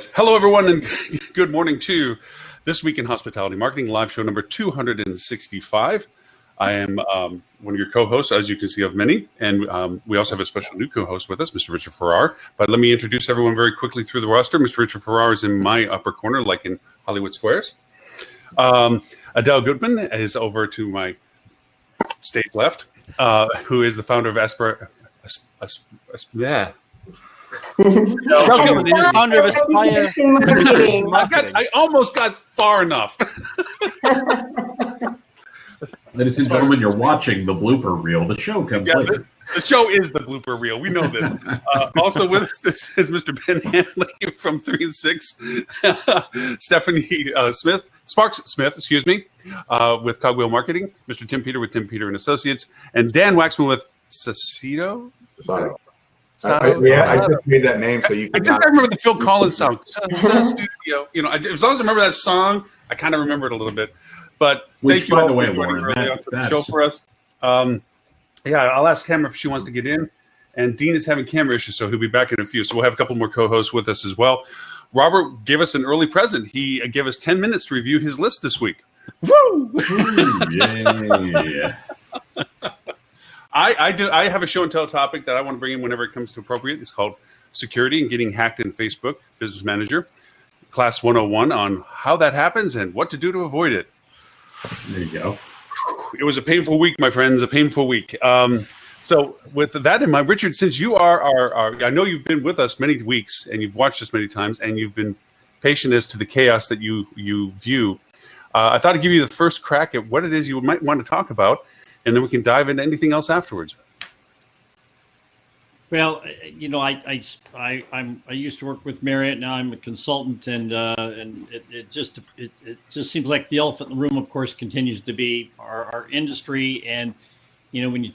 Hello, everyone, and good morning to This Week in Hospitality Marketing live show number 265. I am one of your co-hosts, as you can see, of many, and we also have a special new co-host with us, Mr. Richard Farrar. But let me introduce everyone very quickly through the roster. Mr. Richard Farrar is in my upper corner, like in Hollywood Squares. Adele Gutman is over to my stage left, who is the founder of I almost got far enough. Ladies and gentlemen, you're watching the blooper reel. The show comes later. The show is the blooper reel. We know this. Also with us is Mr. Ben Hanley from 3 and 6. Stephanie Sparks Smith, with Cogwheel Marketing. Mr. Tim Peter with Tim Peter and Associates, and Dan Wacksman with Sacido. I just made that name so you. I remember the Phil Collins song, Studio. You know, as long as I remember that song, I kind of remember it a little bit. But thank you all for joining early on the show for us. I'll ask Cameron if she wants to get in. And Dean is having camera issues, so he'll be back in a few. So we'll have a couple more co-hosts with us as well. Robert gave us an early present. He gave us 10 minutes to review his list this week. Woo! Yeah. I have a show and tell topic that I want to bring in whenever it comes to appropriate. It's called Security and Getting Hacked in Facebook, Business Manager, Class 101 on how that happens and what to do to avoid it. There you go. It was a painful week, my friends, a painful week. So with that in mind, Richard, since you are I know you've been with us many weeks and you've watched us many times and you've been patient as to the chaos that you view, I thought I'd give you the first crack at what it is you might want to talk about, and then we can dive into anything else afterwards. Well, you know, I used to work with Marriott. Now I'm a consultant, and it just seems like the elephant in the room, of course, continues to be our industry. And you know, when you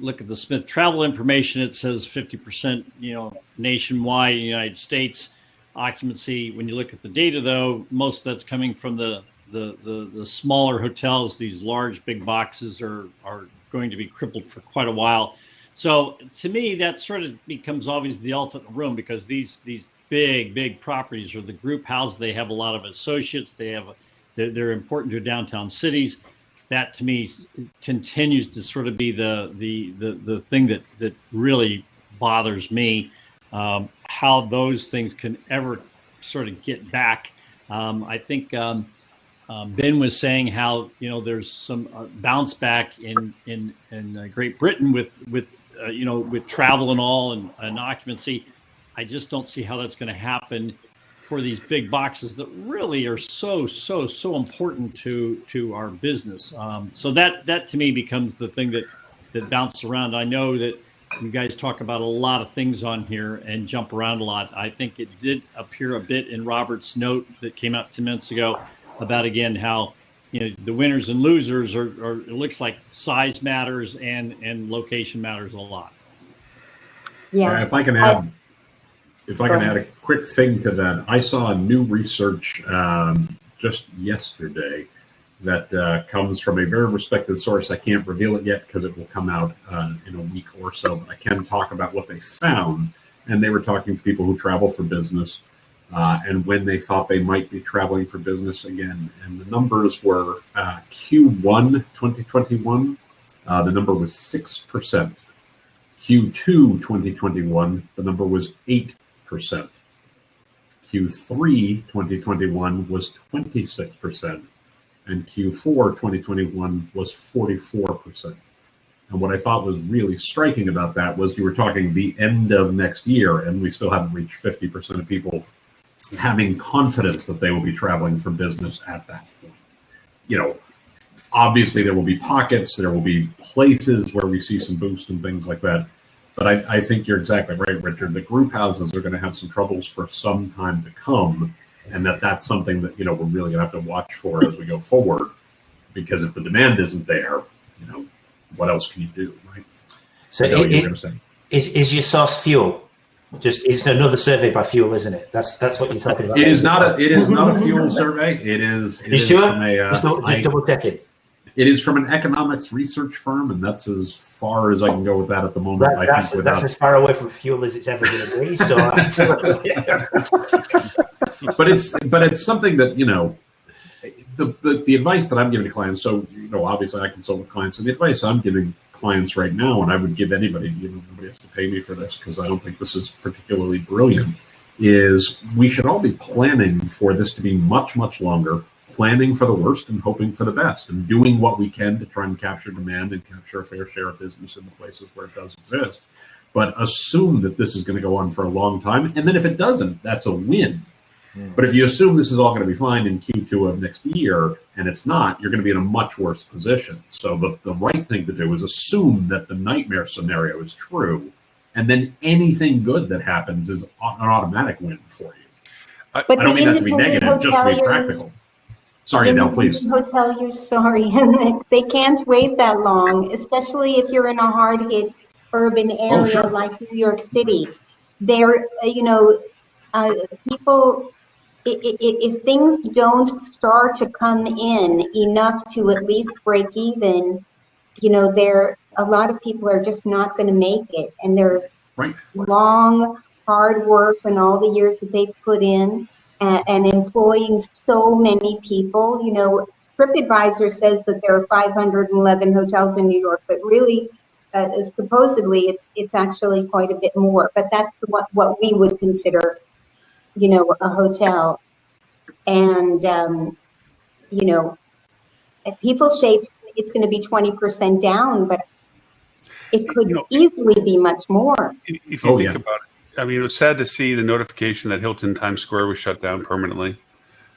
look at the Schmit travel information, it says 50%, you know, nationwide in the United States occupancy. When you look at the data, though, most of that's coming from the smaller hotels. These large big boxes are going to be crippled for quite a while. So to me, that sort of becomes obviously the elephant in the room, because these big properties are the group houses. They have a lot of associates. They're important to downtown cities. That to me continues to sort of be the thing that really bothers me. How those things can ever sort of get back. I think Ben was saying how, you know, there's some bounce back in Great Britain with travel and all and occupancy. I just don't see how that's going to happen for these big boxes that really are so important to our business. So that to me becomes the thing that bounces around. I know that you guys talk about a lot of things on here and jump around a lot. I think it did appear a bit in Robert's note that came out 10 minutes ago about, again, how, you know, the winners and losers are it looks like size matters and location matters a lot. Yeah. If I can add a quick thing to that, I saw a new research just yesterday that comes from a very respected source. I can't reveal it yet because it will come out in a week or so, but I can talk about what they found. And they were talking to people who travel for business and when they thought they might be traveling for business again. And the numbers were Q1 2021, the number was 6%. Q2 2021, the number was 8%. Q3 2021 was 26%. And Q4 2021 was 44%. And what I thought was really striking about that was you were talking the end of next year, and we still haven't reached 50% of people having confidence that they will be traveling for business at that point. You know, obviously there will be pockets, there will be places where we see some boost and things like that. But I think you're exactly right, Richard. The group houses are going to have some troubles for some time to come. And that's something that, you know, we're really going to have to watch for as we go forward. Because if the demand isn't there, you know, what else can you do, right? So is your source fuel? Just it's another survey by Fuel, isn't it? That's what you're talking about. It is not a fuel survey. It is. You sure? Just double check it. It is from an economics research firm, and that's as far as I can go with that at the moment. That's as far away from fuel as it's ever going to be. So, but it's something that, you know, the advice that I'm giving to clients. So, you know, obviously I consult with clients, and the advice I'm giving clients right now, and I would give anybody, you know, nobody has to pay me for this because I don't think this is particularly brilliant, is we should all be planning for this to be much, much longer, planning for the worst and hoping for the best, and doing what we can to try and capture demand and capture a fair share of business in the places where it does exist. But assume that this is going to go on for a long time. And then if it doesn't, that's a win. But if you assume this is all going to be fine in Q2 of next year, and it's not, you're going to be in a much worse position. So the right thing to do is assume that the nightmare scenario is true, and then anything good that happens is an automatic win for you. I don't mean that to be negative, just to be practical. Sorry, Adele, please. They can't wait that long, especially if you're in a hard-hit urban area like New York City. There, you know, people, if things don't start to come in enough to at least break even, you know, a lot of people are just not going to make it, and their long, hard work and all the years that they've put in, and employing so many people. You know, TripAdvisor says that there are 511 hotels in New York, but really, supposedly, it's actually quite a bit more. But that's what we would consider, you know, a hotel. And, you know, people say it's going to be 20% down, but it could easily be much more. If you think about it, I mean, it was sad to see the notification that Hilton Times Square was shut down permanently.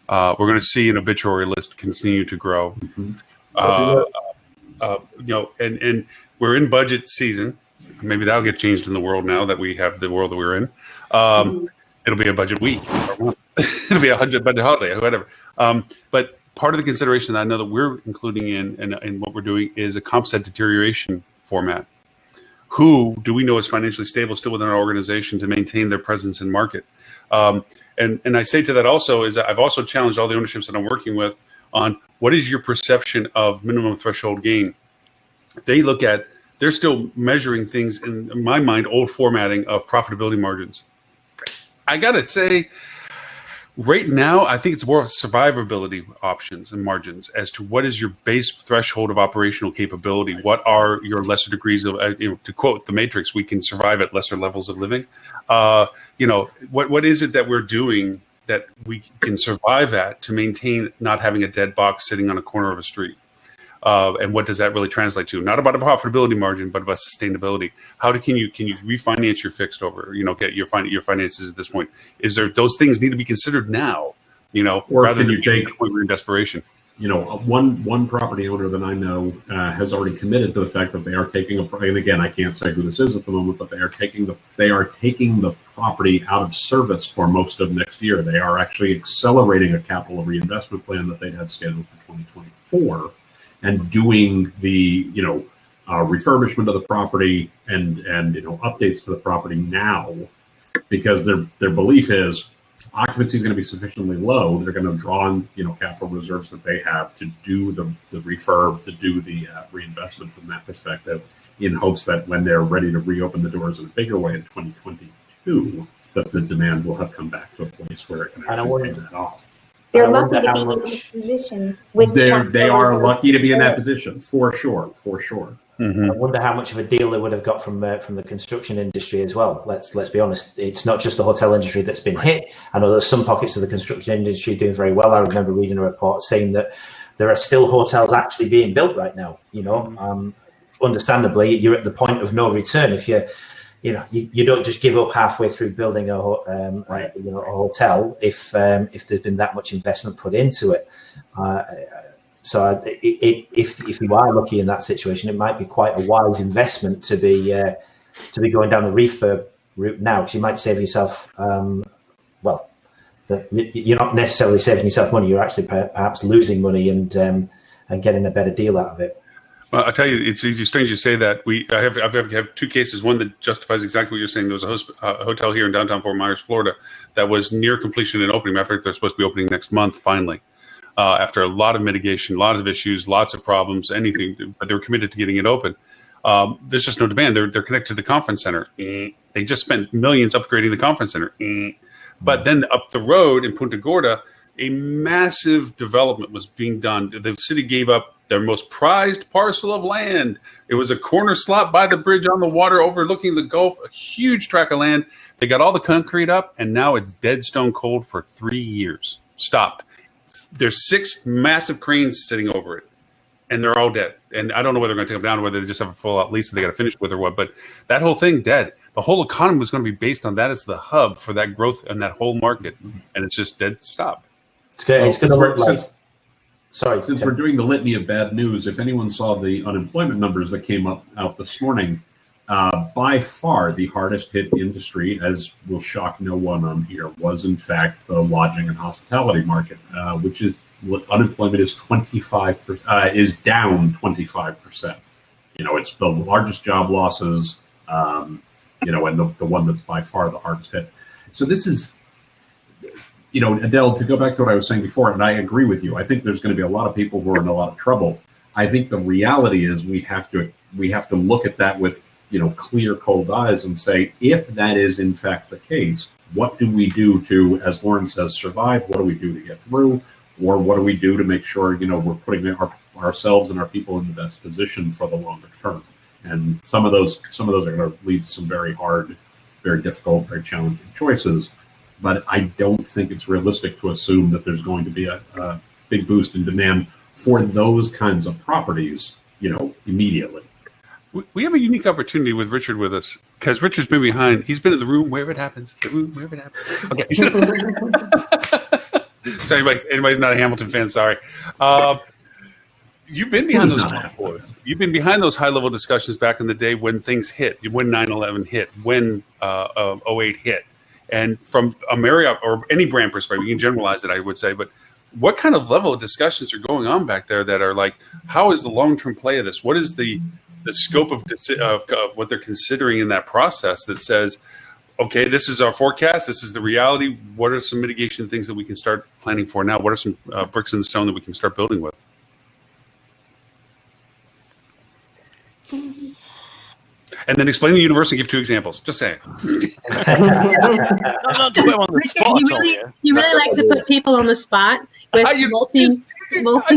We're going to see an obituary list continue to grow. You know, and we're in budget season. Maybe that'll get changed in the world now that we have the world that we're in. It'll be a budget week. It'll be a budget holiday, whatever. But part of the consideration that I know that we're including in what we're doing is a comp set deterioration format. Who do we know is financially stable still within our organization to maintain their presence in market? And I say to that also is that I've also challenged all the ownerships that I'm working with on what is your perception of minimum threshold gain. They're still measuring things in my mind, old formatting of profitability margins. I got to say, right now, I think it's more of survivability options and margins as to what is your base threshold of operational capability. What are your lesser degrees of, to quote the Matrix, we can survive at lesser levels of living. You know, what is it that we're doing that we can survive at to maintain not having a dead box sitting on a corner of a street? And what does that really translate to? Not about a profitability margin, but about sustainability. Can you refinance your fixed over? You know, get your finances at this point. Is there those things need to be considered now? You know, or rather can than you take when we're in desperation? You know, one property owner that I know has already committed to the fact that they are taking and again, I can't say who this is at the moment, but they are taking the property out of service for most of next year. They are actually accelerating a capital reinvestment plan that they'd had scheduled for 2024. And doing the, you know, refurbishment of the property and you know, updates to the property now, because their belief is occupancy is going to be sufficiently low. They're going to draw on, you know, capital reserves that they have to do the refurb, to do the reinvestment from that perspective, in hopes that when they're ready to reopen the doors in a bigger way in 2022, that the demand will have come back to a place where it can actually pay that off. They're lucky to be in this position. They are lucky to be in that position, for sure. Mm-hmm. I wonder how much of a deal they would have got from the construction industry as well. Let's be honest. It's not just the hotel industry that's been hit. I know there's some pockets of the construction industry doing very well. I remember reading a report saying that there are still hotels actually being built right now. You know, understandably, you're at the point of no return if you don't just give up halfway through building a hotel if there's been that much investment put into it. So if you are lucky in that situation, it might be quite a wise investment to be going down the refurb route now, because you might save yourself. You're not necessarily saving yourself money; you're actually perhaps losing money and getting a better deal out of it. Well, I'll tell you, it's strange you say that. I have two cases. One that justifies exactly what you're saying. There was a hotel here in downtown Fort Myers, Florida, that was near completion and opening. Matter of fact, they're supposed to be opening next month, finally. after a lot of mitigation, a lot of issues, lots of problems, anything, but they were committed to getting it open. There's just no demand. They're connected to the conference center. They just spent millions upgrading the conference center. But then up the road in Punta Gorda, a massive development was being done. The city gave up their most prized parcel of land. It was a corner slot by the bridge on the water overlooking the Gulf, a huge tract of land. They got all the concrete up, and now it's dead stone cold for 3 years. Stopped. There's 6 massive cranes sitting over it, and they're all dead. And I don't know whether they're going to take them down or whether they just have a full-out lease that they got to finish with or what, but that whole thing dead. The whole economy was going to be based on that as the hub for that growth and that whole market, and it's just dead stop. It's going to work like... Since we're doing the litany of bad news, if anyone saw the unemployment numbers that came out this morning, by far the hardest hit industry, as will shock no one on here, was in fact the lodging and hospitality market, which is unemployment is 25%, is down 25%. It's the largest job losses, and the one that's by far the hardest hit. So this is, Adele, to go back to what I was saying before, and I agree with you. I think there's going to be a lot of people who are in a lot of trouble. I think the reality is we have to look at that with clear, cold eyes and say, if that is in fact the case, what do we do to, as Lauren says, survive? What do we do to get through? Or what do we do to make sure we're putting ourselves and our people in the best position for the longer term? And some of those are going to lead to some very hard, very difficult, very challenging choices. But I don't think it's realistic to assume that there's going to be a big boost in demand for those kinds of properties, immediately. We have a unique opportunity with Richard with us, because Richard's been behind. He's been in the room wherever it happens. Okay. Sorry, anybody's not a Hamilton fan, sorry. You've been behind those You've been behind those high-level discussions back in the day when things hit, when 9/11 hit, when 08 hit. And from a Marriott or any brand perspective, you can generalize it, I would say, but what kind of level of discussions are going on back there that are like, how is the long-term play of this? What is the scope of what they're considering in that process that says, okay, this is our forecast, this is the reality, what are some mitigation things that we can start planning for now? What are some bricks in the stone that we can start building with? And then explain the universe and give 2 examples. Just saying. Not to put him on the spot. He really likes to put people on the spot with multi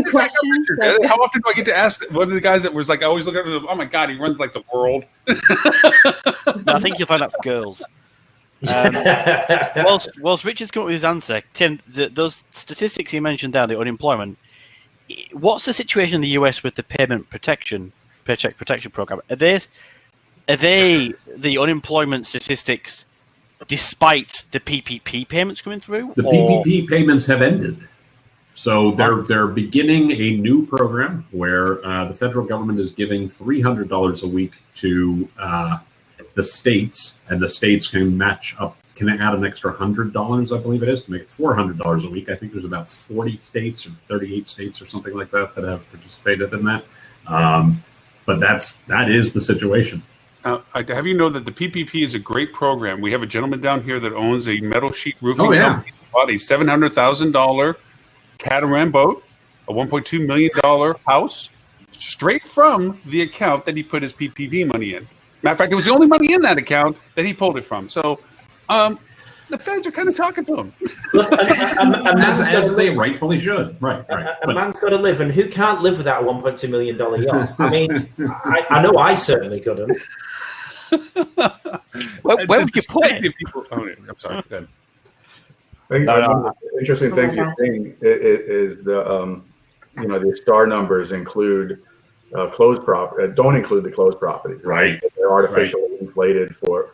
questions. How often do I get to ask one of the guys that was like, I always look at him, oh my God, he runs like the world. No, I think you'll find that's girls. Whilst Richard's come up with his answer, Tim, those statistics he mentioned there, the unemployment, what's the situation in the US with the paycheck protection program? Are they the unemployment statistics despite the PPP payments coming through? The PPP payments have ended. So they're beginning a new program where the federal government is giving $300 a week to the states, and the states can add an extra $100, I believe it is, to make it $400 a week. I think there's about 40 states or 38 states or something like that have participated in that. But that is the situation. Have you know that the PPP is a great program? We have a gentleman down here that owns a metal sheet roofing company. Bought a $700,000 catamaran boat, a $1.2 million house, straight from the account that he put his PPP money in. Matter of fact, it was the only money in that account that he pulled it from. So the feds are kind of talking to him. Look, as they rightfully should. Right. A man's got to live, and who can't live without a $1.2 million yacht? I mean, I know I certainly couldn't. Where would you put it? I'm sorry. Go ahead. I think one of the interesting things you're seeing is the the STAR numbers include closed property. Don't include the closed properties. Right. They're artificially inflated for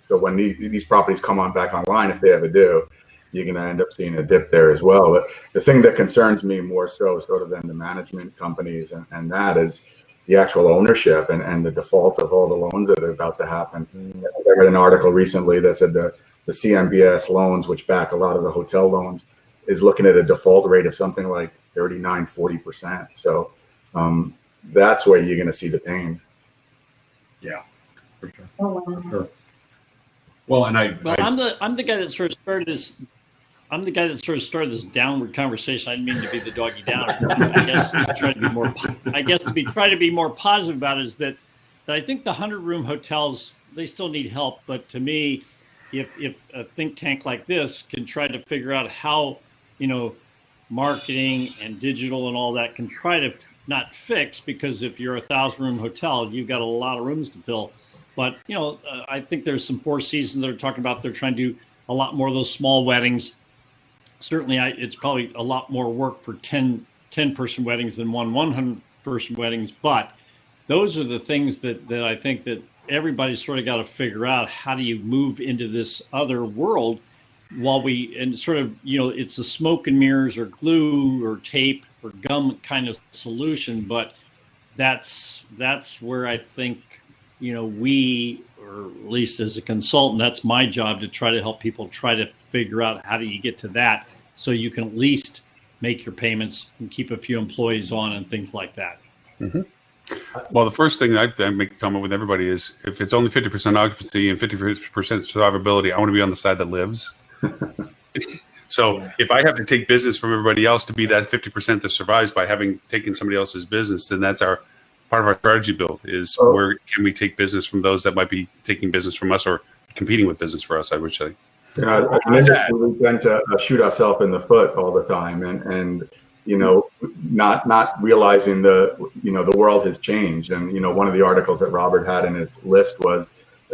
so when these properties come back online, if they ever do, you're going to end up seeing a dip there as well. But the thing that concerns me more so sort of than the management companies and that is the actual ownership and the default of all the loans that are about to happen. I read an article recently that said the CMBS loans, which back a lot of the hotel loans, is looking at a default rate of something like 39-40%. So that's where you're going to see the pain. Yeah, for sure. For sure. Well, and I'm the guy that sort of started this. I'm the guy that sort of started this downward conversation. I didn't mean to be the doggy downer. I guess to try to be more. Try to be more positive about it is that I think the 100-room hotels, they still need help. But to me, if a think tank like this can try to figure out how, marketing and digital and all that can try to not fix, because if you're a 1,000-room hotel, you've got a lot of rooms to fill. But I think there's some Four Seasons that are talking about they're trying to do a lot more of those small weddings. Certainly, it's probably a lot more work for 10-person weddings than 100-person weddings. But those are the things that I think that everybody's sort of got to figure out. How do you move into this other world it's a smoke and mirrors or glue or tape or gum kind of solution. But that's where I think, we, or at least as a consultant, that's my job, to try to help people try to figure out how do you get to that so you can at least make your payments and keep a few employees on and things like that. Mm-hmm. Well, the first thing I make a comment with everybody is, if it's only 50% occupancy and 50% survivability, I want to be on the side that lives. So if I have to take business from everybody else to be that 50% that survives by having taken somebody else's business, then that's part of our strategy build is where can we take business from those that might be taking business from us or competing with business for us, I would say. We tend to shoot ourselves in the foot all the time, and not realizing the world has changed. And one of the articles that Robert had in his list was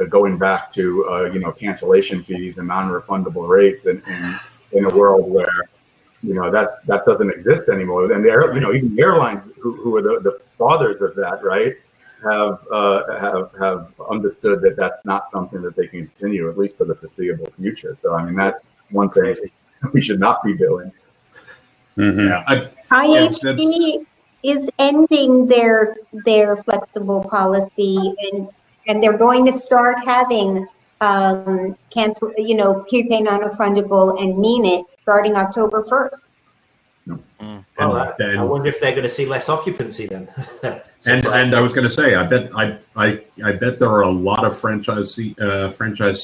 going back to cancellation fees and non-refundable rates, and in a world where that doesn't exist anymore. And even the airlines, who are the fathers of that, right, have understood that that's not something that they can continue, at least for the foreseeable future. So I mean, that's one thing we should not be doing. Mm-hmm. Yeah, IHG is ending their flexible policy, and they're going to start having prepay non-refundable and mean it starting October 1st. I wonder if they're going to see less occupancy then. and I was going to say, I bet there are a lot of franchise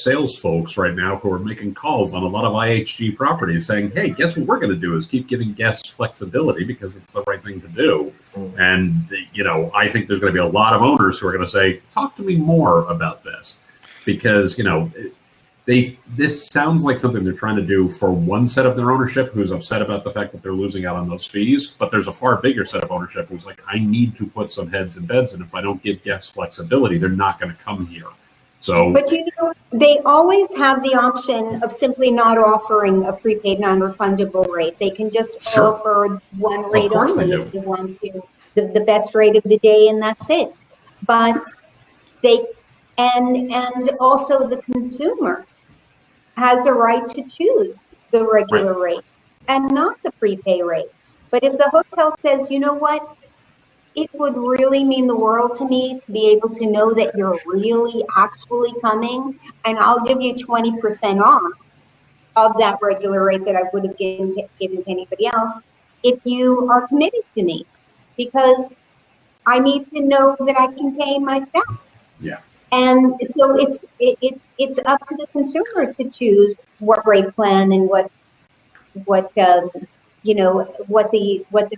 sales folks right now who are making calls on a lot of IHG properties saying, hey, guess what we're going to do is keep giving guests flexibility because it's the right thing to do. And I think there's going to be a lot of owners who are going to say, talk to me more about this, because this sounds like something they're trying to do for one set of their ownership who's upset about the fact that they're losing out on those fees. But there's a far bigger set of ownership who's like, I need to put some heads in beds, and if I don't give guests flexibility, they're not going to come here. So, but they always have the option of simply not offering a prepaid non-refundable rate. They can just offer one rate only if they want to, the best rate of the day, and that's it. But they and also the consumer has a right to choose the regular rate and not the prepay rate. But if the hotel says, you know what, it would really mean the world to me to be able to know that you're really actually coming, and I'll give you 20% off of that regular rate that I would have given to anybody else if you are committed to me, because I need to know that I can pay my staff. Yeah. And so it's up to the consumer to choose what rate plan and what the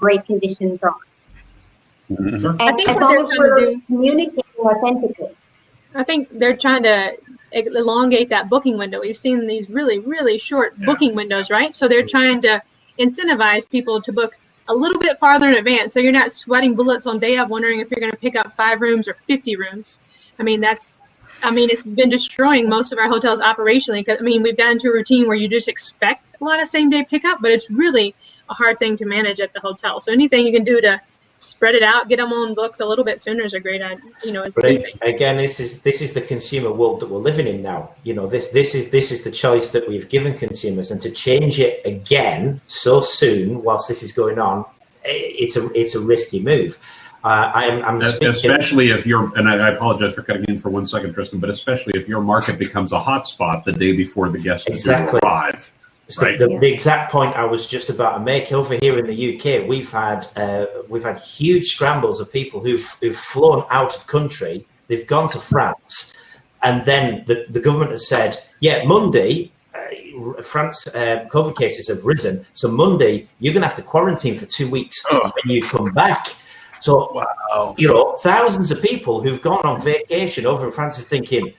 rate conditions are. Mm-hmm. And as long as we're communicating authentically. I think they're trying to elongate that booking window. We've seen these really, really short booking windows, right? So they're trying to incentivize people to book a little bit farther in advance, so you're not sweating bullets on day of wondering if you're going to pick up 5 rooms or 50 rooms. It's been destroying most of our hotels operationally, because we've gotten into a routine where you just expect a lot of same day pickup, but it's really a hard thing to manage at the hotel. So anything you can do to spread it out, get them on books a little bit sooner is a great idea. Again, this is the consumer world that we're living in now. This is the choice that we've given consumers, and to change it again so soon whilst this is going on, it's a risky move. I'm especially if you're, and I apologize for cutting in for 1 second, Tristan, but especially if your market becomes a hotspot the day before the guests arrive. Right. The exact point I was just about to make. Over here in the UK, we've had huge scrambles of people who've flown out of country. They've gone to France, and then the government has said, Monday, France COVID cases have risen. So Monday, you're going to have to quarantine for 2 weeks when you come back. So, thousands of people who've gone on vacation over in France is thinking,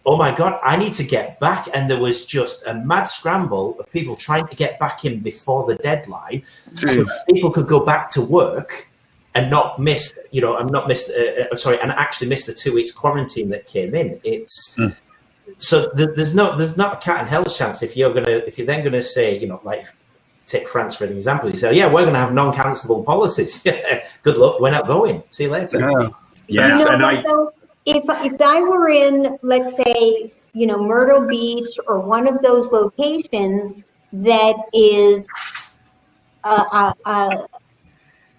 oh my God, I need to get back. And there was just a mad scramble of people trying to get back in before the deadline. So that people could go back to work and not miss, and actually miss the 2 weeks quarantine that came in. It's so there's not a cat and hell's chance if you're then gonna say, like take France for an example. You say, we're gonna have non-cancelable policies. Good luck. We're not going. See you later. If I were in, let's say, Myrtle Beach or one of those locations that is,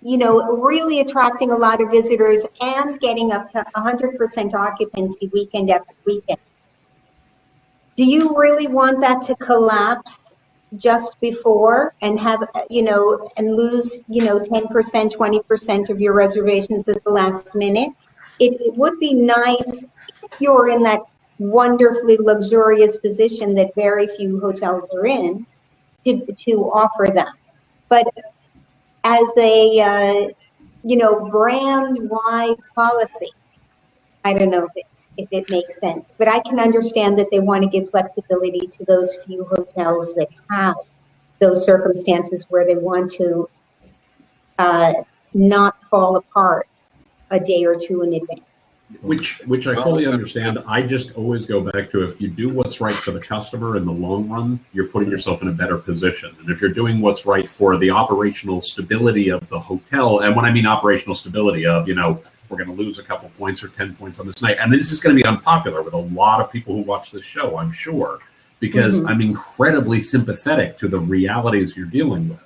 really attracting a lot of visitors and getting up to 100% occupancy weekend after weekend, do you really want that to collapse just before and have, and lose, 10%, 20% of your reservations at the last minute? It would be nice if you're in that wonderfully luxurious position that very few hotels are in to offer that. But as a, brand-wide policy, I don't know if it makes sense, but I can understand that they want to give flexibility to those few hotels that have those circumstances where they want to not fall apart a day or two in advance. Which I fully understand. I just always go back to, if you do what's right for the customer in the long run, you're putting yourself in a better position. And if you're doing what's right for the operational stability of the hotel, and when I mean operational stability of, we're going to lose a couple points or 10 points on this night. And this is going to be unpopular with a lot of people who watch this show, I'm sure, because I'm incredibly sympathetic to the realities you're dealing with.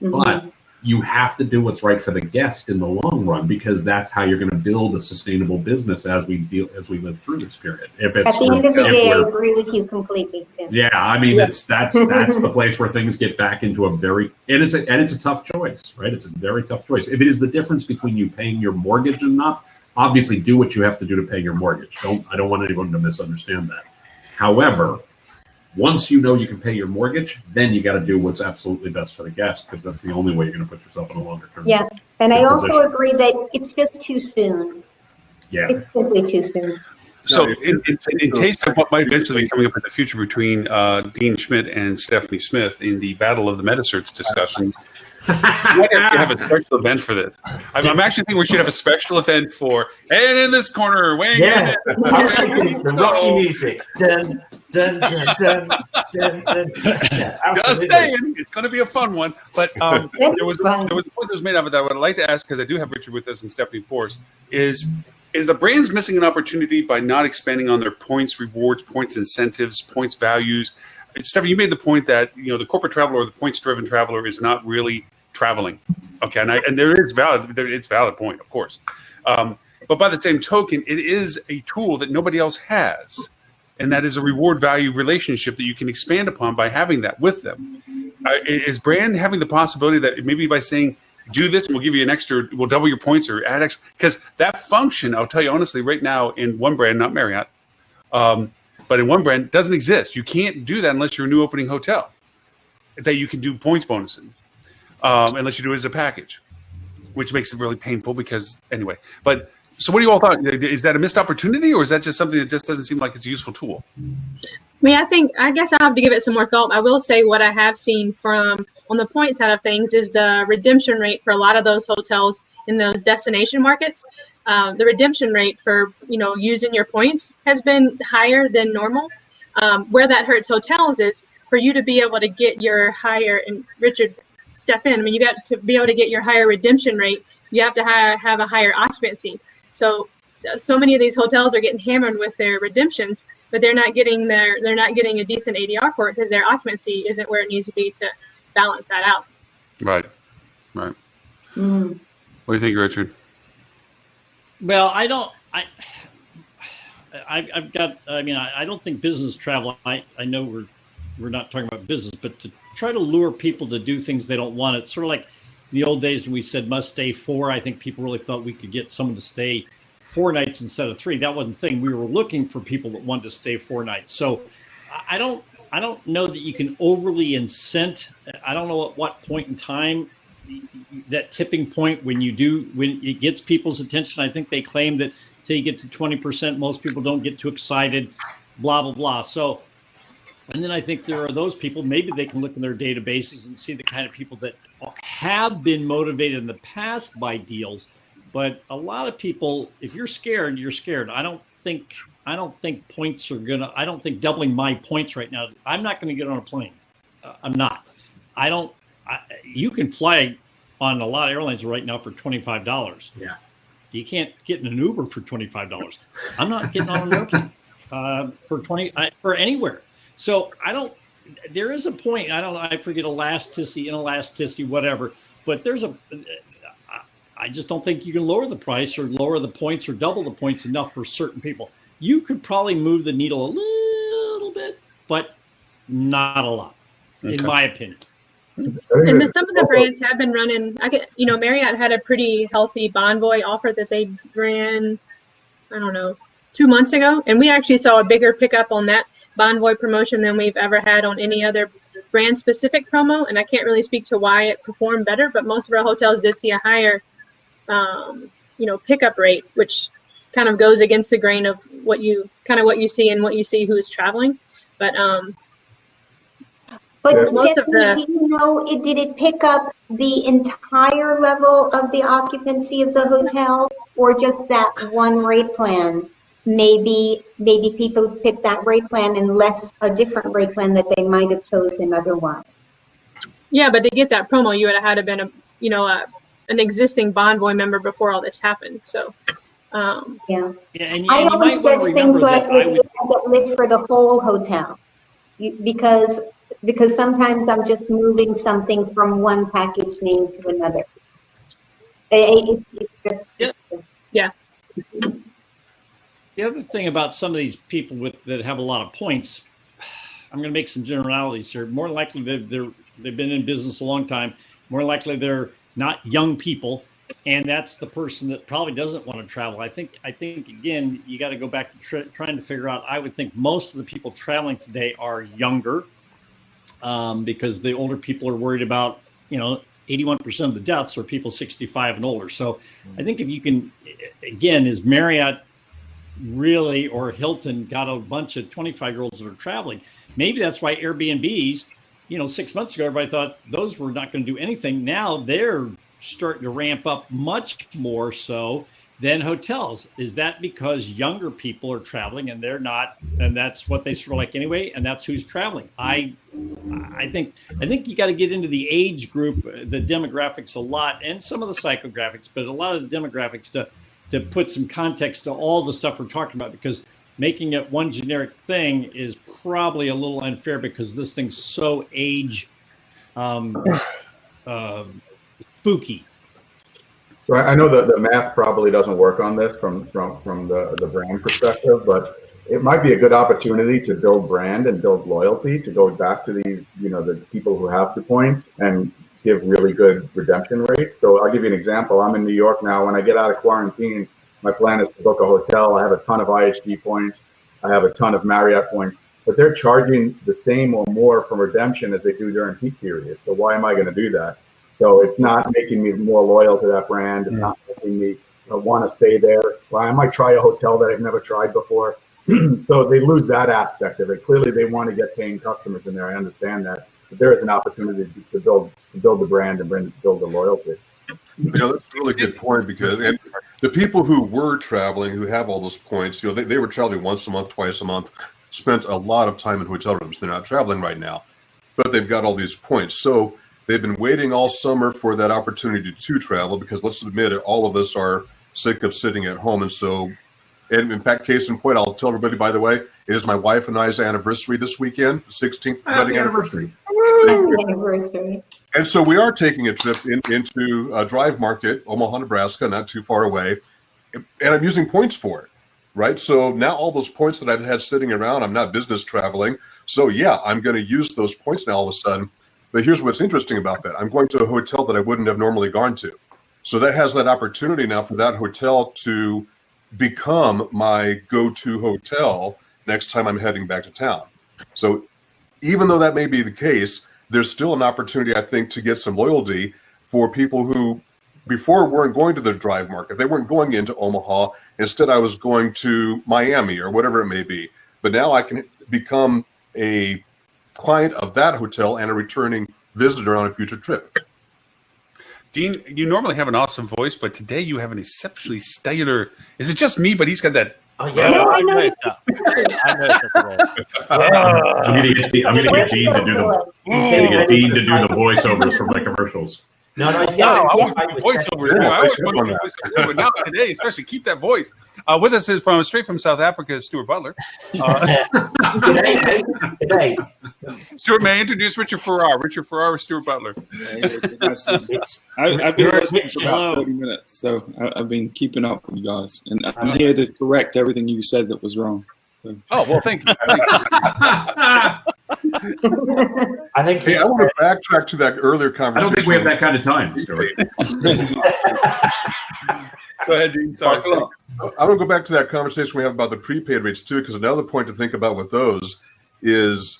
But you have to do what's right for the guest in the long run, because that's how you're going to build a sustainable business as we live through this period. If it's, at the end of the day, I agree with you completely. Yeah, I mean, that's the place where things get back into a very, and it's a tough choice, right? It's a very tough choice. If it is the difference between you paying your mortgage and not, obviously do what you have to do to pay your mortgage. I don't want anyone to misunderstand that. However, once you know you can pay your mortgage, then you got to do what's absolutely best for the guest, because that's the only way you're going to put yourself in a longer term. Yeah, and I also agree that it's just too soon. Yeah, it's simply too soon. So, in taste of what might eventually be coming up in the future between Dean Schmit and Stephanie Smith in the Battle of the Metasearch discussions, we might actually have a special event for this. I'm actually thinking we should have a special event for, and in this corner, weighing in. The Rocky music. Dun, dun, dun, dun, dun, dun. Yeah, just saying, it's going to be a fun one. But there was a point that was made of it that I would like to ask, because I do have Richard with us and Stephanie Force, is the brands missing an opportunity by not expanding on their points, rewards, points, incentives, points, values? Stephanie, you made the point that the corporate traveler or the points-driven traveler is not really traveling. Okay, and there is it's valid point, of course. But by the same token, it is a tool that nobody else has, and that is a reward-value relationship that you can expand upon by having that with them. Is brand having the possibility that maybe by saying, do this and we'll give you an extra, we'll double your points or add extra, because that function, I'll tell you honestly, right now in one brand, not Marriott, but in one brand, doesn't exist. You can't do that unless you're a new opening hotel, that you can do points bonusing, unless you do it as a package, which makes it really painful because anyway. But so what do you all thought? Is that a missed opportunity, or is that just something that just doesn't seem like it's a useful tool? I guess I'll have to give it some more thought. I will say what I have seen from on the point side of things is the redemption rate for a lot of those hotels in those destination markets. The redemption rate for, using your points has been higher than normal. Where that hurts hotels is for you to be able to get your higher, and Richard, step in. I mean, you got to be able to get your higher redemption rate. You have to have a higher occupancy. So many of these hotels are getting hammered with their redemptions, but they're not getting a decent ADR for it because their occupancy isn't where it needs to be to balance that out. Right. What do you think, Richard? Well, I don't think business travel, I know we're not talking about business, but to try to lure people to do things they don't want, it's sort of like the old days when we said must stay 4. I think people really thought we could get someone to stay 4 nights instead of 3. That wasn't the thing. We were looking for people that wanted to stay 4 nights. So I don't I don't know that you can overly incent. I don't know at what point in time that tipping point when it gets people's attention. I think they claim that till you get to 20%, most people don't get too excited, blah, blah, blah. So, and then I think there are those people, maybe they can look in their databases and see the kind of people that have been motivated in the past by deals. But a lot of people, if you're scared, you're scared. I don't think points are I don't think doubling my points right now. I'm not going to get on a plane. I'm not. You can fly on a lot of airlines right now for $25. Yeah. You can't get in an Uber for $25. I'm not getting on an airplane for anywhere. So there is a point. I forget elasticity, inelasticity, whatever. But I just don't think you can lower the price or lower the points or double the points enough for certain people. You could probably move the needle a little bit, but not a lot, in my opinion. And some of the brands have been running. Marriott had a pretty healthy Bonvoy offer that they ran, 2 months ago, and we actually saw a bigger pickup on that Bonvoy promotion than we've ever had on any other brand-specific promo. And I can't really speak to why it performed better, but most of our hotels did see a higher, pickup rate, which kind of goes against the grain of what you see and what you see who is traveling. But most of the, did it pick up the entire level of the occupancy of the hotel, or just that one rate plan? Maybe people pick that rate plan and less a different rate plan that they might have chosen otherwise. Yeah, but to get that promo, you would have had to been an existing Bonvoy member before all this happened. So. Yeah, and I always judge things like that live for the whole hotel, because sometimes I'm just moving something from one package name to another. It's just yeah. The other thing about some of these people that have a lot of points, I'm going to make some generalities here. More likely they've been in business a long time. More likely they're not young people. And that's the person that probably doesn't want to travel. I think again, you got to go back to trying to figure out. I would think most of the people traveling today are younger, because the older people are worried about, 81% of the deaths are people 65 and older. So I think if you can, again, is Marriott really, or Hilton got a bunch of 25-year-olds that are traveling? Maybe that's why Airbnbs, 6 months ago, everybody thought those were not going to do anything. Now they're starting to ramp up much more so than hotels. Is that because younger people are traveling and they're not, and that's what they sort of like anyway, and that's who's traveling? I think you got to get into the age group, the demographics a lot, and some of the psychographics, but a lot of the demographics to put some context to all the stuff we're talking about, because making it one generic thing is probably a little unfair, because this thing's so age spooky. So I know that the math probably doesn't work on this from the brand perspective, but it might be a good opportunity to build brand and build loyalty, to go back to these, the people who have the points and give really good redemption rates. So I'll give you an example. I'm in New York now. When I get out of quarantine, my plan is to book a hotel. I have a ton of IHG points. I have a ton of Marriott points, but they're charging the same or more for redemption as they do during peak periods. So why am I going to do that? So it's not making me more loyal to that brand. It's not making me want to stay there. Well, I might try a hotel that I've never tried before. So they lose that aspect of it. Clearly, they want to get paying customers in there. I understand that. But there is an opportunity to build the brand and build the loyalty. That's a really good point, because the people who were traveling, who have all those points, they were traveling once a month, twice a month, spent a lot of time in hotel rooms. They're not traveling right now, but they've got all these points. So they've been waiting all summer for that opportunity to travel, because let's admit it, all of us are sick of sitting at home. And so, and in fact, case in point, I'll tell everybody, by the way, it is my wife and I's anniversary this weekend, 16th wedding anniversary. And so we are taking a trip into Drive Market, Omaha, Nebraska, not too far away. And I'm using points for it, right? So now all those points that I've had sitting around, I'm not business traveling. So yeah, I'm going to use those points now all of a sudden. But here's what's interesting about that. I'm going to a hotel that I wouldn't have normally gone to. So that has that opportunity now for that hotel to become my go-to hotel next time I'm heading back to town. So even though that may be the case, there's still an opportunity, I think, to get some loyalty for people who before weren't going to the drive market. They weren't going into Omaha. Instead, I was going to Miami or whatever it may be. But now I can become a client of that hotel and a returning visitor on a future trip. Dean, you normally have an awesome voice, but today you have an exceptionally stellar. Is it just me? But he's got that. Oh yeah, No, I I noticed noticed that. I noticed that today. I'm gonna get Dean to do the voiceovers for my commercials. No, it's No, I getting want voiceovers. I always want to voiceovers, but now today, especially, keep that voice. With us is straight from South Africa, Stuart Butler. Today. Stuart, may I introduce Richard Farrar? Richard Farrar, Stuart Butler. I've been listening for about 30 minutes, so I've been keeping up with you guys, and I'm here to correct everything you said that was wrong. So. Oh, well, thank you. I think. Hey, I want to backtrack to that earlier conversation. I don't think we have that kind of time, Stuart. Go ahead, Dean. Sorry. I'm going to go back to that conversation we have about the prepaid rates too, because another point to think about with those is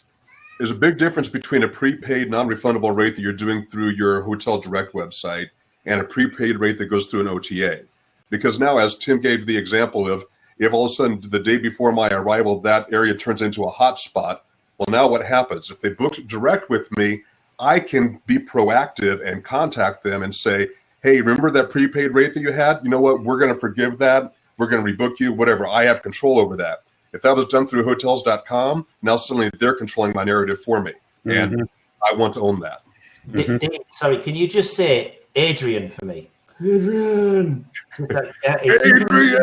there's a big difference between a prepaid non-refundable rate that you're doing through your Hotel Direct website and a prepaid rate that goes through an OTA. Because now, as Tim gave the example of, if all of a sudden the day before my arrival, that area turns into a hot spot, well, now what happens? If they booked direct with me, I can be proactive and contact them and say, hey, remember that prepaid rate that you had? You know what? We're going to forgive that. We're going to rebook you, whatever. I have control over that. If that was done through hotels.com, now suddenly they're controlling my narrative for me. Mm-hmm. And I want to own that. Dave, sorry, can you just say Adrian for me? Adrian! Adrian!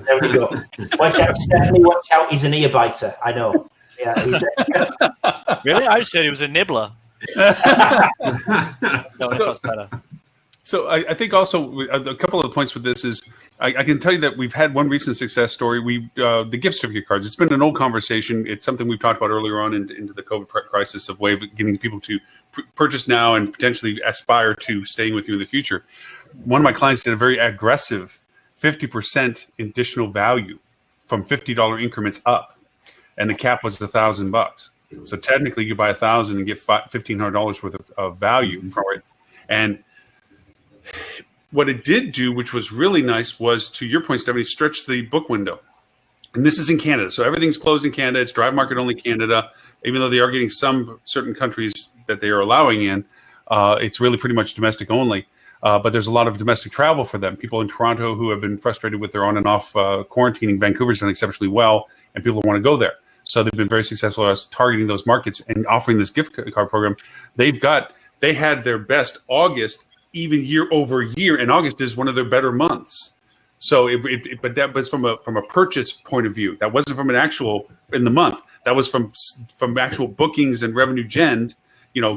There we go. Watch out, Stephanie, watch out. He's an ear biter. I know. Yeah, Really? I just heard he was a nibbler. No, that's better. So I think also a couple of the points with this is I can tell you that we've had one recent success story. The gift certificate cards. It's been an old conversation. It's something we've talked about earlier on into the COVID crisis of way of getting people to purchase now and potentially aspire to staying with you in the future. One of my clients did a very aggressive 50% additional value from $50 increments up, and the cap was $1,000. So technically, you buy 1,000 and get $1,500 worth of value for it, and what it did do, which was really nice, was, to your point, Stephanie, stretch the book window. And this is in Canada. So everything's closed in Canada. It's drive market only Canada. Even though they are getting some certain countries that they are allowing in, it's really pretty much domestic only. But there's a lot of domestic travel for them. People in Toronto who have been frustrated with their on and off quarantining. Vancouver's done exceptionally well, and people want to go there. So they've been very successful as targeting those markets and offering this gift card program. They had their best August even year over year, and August is one of their better months. So, but that was from a purchase point of view. That wasn't from an actual in the month. That was from actual bookings and revenue gen.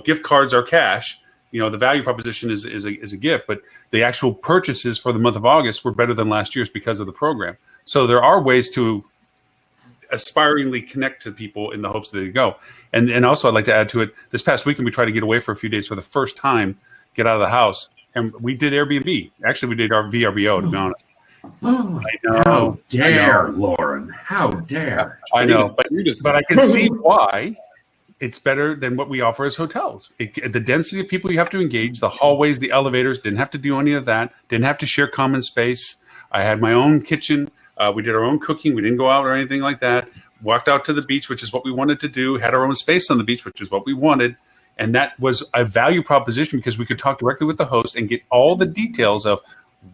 Gift cards are cash. The value proposition is a gift, but the actual purchases for the month of August were better than last year's because of the program. So there are ways to aspiringly connect to people in the hopes that they go. And also, I'd like to add to it. This past weekend, we tried to get away for a few days for the first time. Get out of the house, and we did Airbnb. Actually, we did our VRBO, to be honest. Oh, I know. How dare, Lauren? How dare? I know, but I can see why it's better than what we offer as hotels. The density of people you have to engage, the hallways, the elevators, didn't have to do any of that. Didn't have to share common space. I had my own kitchen. We did our own cooking. We didn't go out or anything like that. Walked out to the beach, which is what we wanted to do. Had our own space on the beach, which is what we wanted. And that was a value proposition because we could talk directly with the host and get all the details of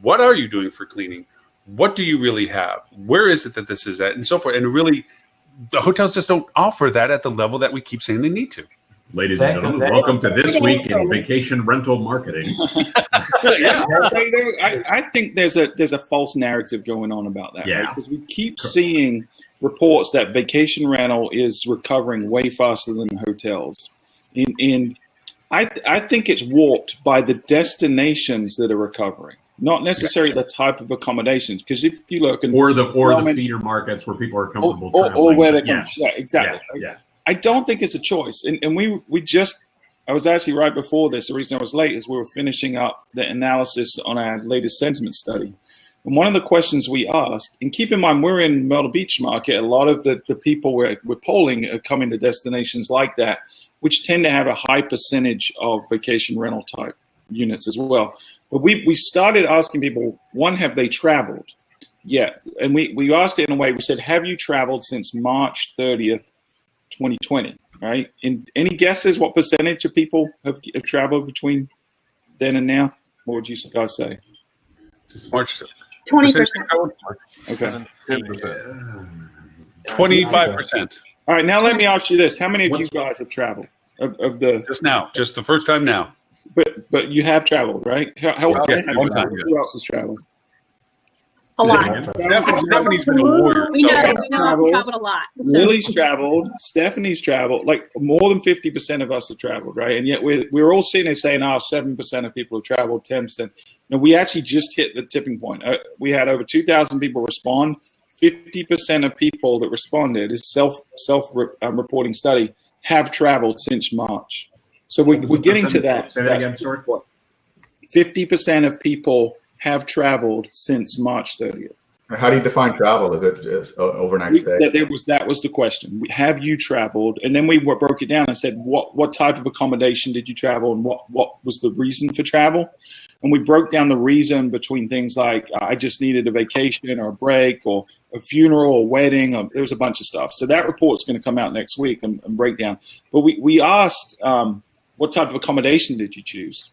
what are you doing for cleaning? What do you really have? Where is it that this is at? And so forth. And really, the hotels just don't offer that at the level that we keep saying they need to. Ladies and gentlemen, welcome to This Week in Vacation Rental Marketing. Yeah, I think there's a false narrative going on about that. Yeah. Right? Because we keep seeing reports that vacation rental is recovering way faster than hotels. And I think it's warped by the destinations that are recovering, not necessarily the type of accommodations. Because if you look or the feeder markets where people are comfortable traveling, or where they can, exactly. Yeah. I don't think it's a choice. And I was actually right before this. The reason I was late is we were finishing up the analysis on our latest sentiment study. And one of the questions we asked, and keep in mind, we're in Myrtle Beach market. A lot of the people we're polling are coming to destinations like that, which tend to have a high percentage of vacation rental type units as well. But we started asking people, one, have they traveled? Yeah. And we asked it in a way, we said, have you traveled since March 30th, 2020, right? And any guesses what percentage of people have traveled between then and now? What would you guys say? March 20%. Okay. 25%. All right, now let me ask you this: how many of you guys have traveled? Of the just the first time now. But you have traveled, right? How long time. Who else has traveled? A lot. Stephanie's been a warrior. We know I've traveled a lot. So. Lily's traveled. Stephanie's traveled. Like more than 50% of us have traveled, right? And yet we're all sitting there saying, 7% of people have traveled, 10%. Now we actually just hit the tipping point. We had over 2,000 people respond. 50% of people that responded, is self-reporting study, have traveled since March. So we're getting to that. Say that again, Stuart. 50% of people have traveled since March 30th. How do you define travel? Is it just overnight stay? That was the question. Have you traveled? And then we broke it down and said, what type of accommodation did you travel, and what was the reason for travel? And we broke down the reason between things like I just needed a vacation or a break or a funeral or wedding. There was a bunch of stuff. So that report's going to come out next week and break down. But we asked, what type of accommodation did you choose?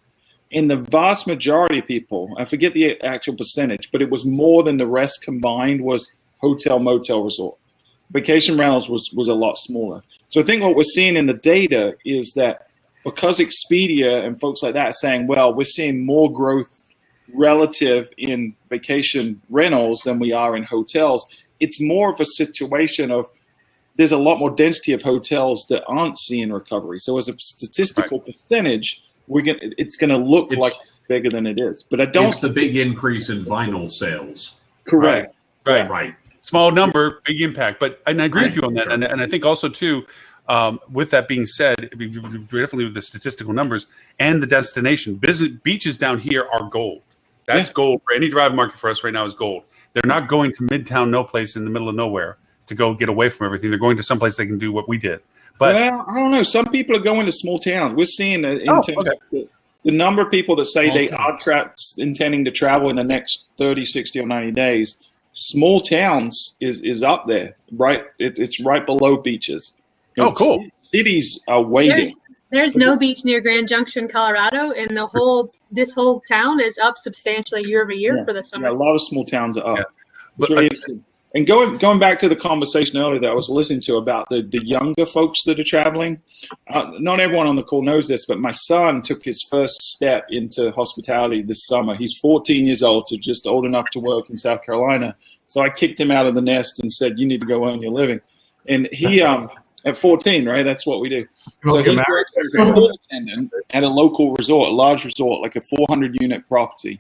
In the vast majority of people, I forget the actual percentage, but it was more than the rest combined was hotel, motel, resort. Vacation rentals was a lot smaller. So I think what we're seeing in the data is that because Expedia and folks like that are saying, well, we're seeing more growth relative in vacation rentals than we are in hotels, it's more of a situation of there's a lot more density of hotels that aren't seeing recovery. So as a statistical percentage, it's going to look like it's bigger than it is. But I don't. It's the big increase in vinyl sales. Correct. Right. Small number, big impact. But and I agree with you on that. Sure. And I think also too, with that being said, definitely with the statistical numbers and the destination, beaches down here are gold. That's gold for any drive market for us right now is gold. They're not going to Midtown, no place in the middle of nowhere to go get away from everything. They're going to someplace they can do what we did. But well, I don't know. Some people are going to small towns. We're seeing the number of people that say they are intending to travel in the next 30, 60, or 90 days. Small towns is up there, right? It's right below beaches. Cool. Cities are waiting. There's no beach near Grand Junction, Colorado, and this whole town is up substantially year over year for the summer. Yeah, a lot of small towns are up. Yeah. It's really interesting. And going back to the conversation earlier that I was listening to about the younger folks that are traveling, not everyone on the call knows this, but my son took his first step into hospitality this summer. He's 14 years old, so just old enough to work in South Carolina. So I kicked him out of the nest and said, you need to go earn your living. And he, at 14, right, that's what we do. So he worked as a pool attendant at a local resort, a large resort, like a 400-unit property.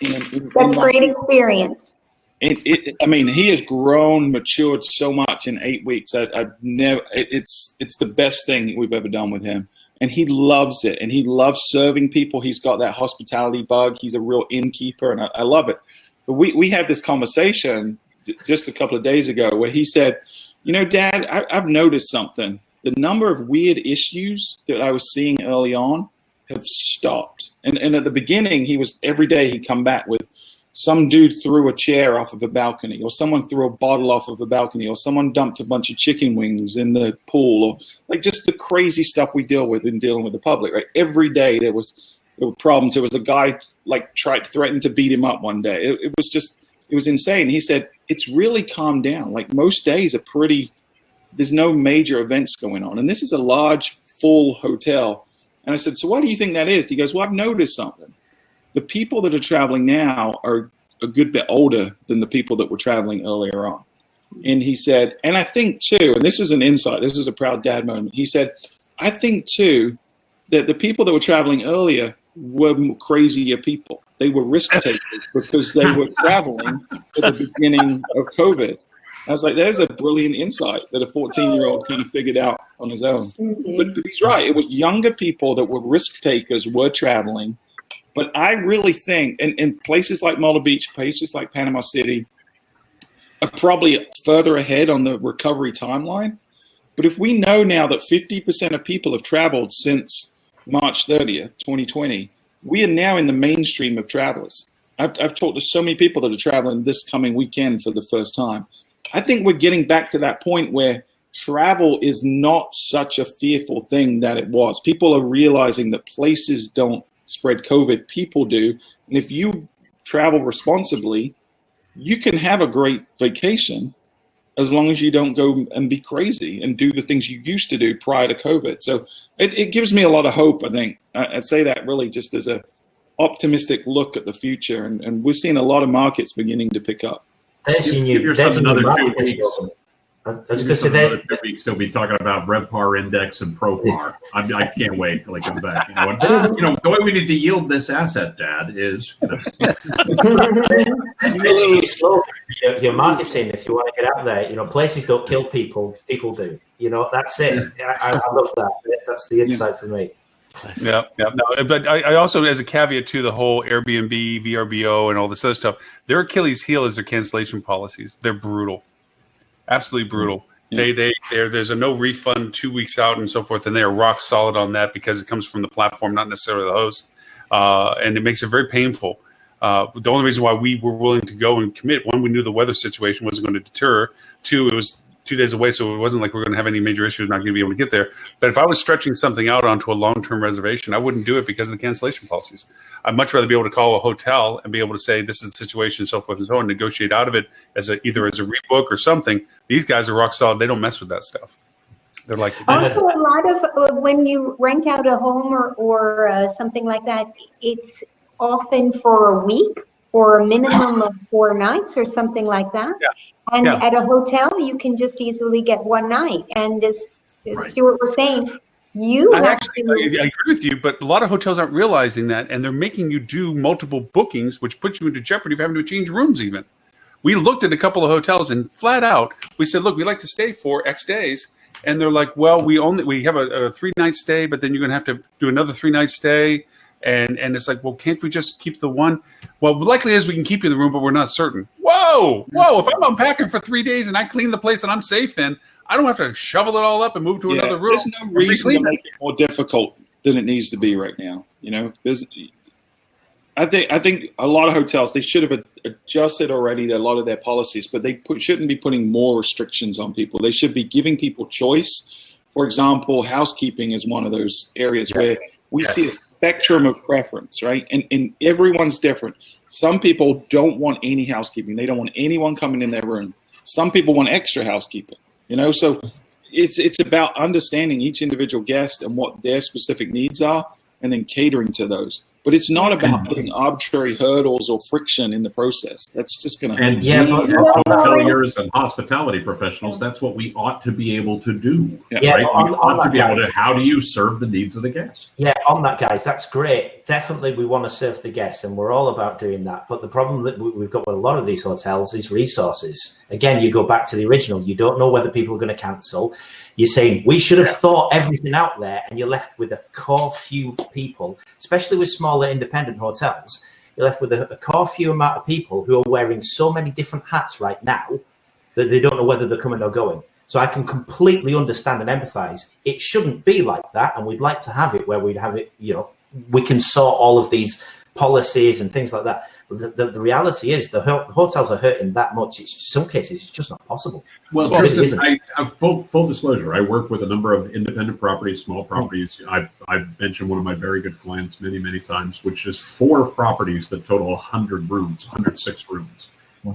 And that's great experience. I mean, he has grown, matured so much in 8 weeks. It's the best thing we've ever done with him. And he loves it. And he loves serving people. He's got that hospitality bug. He's a real innkeeper, and I love it. But we had this conversation just a couple of days ago where he said, Dad, I've noticed something. The number of weird issues that I was seeing early on have stopped. And at the beginning, every day he'd come back with, some dude threw a chair off of a balcony, or someone threw a bottle off of a balcony, or someone dumped a bunch of chicken wings in the pool, or like just the crazy stuff we deal with in dealing with the public, right? Every day there were problems. There was a guy threatened to beat him up one day. It was insane. He said, it's really calmed down. Like most days are there's no major events going on. And this is a large, full hotel. And I said, so why do you think that is? He goes, well, I've noticed something. The people that are traveling now are a good bit older than the people that were traveling earlier on. And he said, and I think too, and this is an insight, this is a proud dad moment. He said, I think too, that the people that were traveling earlier were crazier people. They were risk takers because they were traveling at the beginning of COVID. I was like, there's a brilliant insight that a 14-year-old kind of figured out on his own. But he's right. It was younger people that were risk takers, were traveling. But I really think, in places like Myrtle Beach, places like Panama City, are probably further ahead on the recovery timeline. But if we know now that 50% of people have traveled since March 30th, 2020, we are now in the mainstream of travelers. I've talked to so many people that are traveling this coming weekend for the first time. I think we're getting back to that point where travel is not such a fearful thing that it was. People are realizing that places don't spread COVID, people do. And if you travel responsibly, you can have a great vacation as long as you don't go and be crazy and do the things you used to do prior to COVID. So it gives me a lot of hope, I think. I say that really just as a optimistic look at the future. And we're seeing a lot of markets beginning to pick up. Give yourself another 2 weeks. I was going to say that 2 weeks he'll be talking about RevPAR index and ProPAR. I can't wait till he comes back. The way we need to yield this asset, Dad, is your marketing. If you want to get out there, places don't kill people; people do. That's it. I love that. That's the insight for me. Yeah. No, but I also, as a caveat to the whole Airbnb, VRBO, and all this other stuff, their Achilles heel is their cancellation policies. They're brutal. Absolutely brutal. There's a no refund 2 weeks out and so forth, and they are rock solid on that because it comes from the platform, not necessarily the host, and it makes it very painful. The only reason why we were willing to go and commit, one, we knew the weather situation wasn't going to deter. Two, it was 2 days away, so it wasn't like we were going to have any major issues, not going to be able to get there. But if I was stretching something out onto a long-term reservation, I wouldn't do it because of the cancellation policies. I'd much rather be able to call a hotel and be able to say, this is the situation, so forth and so on, negotiate out of it either as a rebook or something. These guys are rock solid. They don't mess with that stuff. They're like... Also, a lot of, when you rent out a home or something like that, it's often for a week or a minimum of 4 nights or something like that. Yeah. And at a hotel, you can just easily get 1 night. And as Stuart was saying, I agree with you, but a lot of hotels aren't realizing that, and they're making you do multiple bookings, which puts you into jeopardy of having to change rooms even. We looked at a couple of hotels, and flat out, we said, look, we'd like to stay for X days. And they're like, well, we have a 3-night stay, but then you're going to have to do another 3-night stay. And it's like, well, can't we just keep the one? Well, the likely is we can keep you in the room, but we're not certain. Whoa, if I'm unpacking for 3 days and I clean the place that I'm safe in, I don't have to shovel it all up and move to another room. There's no reason to make it more difficult than it needs to be right now. I think a lot of hotels, they should have adjusted already a lot of their policies, but they shouldn't be putting more restrictions on people. They should be giving people choice. For example, housekeeping is one of those areas where we see a spectrum of preference, right? And everyone's different. Some people don't want any housekeeping. They don't want anyone coming in their room. Some people want extra housekeeping, So it's about understanding each individual guest and what their specific needs are, and then catering to those. But it's not about putting arbitrary hurdles or friction in the process. That's just going to happen. And hoteliers and hospitality professionals, that's what we ought to be able to do. Right? We ought to be able to, how do you serve the needs of the guest? Yeah, on that, guys, that's great. Definitely we want to serve the guests, and we're all about doing that. But the problem that we've got with a lot of these hotels is resources. Again, you go back to the original. You don't know whether people are going to cancel. You're saying we should have thought everything out there, and you're left with a core few people, especially with smaller independent hotels. You're left with a core few amount of people who are wearing so many different hats right now that they don't know whether they're coming or going. So I can completely understand and empathize. It shouldn't be like that, and we'd like to have it where we'd have it, we can sort all of these policies and things like that. But the reality is the hotels are hurting that much. In some cases, it's just not possible. Well, Tristan, I have full disclosure. I work with a number of independent properties, small properties. I've mentioned one of my very good clients many, many times, which is 4 properties that total 100 rooms, 106 rooms.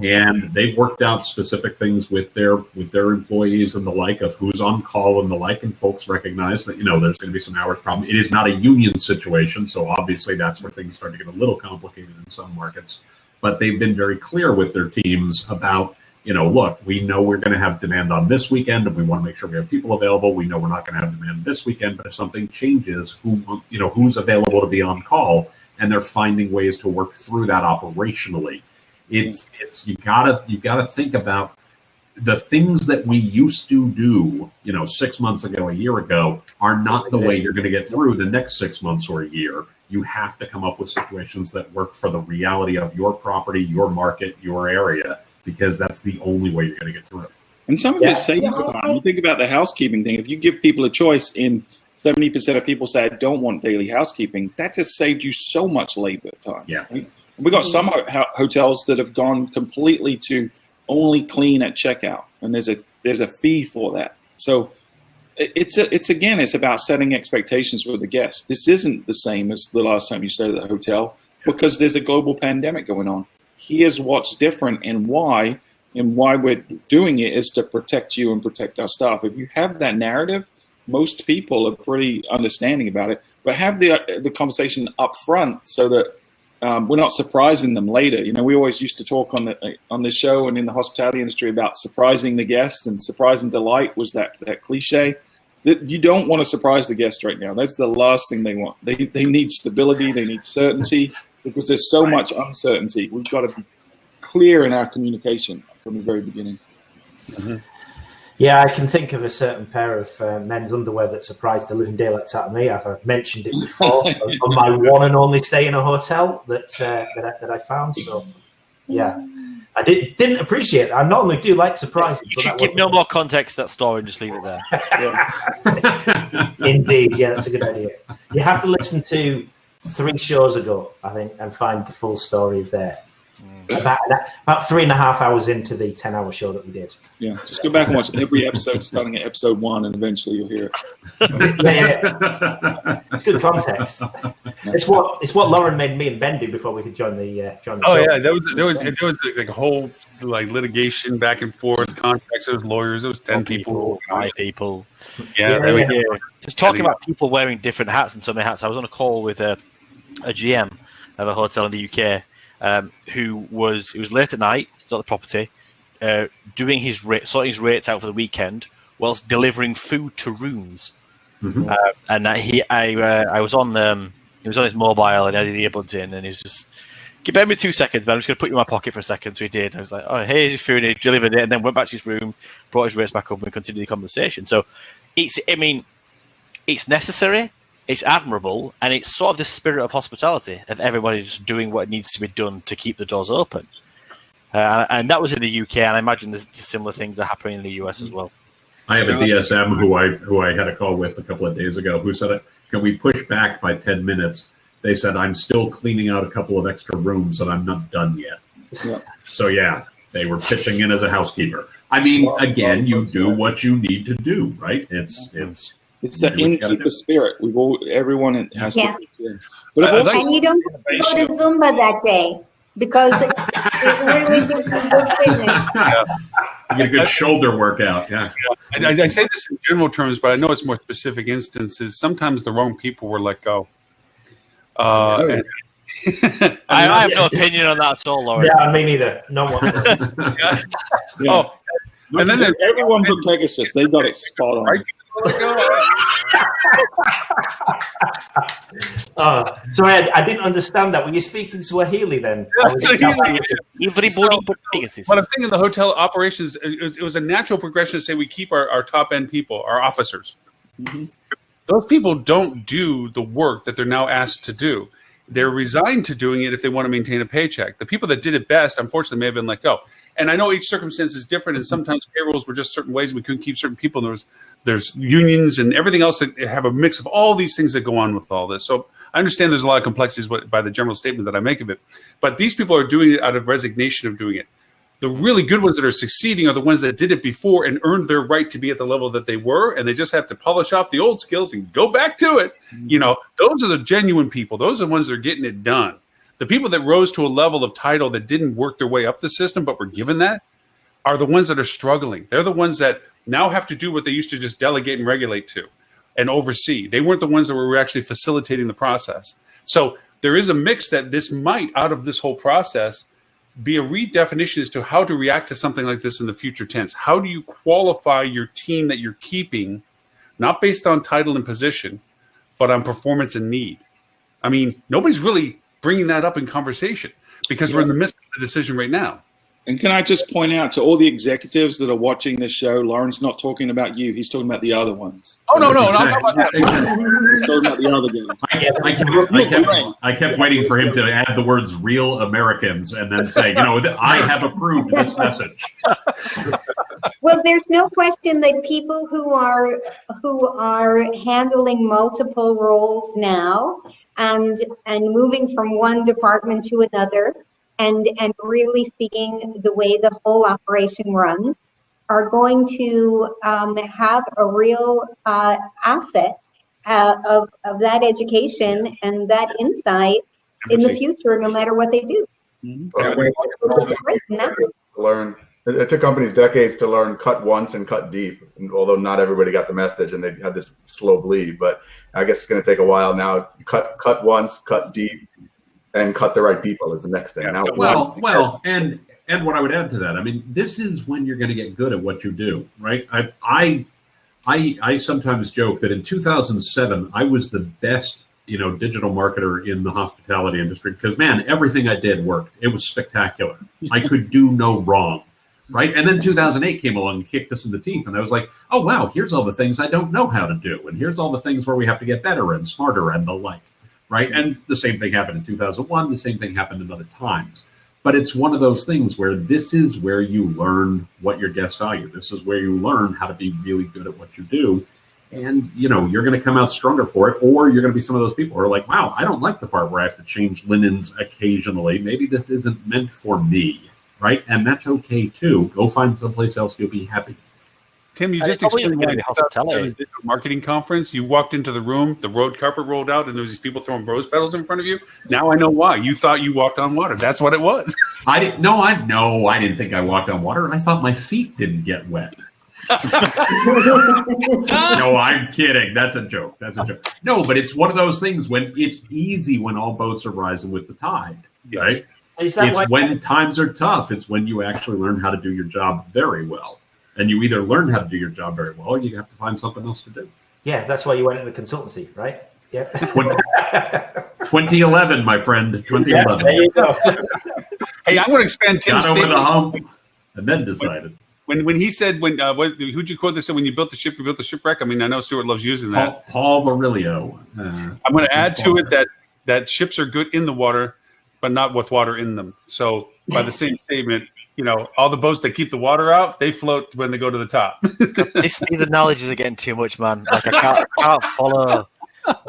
And they've worked out specific things with their employees and the like, of who's on call and the like, and folks recognize that there's going to be some hours problem. It is not a union situation, so obviously that's where things start to get a little complicated in some markets. But they've been very clear with their teams about, look, we know we're going to have demand on this weekend, and we want to make sure we have people available. We know we're not going to have demand this weekend, but if something changes, who's available to be on call, and they're finding ways to work through that operationally. It's you gotta think about the things that we used to do, 6 months ago, a year ago, are not the way you're going to get through the next 6 months or a year. You have to come up with situations that work for the reality of your property, your market, your area, because that's the only way you're going to get through it. And some of it saves time. You think about the housekeeping thing. If you give people a choice, and 70% of people say, I don't want daily housekeeping, that just saved you so much labor time. Yeah. We got some hotels that have gone completely to only clean at checkout, and there's a fee for that. So it's about setting expectations with the guest. This isn't the same as the last time you stayed at the hotel because there's a global pandemic going on. Here's what's different and why we're doing it is to protect you and protect our staff. If you have that narrative, most people are pretty understanding about it, but have the conversation up front so that we're not surprising them later. We always used to talk on the show and in the hospitality industry about surprising the guest, and surprise and delight was that cliche. That you don't want to surprise the guest right now. That's the last thing they want. They need stability. They need certainty because there's so much uncertainty. We've got to be clear in our communication from the very beginning. Mm-hmm. Yeah, I can think of a certain pair of men's underwear that surprised the living daylights out of me. I've mentioned it before on my one and only stay in a hotel that I found. So, yeah, I didn't appreciate it. I normally do like surprises. You should give no more context to that story and just leave it there. Yeah. Indeed, yeah, that's a good idea. You have to listen to 3 shows ago, I think, and find the full story there. About 3.5 hours into the 10-hour show that we did. Yeah, just go back and watch every episode starting at episode 1, and eventually you'll hear it. Yeah. It's good context. It's what Lauren made me and Ben do before we could join the show. Oh yeah, there was like a whole litigation back and forth, contracts. There was lawyers. There was 10 people. 5 people. Yeah. Just talking about people wearing different hats and so many hats. I was on a call with a GM of a hotel in the UK. It was late at night, still at the property, sorting his rates out for the weekend whilst delivering food to rooms. Mm-hmm. And I was on he was on his mobile and I had his earbuds in, and he was just, give me 2 seconds, man, I'm just going to put you in my pocket for a second. So he did. And I was like, oh, here's your food. And he delivered it and then went back to his room, brought his rates back up, and we continued the conversation. So it's necessary. It's admirable, and it's sort of the spirit of hospitality, of everybody just doing what needs to be done to keep the doors open. And that was in the UK, and I imagine there's similar things are happening in the US as well. I have a DSM who I had a call with a couple of days ago who said, can we push back by 10 minutes? They said, I'm still cleaning out a couple of extra rooms and I'm not done yet. Yeah. So, yeah, they were pitching in as a housekeeper. I mean, again, you do what you need to do, right? It's the innkeeper spirit. Everyone has to. But and you don't go to Zumba that day because it really gives you good fitness. You get a good shoulder workout. Yeah. I say this in general terms, but I know it's more specific instances. Sometimes the wrong people were let go. I have no opinion on that at all, Lauren. Yeah, me neither. No one. Yeah. Oh, and then everyone but Pegasus, they got it spot on. Right? Sorry, I didn't understand that. Were you speaking Swahili then? When I'm thinking the hotel operations, it was a natural progression to say we keep our top end people, our officers. Mm-hmm. Those people don't do the work that they're now asked to do. They're resigned to doing it if they want to maintain a paycheck. The people that did it best, unfortunately, may have been let go. And I know each circumstance is different, and sometimes payrolls were just certain ways. We couldn't keep certain people. And there's unions and everything else that have a mix of all these things that go on with all this. So I understand there's a lot of complexities by the general statement that I make of it. But these people are doing it out of resignation of doing it. The really good ones that are succeeding are the ones that did it before and earned their right to be at the level that they were, and they just have to polish off the old skills and go back to it. Mm-hmm. Those are the genuine people. Those are the ones that are getting it done. The people that rose to a level of title that didn't work their way up the system but were given that are the ones that are struggling. They're the ones that now have to do what they used to just delegate and regulate to and oversee. They weren't the ones that were actually facilitating the process. So there is a mix that this might, out of this whole process, be a redefinition as to how to react to something like this in the future tense. How do you qualify your team that you're keeping, not based on title and position, but on performance and need? I mean, nobody's really bringing that up in conversation because we're in the midst of the decision right now. And can I just point out to all the executives that are watching this show, Lauren's not talking about you. He's talking about the other ones. Oh, no, no, Exactly. not about that. He's talking about the other guys. I kept waiting for him to add the words "real Americans" and then say, I have approved this message. Well, there's no question that people who are handling multiple roles now and moving from one department to another and really seeing the way the whole operation runs are going to have a real asset of that education and that insight in the future, no matter what they do. Learn. It took companies decades to learn cut once and cut deep, although not everybody got the message and they had this slow bleed. But I guess it's going to take a while now. Cut once, cut deep, and cut the right people is the next thing. Now, and what I would add to that, I mean, this is when you're going to get good at what you do, right? I sometimes joke that in 2007 I was the best digital marketer in the hospitality industry because, man, everything I did worked. It was spectacular. I could do no wrong. Right. And then 2008 came along and kicked us in the teeth. And I was like, oh, wow, here's all the things I don't know how to do. And here's all the things where we have to get better and smarter and the like. Right. And the same thing happened in 2001. The same thing happened in other times. But it's one of those things where this is where you learn what your guests value. This is where you learn how to be really good at what you do. And, you're going to come out stronger for it. Or you're going to be some of those people who are like, wow, I don't like the part where I have to change linens occasionally. Maybe this isn't meant for me. Right. And that's OK, too. Go find someplace else. You'll be happy. Tim, you just explained the hospitality marketing conference. You walked into the room, the road carpet rolled out, and there was these people throwing rose petals in front of you. Now I know why. You thought you walked on water. That's what it was. I didn't think I walked on water. I thought my feet didn't get wet. No, I'm kidding. That's a joke. No, but it's one of those things when it's easy when all boats are rising with the tide, right? It's when times are tough. It's when you actually learn how to do your job very well. And you either learn how to do your job very well or you have to find something else to do. Yeah, that's why you went into consultancy, right? Yeah. 2011, my friend. 2011. Yeah, there you go. Hey, I'm going to expand Tim's statement. Got over the hump and then decided. When he said, who'd you quote that said, when you built the ship, you built the shipwreck? I mean, I know Stuart loves using that. Paul Virilio. I'm going to add to it that ships are good in the water, but not with water in them. So by the same statement, all the boats that keep the water out, they float when they go to the top. These analogies are getting too much, man. Like I can't follow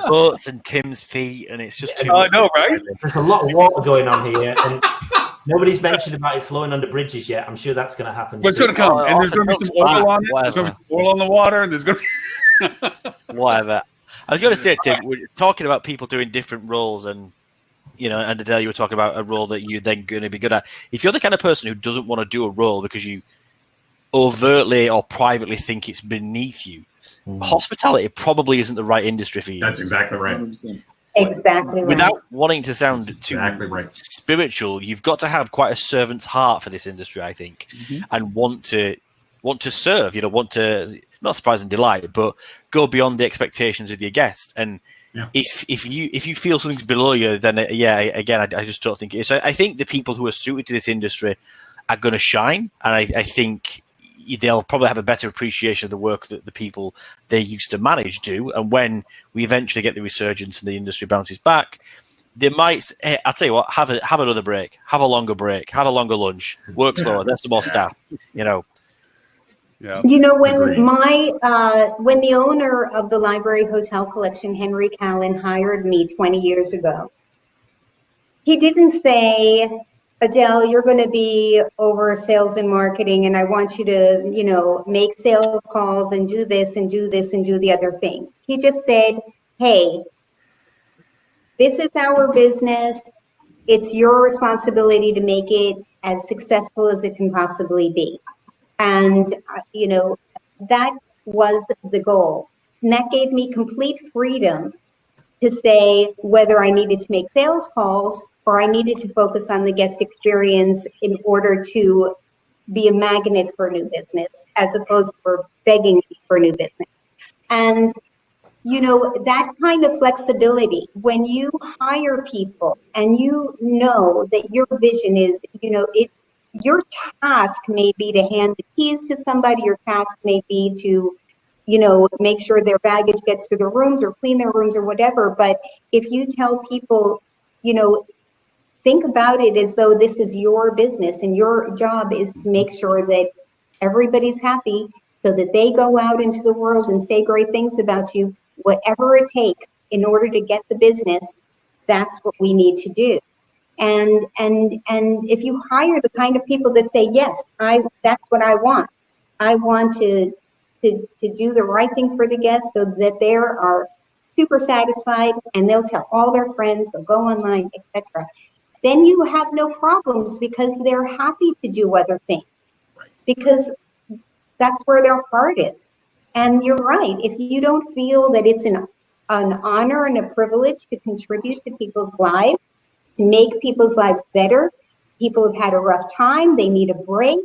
boats and Tim's feet, and it's just too much. I know, right? There's a lot of water going on here, and nobody's mentioned about it flowing under bridges yet. I'm sure that's going to happen. But it's going to come, and there's going to be some oil on it. There's going to be some oil on the water, and there's going to be... Whatever. I was going to say, Tim, we're talking about people doing different roles, and and Adele, you were talking about a role that you're then going to be good at. If you're the kind of person who doesn't want to do a role because you overtly or privately think it's beneath you, hospitality probably isn't the right industry for you. That's exactly right. Exactly right. Without wanting to sound too spiritual, you've got to have quite a servant's heart for this industry, I think, and want to serve. Want to not surprise and delight, but go beyond the expectations of your guests. And if you feel something's below you, then again, I just don't think it is. I think the people who are suited to this industry are going to shine, and I think they'll probably have a better appreciation of the work that the people they used to manage do. And when we eventually get the resurgence and the industry bounces back, they might. I'll tell you what, have another break, have a longer break, have a longer lunch, work slower. There's some more staff. Yeah. When when the owner of the Library Hotel Collection, Henry Callan, hired me 20 years ago, he didn't say, Adele, you're going to be over sales and marketing, and I want you to, make sales calls and do this and do this and do the other thing. He just said, hey, this is our business. It's your responsibility to make it as successful as it can possibly be. And, that was the goal. And that gave me complete freedom to say whether I needed to make sales calls or I needed to focus on the guest experience in order to be a magnet for new business, as opposed to begging for new business. And, that kind of flexibility, when you hire people and that your vision is, your task may be to hand the keys to somebody. Your task may be to, you know, make sure their baggage gets to their rooms or clean their rooms or whatever. But if you tell people, you know, think about it as though this is your business and your job is to make sure that everybody's happy so that they go out into the world and say great things about you, whatever it takes in order to get the business, that's what we need to do. And if you hire the kind of people that say, yes, that's what I want. I want to do the right thing for the guests so that they are super satisfied and they'll tell all their friends, they'll go online, etc. Then you have no problems because they're happy to do other things because that's where their heart is. And you're right. If you don't feel that it's an honor and a privilege to contribute to people's lives, to make people's lives better, people have had a rough time, they need a break.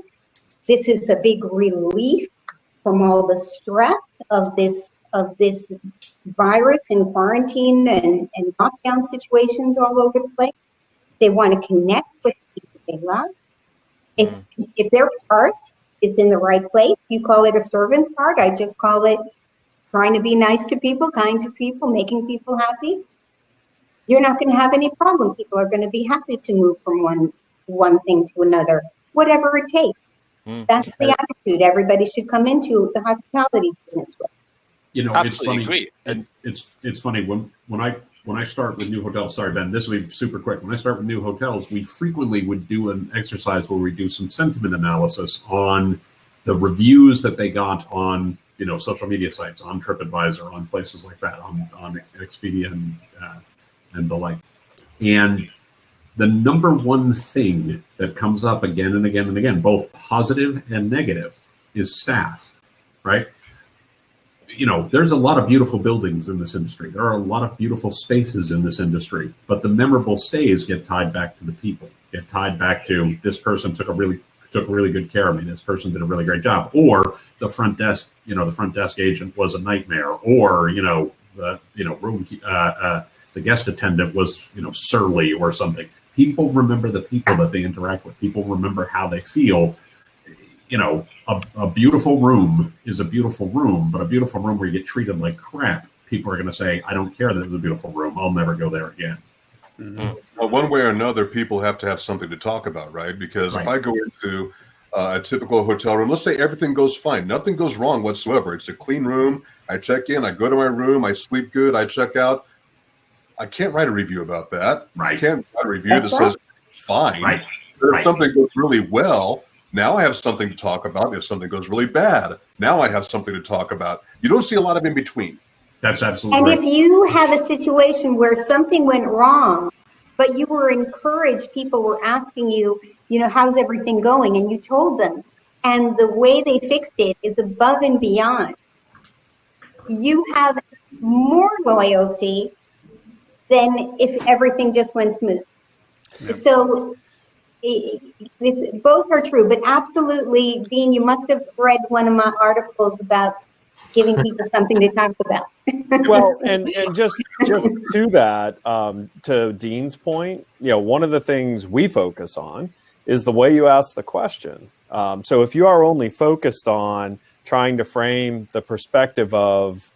This is a big relief from all the stress of this virus and quarantine and lockdown situations all over the place. They want to connect with people they love. If their heart is in the right place, you call it a servant's heart. I just call it trying to be nice to people, kind to people, making people happy. You're not going to have any problem. People are going to be happy to move from one thing to another, whatever it takes. That's the attitude everybody should come into the hospitality business with. You know, Absolutely it's funny. agree. And it's funny when I start with new hotels. Sorry, Ben, this will be super quick. When I start with new hotels, we frequently would do an exercise where we do some sentiment analysis on the reviews that they got on, you know, social media sites, on TripAdvisor, on places like that, on Expedia and the like. And the number one thing that comes up again and again and again, both positive and negative, is staff, right? You know, there's a lot of beautiful buildings in this industry. There are a lot of beautiful spaces in this industry, but the memorable stays get tied back to the people, get tied back to this person took really good care of me. This person did a really great job. Or the front desk, you know, the front desk agent was a nightmare. Or, you know, the guest attendant was, you know, surly or something. People remember the people that they interact with. People remember how they feel. You know, a beautiful room is a beautiful room, but a beautiful room where you get treated like crap, people are going to say, I don't care that it was a beautiful room. I'll never go there again. Mm-hmm. Well, one way or another, people have to have something to talk about, right? Because if I go into a typical hotel room, let's say everything goes fine. Nothing goes wrong whatsoever. It's a clean room. I check in, I go to my room, I sleep good, I check out. I can't write a review about that. Right. I can't write a review that says fine. Right. But if something goes really well, now I have something to talk about. If something goes really bad, now I have something to talk about. You don't see a lot of in between. That's absolutely right. And if you have a situation where something went wrong, but you were encouraged, people were asking you, you know, how's everything going? And you told them, and the way they fixed it is above and beyond. You have more loyalty than if everything just went smooth. Yep. So both are true, but absolutely, Dean, you must have read one of my articles about giving people something to talk about. Well, and just to that, to Dean's point, you know, one of the things we focus on is the way you ask the question. So if you are only focused on trying to frame the perspective of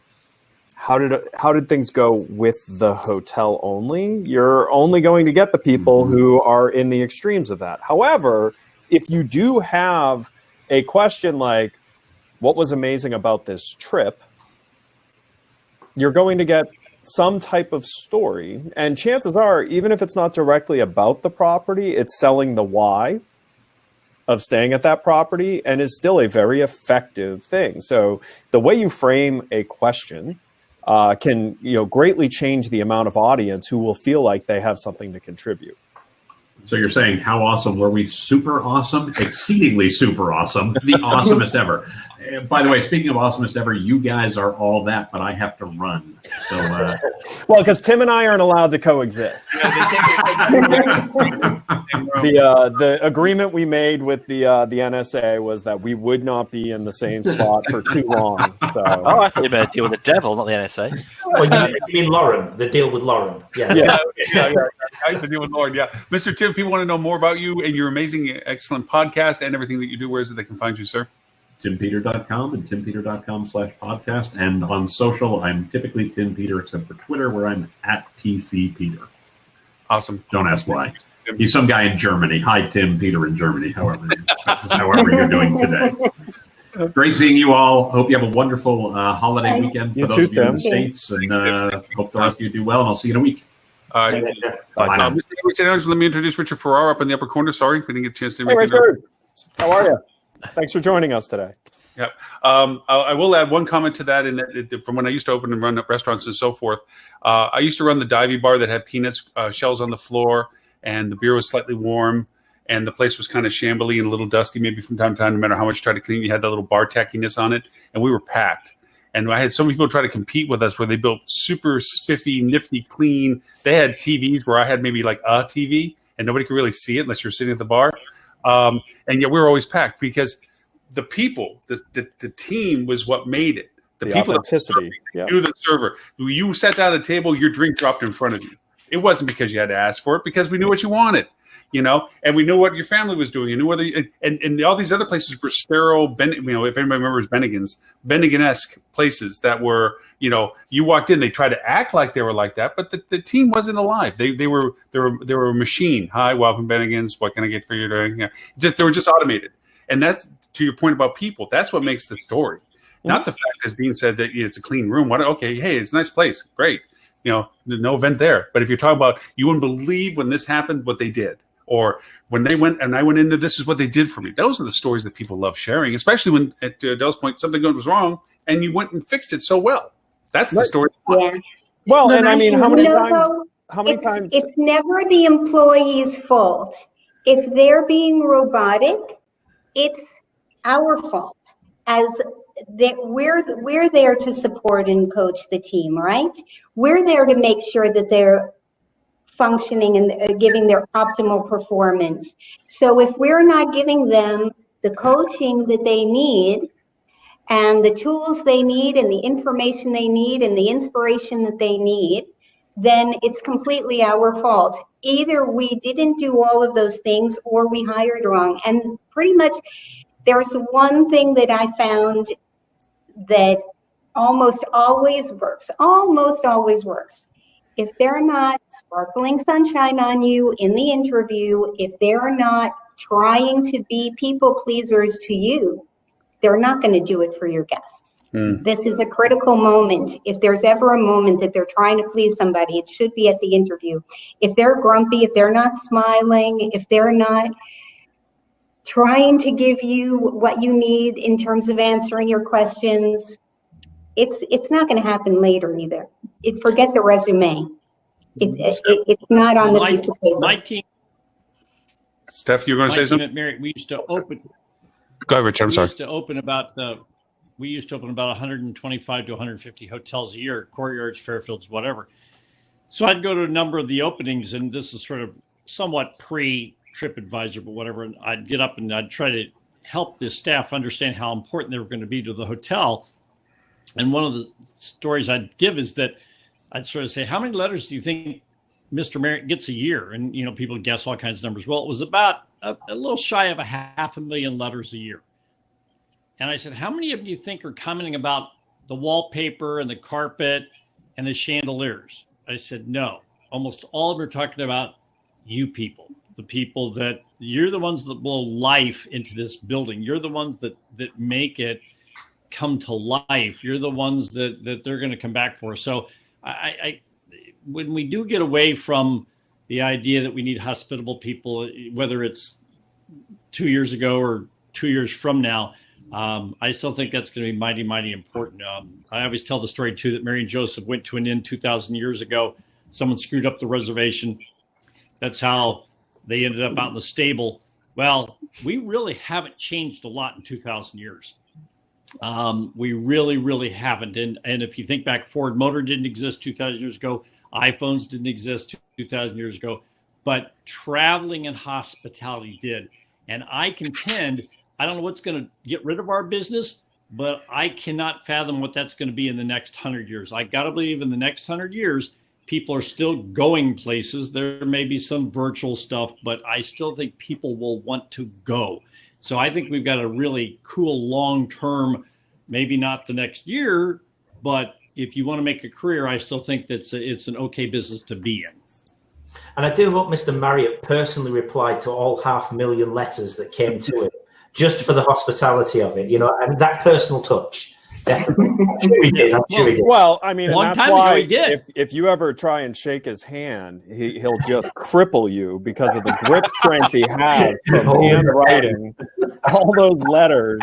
how did things go with the hotel only, you're only going to get the people who are in the extremes of that. However, if you do have a question like, what was amazing about this trip, you're going to get some type of story. And chances are, even if it's not directly about the property, it's selling the why of staying at that property and is still a very effective thing. So the way you frame a question can, you know, greatly change the amount of audience who will feel like they have something to contribute. So you're saying, how awesome were we? Super awesome, exceedingly super awesome, the awesomest ever. By the way, speaking of awesomest ever, you guys are all that, but I have to run. So, well, because Tim and I aren't allowed to coexist. The agreement we made with the NSA was that we would not be in the same spot for too long. So. Oh, I thought you better deal with the devil, not the NSA. Well, you mean Lauren? The deal with Lauren? Yeah. The deal with Lauren. Yeah, Mr. Tim. People want to know more about you and your amazing, excellent podcast and everything that you do. Where is it they can find you, sir? TimPeter.com and TimPeter.com/podcast. And on social, I'm typically Tim Peter, except for Twitter, where I'm at TCPeter. Awesome. Don't ask why. He's some guy in Germany. Hi, Tim Peter in Germany, however you're doing today. Great seeing you all. Hope you have a wonderful holiday weekend for those of you in the States. And hope the rest of you do well. And I'll see you in a week. All right. Let me introduce Richard Farrar up in the upper corner. Sorry if we didn't get a chance to make it. How are you? Thanks for joining us today. Yep. I will add one comment to that. From when I used to open and run restaurants and so forth, I used to run the divey bar that had peanuts shells on the floor, and the beer was slightly warm, and the place was kind of shambly and a little dusty maybe from time to time. No matter how much you tried to clean, you had that little bar tackiness on it, and we were packed. And I had so many people try to compete with us where they built super spiffy, nifty, clean. They had TVs where I had maybe like a TV, and nobody could really see it unless you're sitting at the bar. And yet we were always packed because the people, the team was what made it. The people, authenticity, knew the server. You sat down at a table, your drink dropped in front of you. It wasn't because you had to ask for it, because we knew what you wanted, and we knew what your family was doing. You knew whether, and all these other places were sterile, if anybody remembers Bennigan-esque places that were, you walked in, they tried to act like they were like that, but the team wasn't alive. They were a machine. Hi, welcome Bennigan's. What can I get for you today? They were just automated. And that's, to your point about people, that's what makes the story. Not the fact, as Dean said, that it's a clean room. Hey, it's a nice place. Great. No event there. But if you're talking about, you wouldn't believe when this happened, what they did. Or when they went and I went into, this is what they did for me. Those are the stories that people love sharing, especially when, at Adele's point, something was wrong and you went and fixed it so well. That's the story. Yeah. Well, and I mean, how many times? It's never the employee's fault. If they're being robotic, it's our fault. We're there to support and coach the team, right? We're there to make sure that they're functioning and giving their optimal performance. So if we're not giving them the coaching that they need and the tools they need and the information they need and the inspiration that they need, then it's completely our fault. Either we didn't do all of those things or we hired wrong. And pretty much there's one thing that I found that almost always works. If they're not sparkling sunshine on you in the interview, if they're not trying to be people pleasers to you, they're not going to do it for your guests. This is a critical moment. If there's ever a moment that they're trying to please somebody, it should be at the interview. If they're grumpy, if they're not smiling, if they're not trying to give you what you need in terms of answering your questions, it's not going to happen later either. Forget the resume. It's not on the piece of paper. My team. Steph, you're going to say something? At Marriott, we used to open. Go ahead, Rich. I'm sorry. We used to open about 125 to 150 hotels a year, Courtyards, Fairfields, whatever. So I'd go to a number of the openings, and this is sort of somewhat pre-TripAdvisor, but whatever. And I'd get up and I'd try to help the staff understand how important they were going to be to the hotel. And one of the stories I'd give is that I'd sort of say, how many letters do you think Mr. Marriott gets a year? And, people guess all kinds of numbers. Well, it was about a little shy of 500,000 letters a year. And I said, how many of you think are commenting about the wallpaper and the carpet and the chandeliers? I said, no. Almost all of them are talking about you people, the people that you're the ones that blow life into this building. You're the ones that make it come to life. You're the ones that they're going to come back for. So I when we do get away from the idea that we need hospitable people, whether it's 2 years ago or 2 years from now, I still think that's going to be mighty, mighty important. I always tell the story, too, that Mary and Joseph went to an inn 2,000 years ago. Someone screwed up the reservation. That's how they ended up out in the stable. Well, we really haven't changed a lot in 2,000 years. We really, really haven't. And if you think back, Ford Motor didn't exist 2,000 years ago. iPhones didn't exist 2,000 years ago. But traveling and hospitality did. And I contend, I don't know what's going to get rid of our business, but I cannot fathom what that's going to be in the next 100 years. I got to believe in the next 100 years, people are still going places. There may be some virtual stuff, but I still think people will want to go. So I think we've got a really cool long-term, maybe not the next year, but if you want to make a career, I still think that it's an okay business to be in. And I do hope Mr. Marriott personally replied to all 500,000 letters that came to him just for the hospitality of it, and that personal touch. Definitely. I'm sure he did. Well, I mean, One and that's time ago why he did. if you ever try and shake his hand, he'll just cripple you because of the grip strength he has from handwriting all those letters.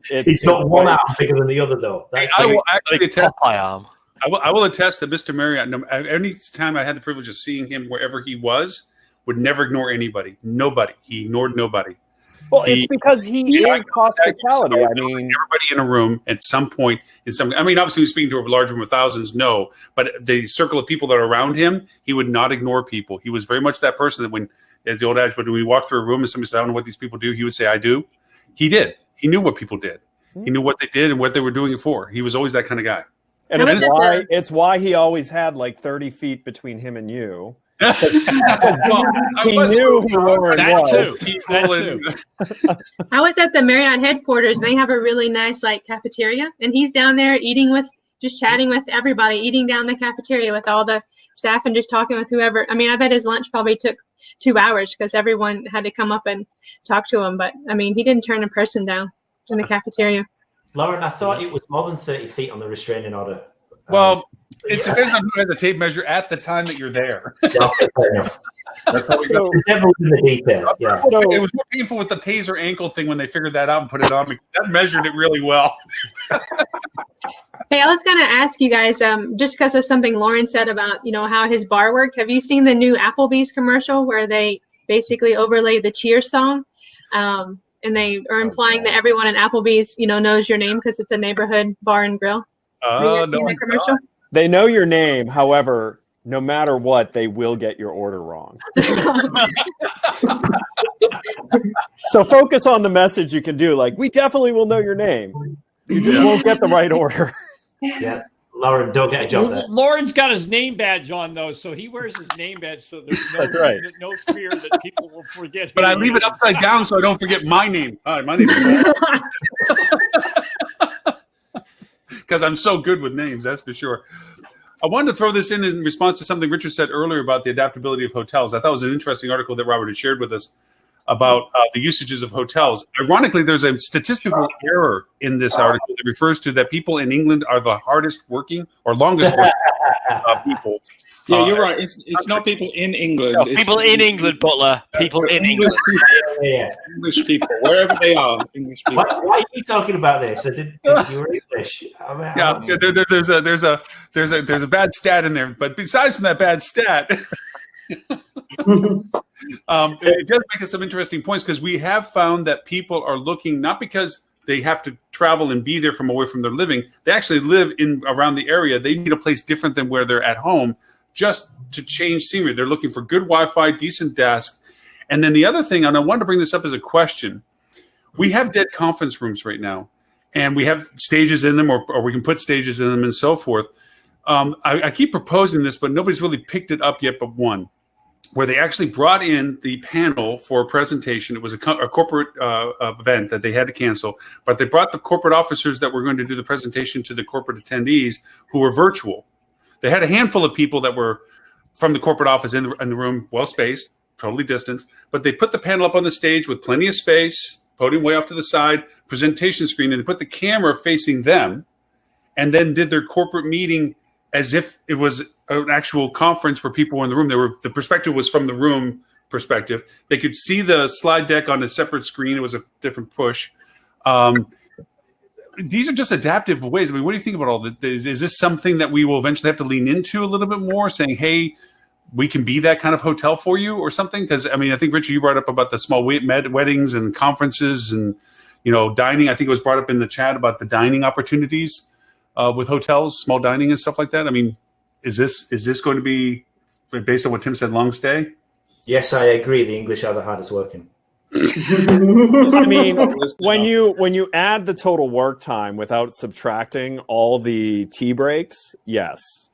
He's got one arm bigger than the other, though. I will actually attest. My arm. I will attest that Mr. Marriott, any time I had the privilege of seeing him wherever he was, would never ignore anybody. Nobody. He ignored nobody. Well, it's because he is hospitality. I mean, everybody in a room at some point obviously speaking to a large room of thousands, no, but the circle of people that are around him, he would not ignore people. He was very much that person that when, as the old adage, when we walk through a room and somebody said, I don't know what these people do, he would say, I do. He did. He knew what people did. He knew what they did and what they were doing it for. He was always that kind of guy. And it's why he always had like 30 feet between him and you. He knew who Lauren was. I was at the Marriott headquarters. They have a really nice cafeteria, and he's down there chatting with everybody, eating down the cafeteria with all the staff and just talking with whoever. I mean, I bet his lunch probably took 2 hours because everyone had to come up and talk to him. But I mean, he didn't turn a person down in the cafeteria. Lauren, I thought it was more than 30 feet on the restraining order. Well, it depends on who has a tape measure at the time that you're there. That's how we got the detail. Yeah. So, it was more painful with the taser ankle thing when they figured that out and put it on me. That measured it really well. Hey, I was going to ask you guys, just because of something Lauren said about, how his bar worked. Have you seen the new Applebee's commercial where they basically overlay the Cheers song? And they are implying that everyone in Applebee's, knows your name because it's a neighborhood bar and grill. Have you guys seen the commercial? They know your name. However, no matter what, they will get your order wrong. So focus on the message you can do. Like, we definitely will know your name. You just won't get the right order. Yeah. Lauren, don't get a job there. Lauren's got his name badge on, though, so he wears his name badge, so there's no fear that people will forget. But I leave it upside down so I don't forget my name. Hi, my name is because I'm so good with names, that's for sure. I wanted to throw this in response to something Richard said earlier about the adaptability of hotels. I thought it was an interesting article that Robert had shared with us about the usages of hotels. Ironically, there's a statistical error in this article that refers to that people in England are the hardest working or longest working people. Yeah, you're right. It's not people in England. No, people in England, Butler. People in England. English people, wherever they are. English people. Why are you talking about this? I didn't think you were English. There's a bad stat in there, but besides from that bad stat, it does make us some interesting points because we have found that people are looking not because they have to travel and be there from away from their living. They actually live in around the area. They need a place different than where they're at home just to change scenery. They're looking for good Wi-Fi, decent desk. And then the other thing, and I wanted to bring this up as a question, we have dead conference rooms right now, and we have stages in them, or we can put stages in them and so forth. I keep proposing this, but nobody's really picked it up yet but one, where they actually brought in the panel for a presentation. It was a corporate event that they had to cancel, but they brought the corporate officers that were going to do the presentation to the corporate attendees who were virtual. They had a handful of people that were from the corporate office in the room, well-spaced, totally distanced, but they put the panel up on the stage with plenty of space, podium way off to the side, presentation screen, and they put the camera facing them, and then did their corporate meeting as if it was an actual conference where people were in the room. The perspective was from the room perspective. They could see the slide deck on a separate screen. It was a different push. These are just adaptive ways. I mean, what do you think about all this? Is this something that we will eventually have to lean into a little bit more, saying, hey, we can be that kind of hotel for you or something? Because, I mean, I think, Richard, you brought up about the small weddings and conferences and dining. I think it was brought up in the chat about the dining opportunities with hotels, small dining and stuff like that. I mean, is this going to be, based on what Tim said, long stay? Yes, I agree. The English are the hardest working. I mean, when you add the total work time without subtracting all the tea breaks, yes.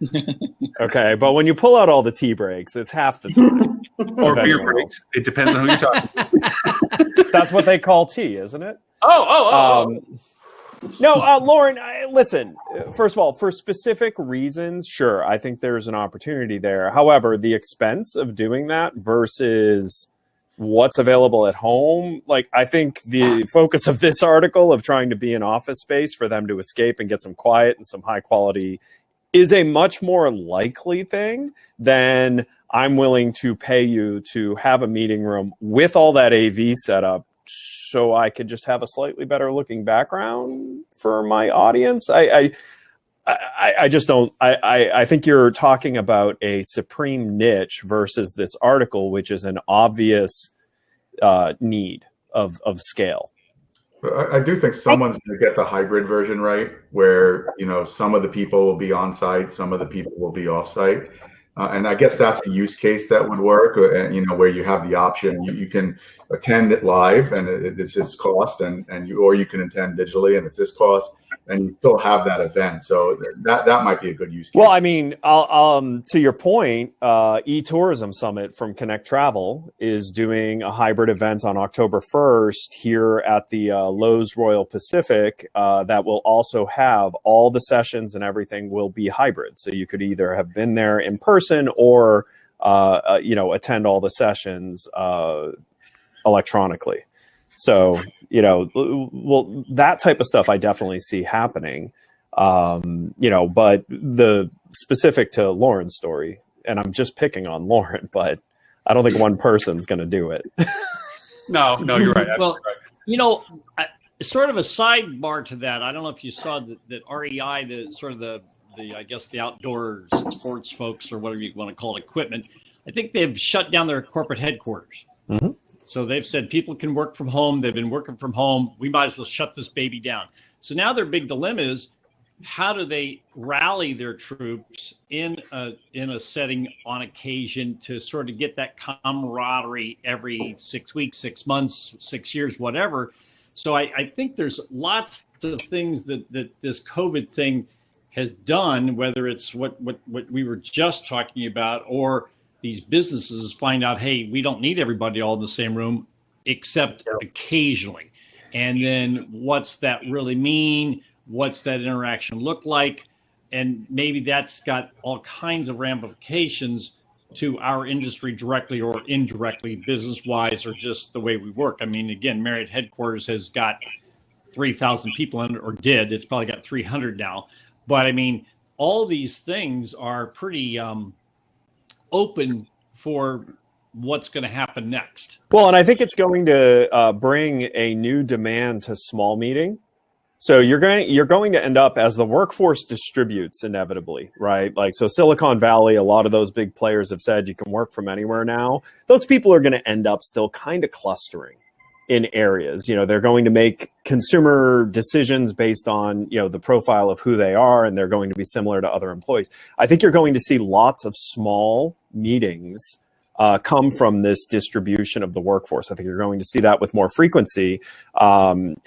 Okay, but when you pull out all the tea breaks, it's half the time. Or beer breaks. It depends on who you're talking to. That's what they call tea, isn't it? No, Lauren, listen, first of all, for specific reasons, sure, I think there's an opportunity there. However, the expense of doing that versus what's available at home, like, I think the focus of this article of trying to be an office space for them to escape and get some quiet and some high quality is a much more likely thing than I'm willing to pay you to have a meeting room with all that AV set up so I could just have a slightly better looking background for my audience. I just don't. I think you're talking about a supreme niche versus this article, which is an obvious need of scale. I do think someone's going to get the hybrid version right, where some of the people will be on site, some of the people will be off site, and I guess that's a use case that would work. Where you have the option, you can attend it live and it's this cost, and or you can attend digitally and it's this cost, and you still have that event. So that might be a good use case. Well, I mean, to your point, eTourism Summit from Connect Travel is doing a hybrid event on October 1st here at the Lowe's Royal Pacific that will also have all the sessions and everything will be hybrid. So you could either have been there in person or, attend all the sessions electronically. So, well, that type of stuff I definitely see happening, but the specific to Lauren's story, and I'm just picking on Lauren, but I don't think one person's going to do it. No, you're right. Well, sort of a sidebar to that. I don't know if you saw that REI, the I guess the outdoor sports folks or whatever you want to call it, equipment, I think they've shut down their corporate headquarters. Mm-hmm. So they've said people can work from home. They've been working from home. We might as well shut this baby down. So now their big dilemma is, how do they rally their troops in a setting on occasion to sort of get that camaraderie every 6 weeks, 6 months, 6 years, whatever. So I think there's lots of things that this COVID thing has done, whether it's what we were just talking about, or these businesses find out, hey, we don't need everybody all in the same room, except occasionally. And then what's that really mean? What's that interaction look like? And maybe that's got all kinds of ramifications to our industry directly or indirectly, business-wise, or just the way we work. I mean, again, Marriott headquarters has got 3,000 people in it, or did. It's probably got 300 now. But I mean, all these things are pretty open for what's going to happen next. Well, and I think it's going to bring a new demand to small meeting. So you're going to end up, as the workforce distributes inevitably, right? Like, so Silicon Valley, a lot of those big players have said you can work from anywhere now. Those people are going to end up still kind of clustering in areas. They're going to make consumer decisions based on, the profile of who they are, and they're going to be similar to other employees. I think you're going to see lots of small meetings come from this distribution of the workforce. I think you're going to see that with more frequency. And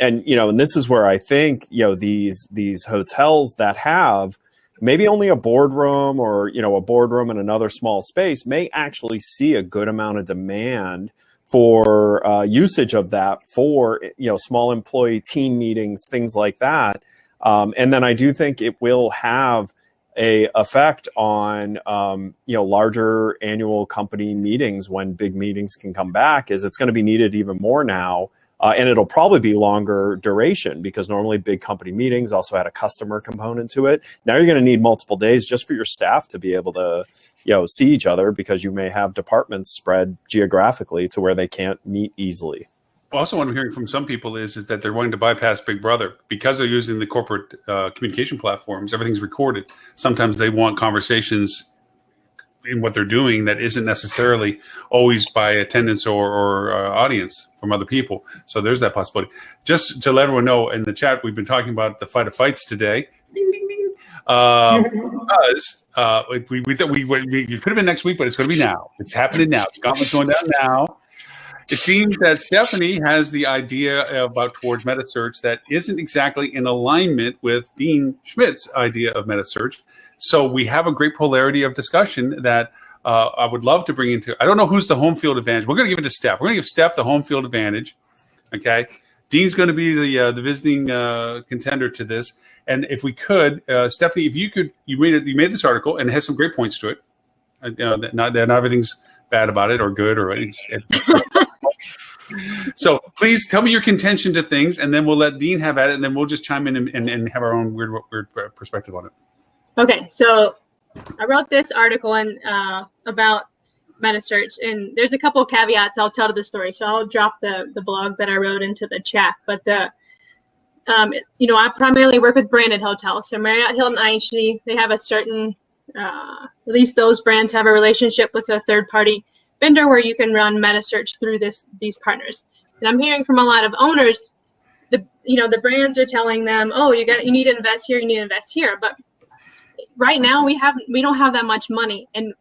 this is where I think, these hotels that have maybe only a boardroom or, a boardroom in another small space may actually see a good amount of demand for usage of that for, small employee team meetings, things like that. And then I do think it will have a effect on, larger annual company meetings when big meetings can come back, is it's going to be needed even more now. And it'll probably be longer duration, because normally big company meetings also had a customer component to it. Now you're going to need multiple days just for your staff to be able to, see each other, because you may have departments spread geographically to where they can't meet easily. Also, what I'm hearing from some people is that they're wanting to bypass Big Brother because they're using the corporate communication platforms. Everything's recorded. Sometimes they want conversations in what they're doing that isn't necessarily always by attendance or audience from other people. So there's that possibility. Just to let everyone know, in the chat, we've been talking about the fight of fights today. Ding, ding, ding. Because we it could have been next week, but it's going to be now. It's happening now. The gauntlet's going down now. It seems that Stephanie has the idea about towards Metasearch that isn't exactly in alignment with Dean Schmidt's idea of Metasearch. So we have a great polarity of discussion that I would love to bring into. I don't know who's the home field advantage. We're going to give it to Steph. We're going to give Steph the home field advantage. Okay, Dean's going to be the visiting contender to this. And if we could, Stephanie, if you could, you made this article and it has some great points to it. Not everything's bad about it or good or anything. So please tell me your contention to things, and then we'll let Dean have at it, and then we'll just chime in and have our own weird perspective on it. Okay, so I wrote this article about Metasearch, and there's a couple of caveats I'll tell to the story. So I'll drop the blog that I wrote into the chat. But I primarily work with branded hotels. So Marriott, Hilton, IHG, they have a certain, at least those brands have a relationship with a third-party vendor where you can run Metasearch through these partners. And I'm hearing from a lot of owners, the brands are telling them, oh, you need to invest here, you need to invest here. But right now we don't have that much money. And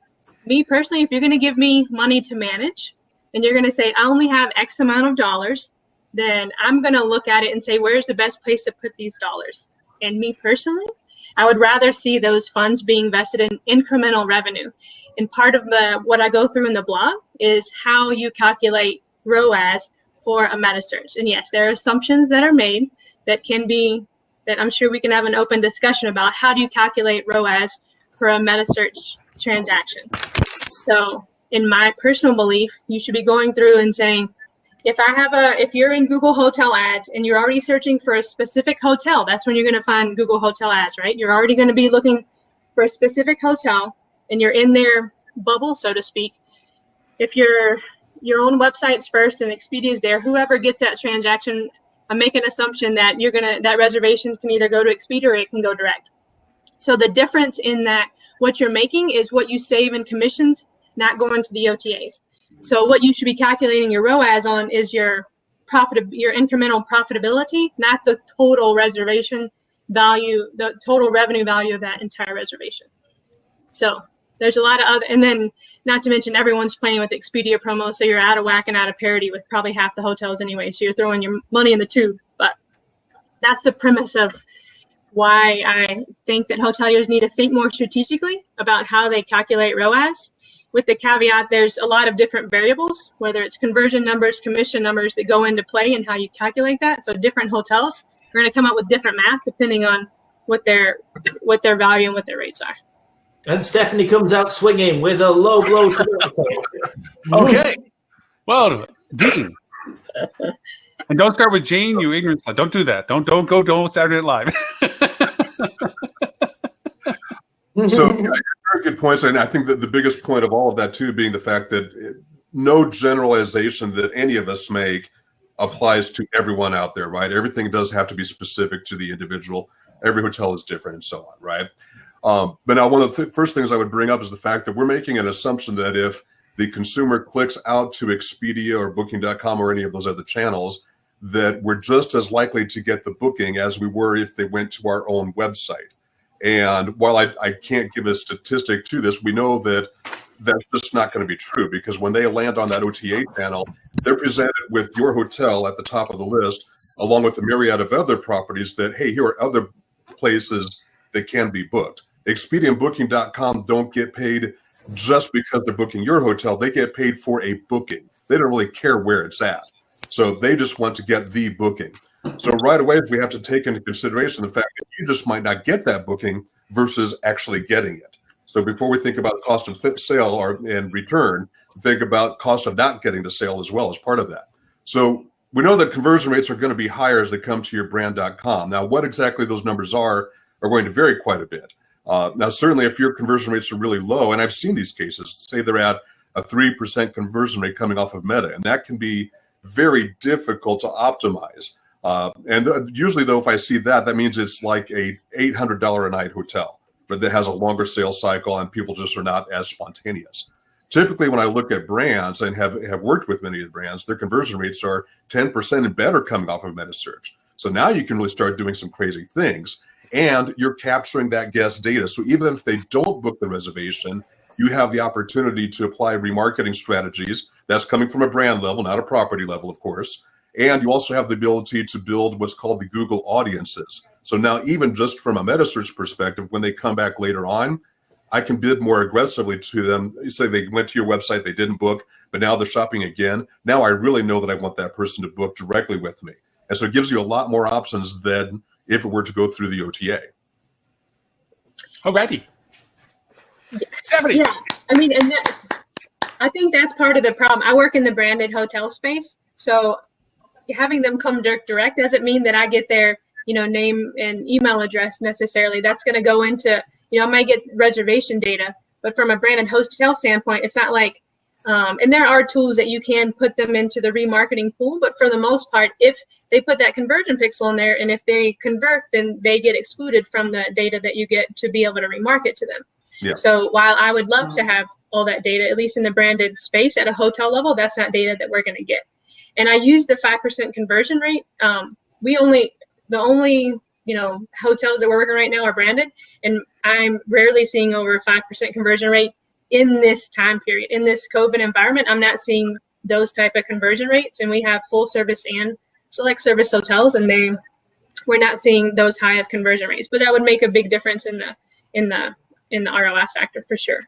me personally, if you're going to give me money to manage and you're going to say I only have X amount of dollars, then I'm going to look at it and say, where's the best place to put these dollars? And me personally, I would rather see those funds being invested in incremental revenue. And part of what I go through in the blog is how you calculate ROAS for a Metasearch. And yes, there are assumptions that are made that I'm sure we can have an open discussion about. How do you calculate ROAS for a Metasearch transaction? So in my personal belief, you should be going through and saying, if you're in Google Hotel Ads and you're already searching for a specific hotel, that's when you're going to find Google Hotel Ads, right? You're already going to be looking for a specific hotel and you're in their bubble, so to speak. If your own website's first and Expedia's there, whoever gets that transaction, I make an assumption that that reservation can either go to Expedia or it can go direct. So the difference in that, what you're making is what you save in commissions, not going to the OTAs. So what you should be calculating your ROAS on is your incremental profitability, not the total reservation value, the total revenue value of that entire reservation. So there's a lot of other, and then not to mention everyone's playing with Expedia promo, so you're out of whack and out of parity with probably half the hotels anyway. So you're throwing your money in the tube. But that's the premise of why I think that hoteliers need to think more strategically about how they calculate ROAS. With the caveat, there's a lot of different variables, whether it's conversion numbers, commission numbers that go into play and how you calculate that. So different hotels are going to come up with different math depending on what their value and what their rates are. And Stephanie comes out swinging with a low blow to the Okay. Well, Dean. And don't start with Jane, you ignorant slut. Don't do that. Don't go Saturday Night Live. So very good points, and I think that the biggest point of all of that too being the fact that no generalization that any of us make applies to everyone out there, right? Everything does have to be specific to the individual. Every hotel is different and so on, right? But now one of the first things I would bring up is the fact that we're making an assumption that if the consumer clicks out to Expedia or Booking.com or any of those other channels, that we're just as likely to get the booking as we were if they went to our own website. And while I can't give a statistic to this, we know that that's just not going to be true, because when they land on that OTA channel, they're presented with your hotel at the top of the list, along with a myriad of other properties that, hey, here are other places that can be booked. Expedia and Booking.com don't get paid just because they're booking your hotel. They get paid for a booking. They don't really care where it's at. So they just want to get the booking. So right away, we have to take into consideration the fact that you just might not get that booking versus actually getting it. So before we think about cost of sale and return, think about cost of not getting the sale as well as part of that. So we know that conversion rates are going to be higher as they come to your brand.com. Now, what exactly those numbers are going to vary quite a bit. Now, certainly if your conversion rates are really low, and I've seen these cases, say they're at a 3% conversion rate coming off of Meta, and that can be very difficult to optimize. And usually, though, if I see that, that means it's like a $800 a night hotel. but that has a longer sales cycle and people just are not as spontaneous. Typically, when I look at brands and have worked with many of the brands, their conversion rates are 10% and better coming off of Metasearch. So now you can really start doing some crazy things, and you're capturing that guest data. So even if they don't book the reservation, you have the opportunity to apply remarketing strategies. That's coming from a brand level, not a property level, of course. And you also have the ability to build what's called the Google audiences. So now even just from a Metasearch perspective, when they come back later on, I can bid more aggressively to them. You say they went to your website, they didn't book, but now they're shopping again. Now I really know that I want that person to book directly with me. And so it gives you a lot more options than if it were to go through the OTA. Alrighty. Stephanie. Yeah, I mean, and I think that's part of the problem. I work in the branded hotel space, so having them come direct doesn't mean that I get their, name and email address necessarily. That's going to go into, I might get reservation data, but from a branded hotel standpoint, it's not like, and there are tools that you can put them into the remarketing pool, but for the most part, if they put that conversion pixel in there and if they convert, then they get excluded from the data that you get to be able to remarket to them. Yeah. So while I would love to have all that data, at least in the branded space at a hotel level, that's not data that we're going to get. And I use the 5% conversion rate. The only hotels that we're working right now are branded, and I'm rarely seeing over a 5% conversion rate in this time period. In this COVID environment, I'm not seeing those type of conversion rates, and we have full service and select service hotels, and we're not seeing those high of conversion rates. But that would make a big difference in the ROI factor for sure.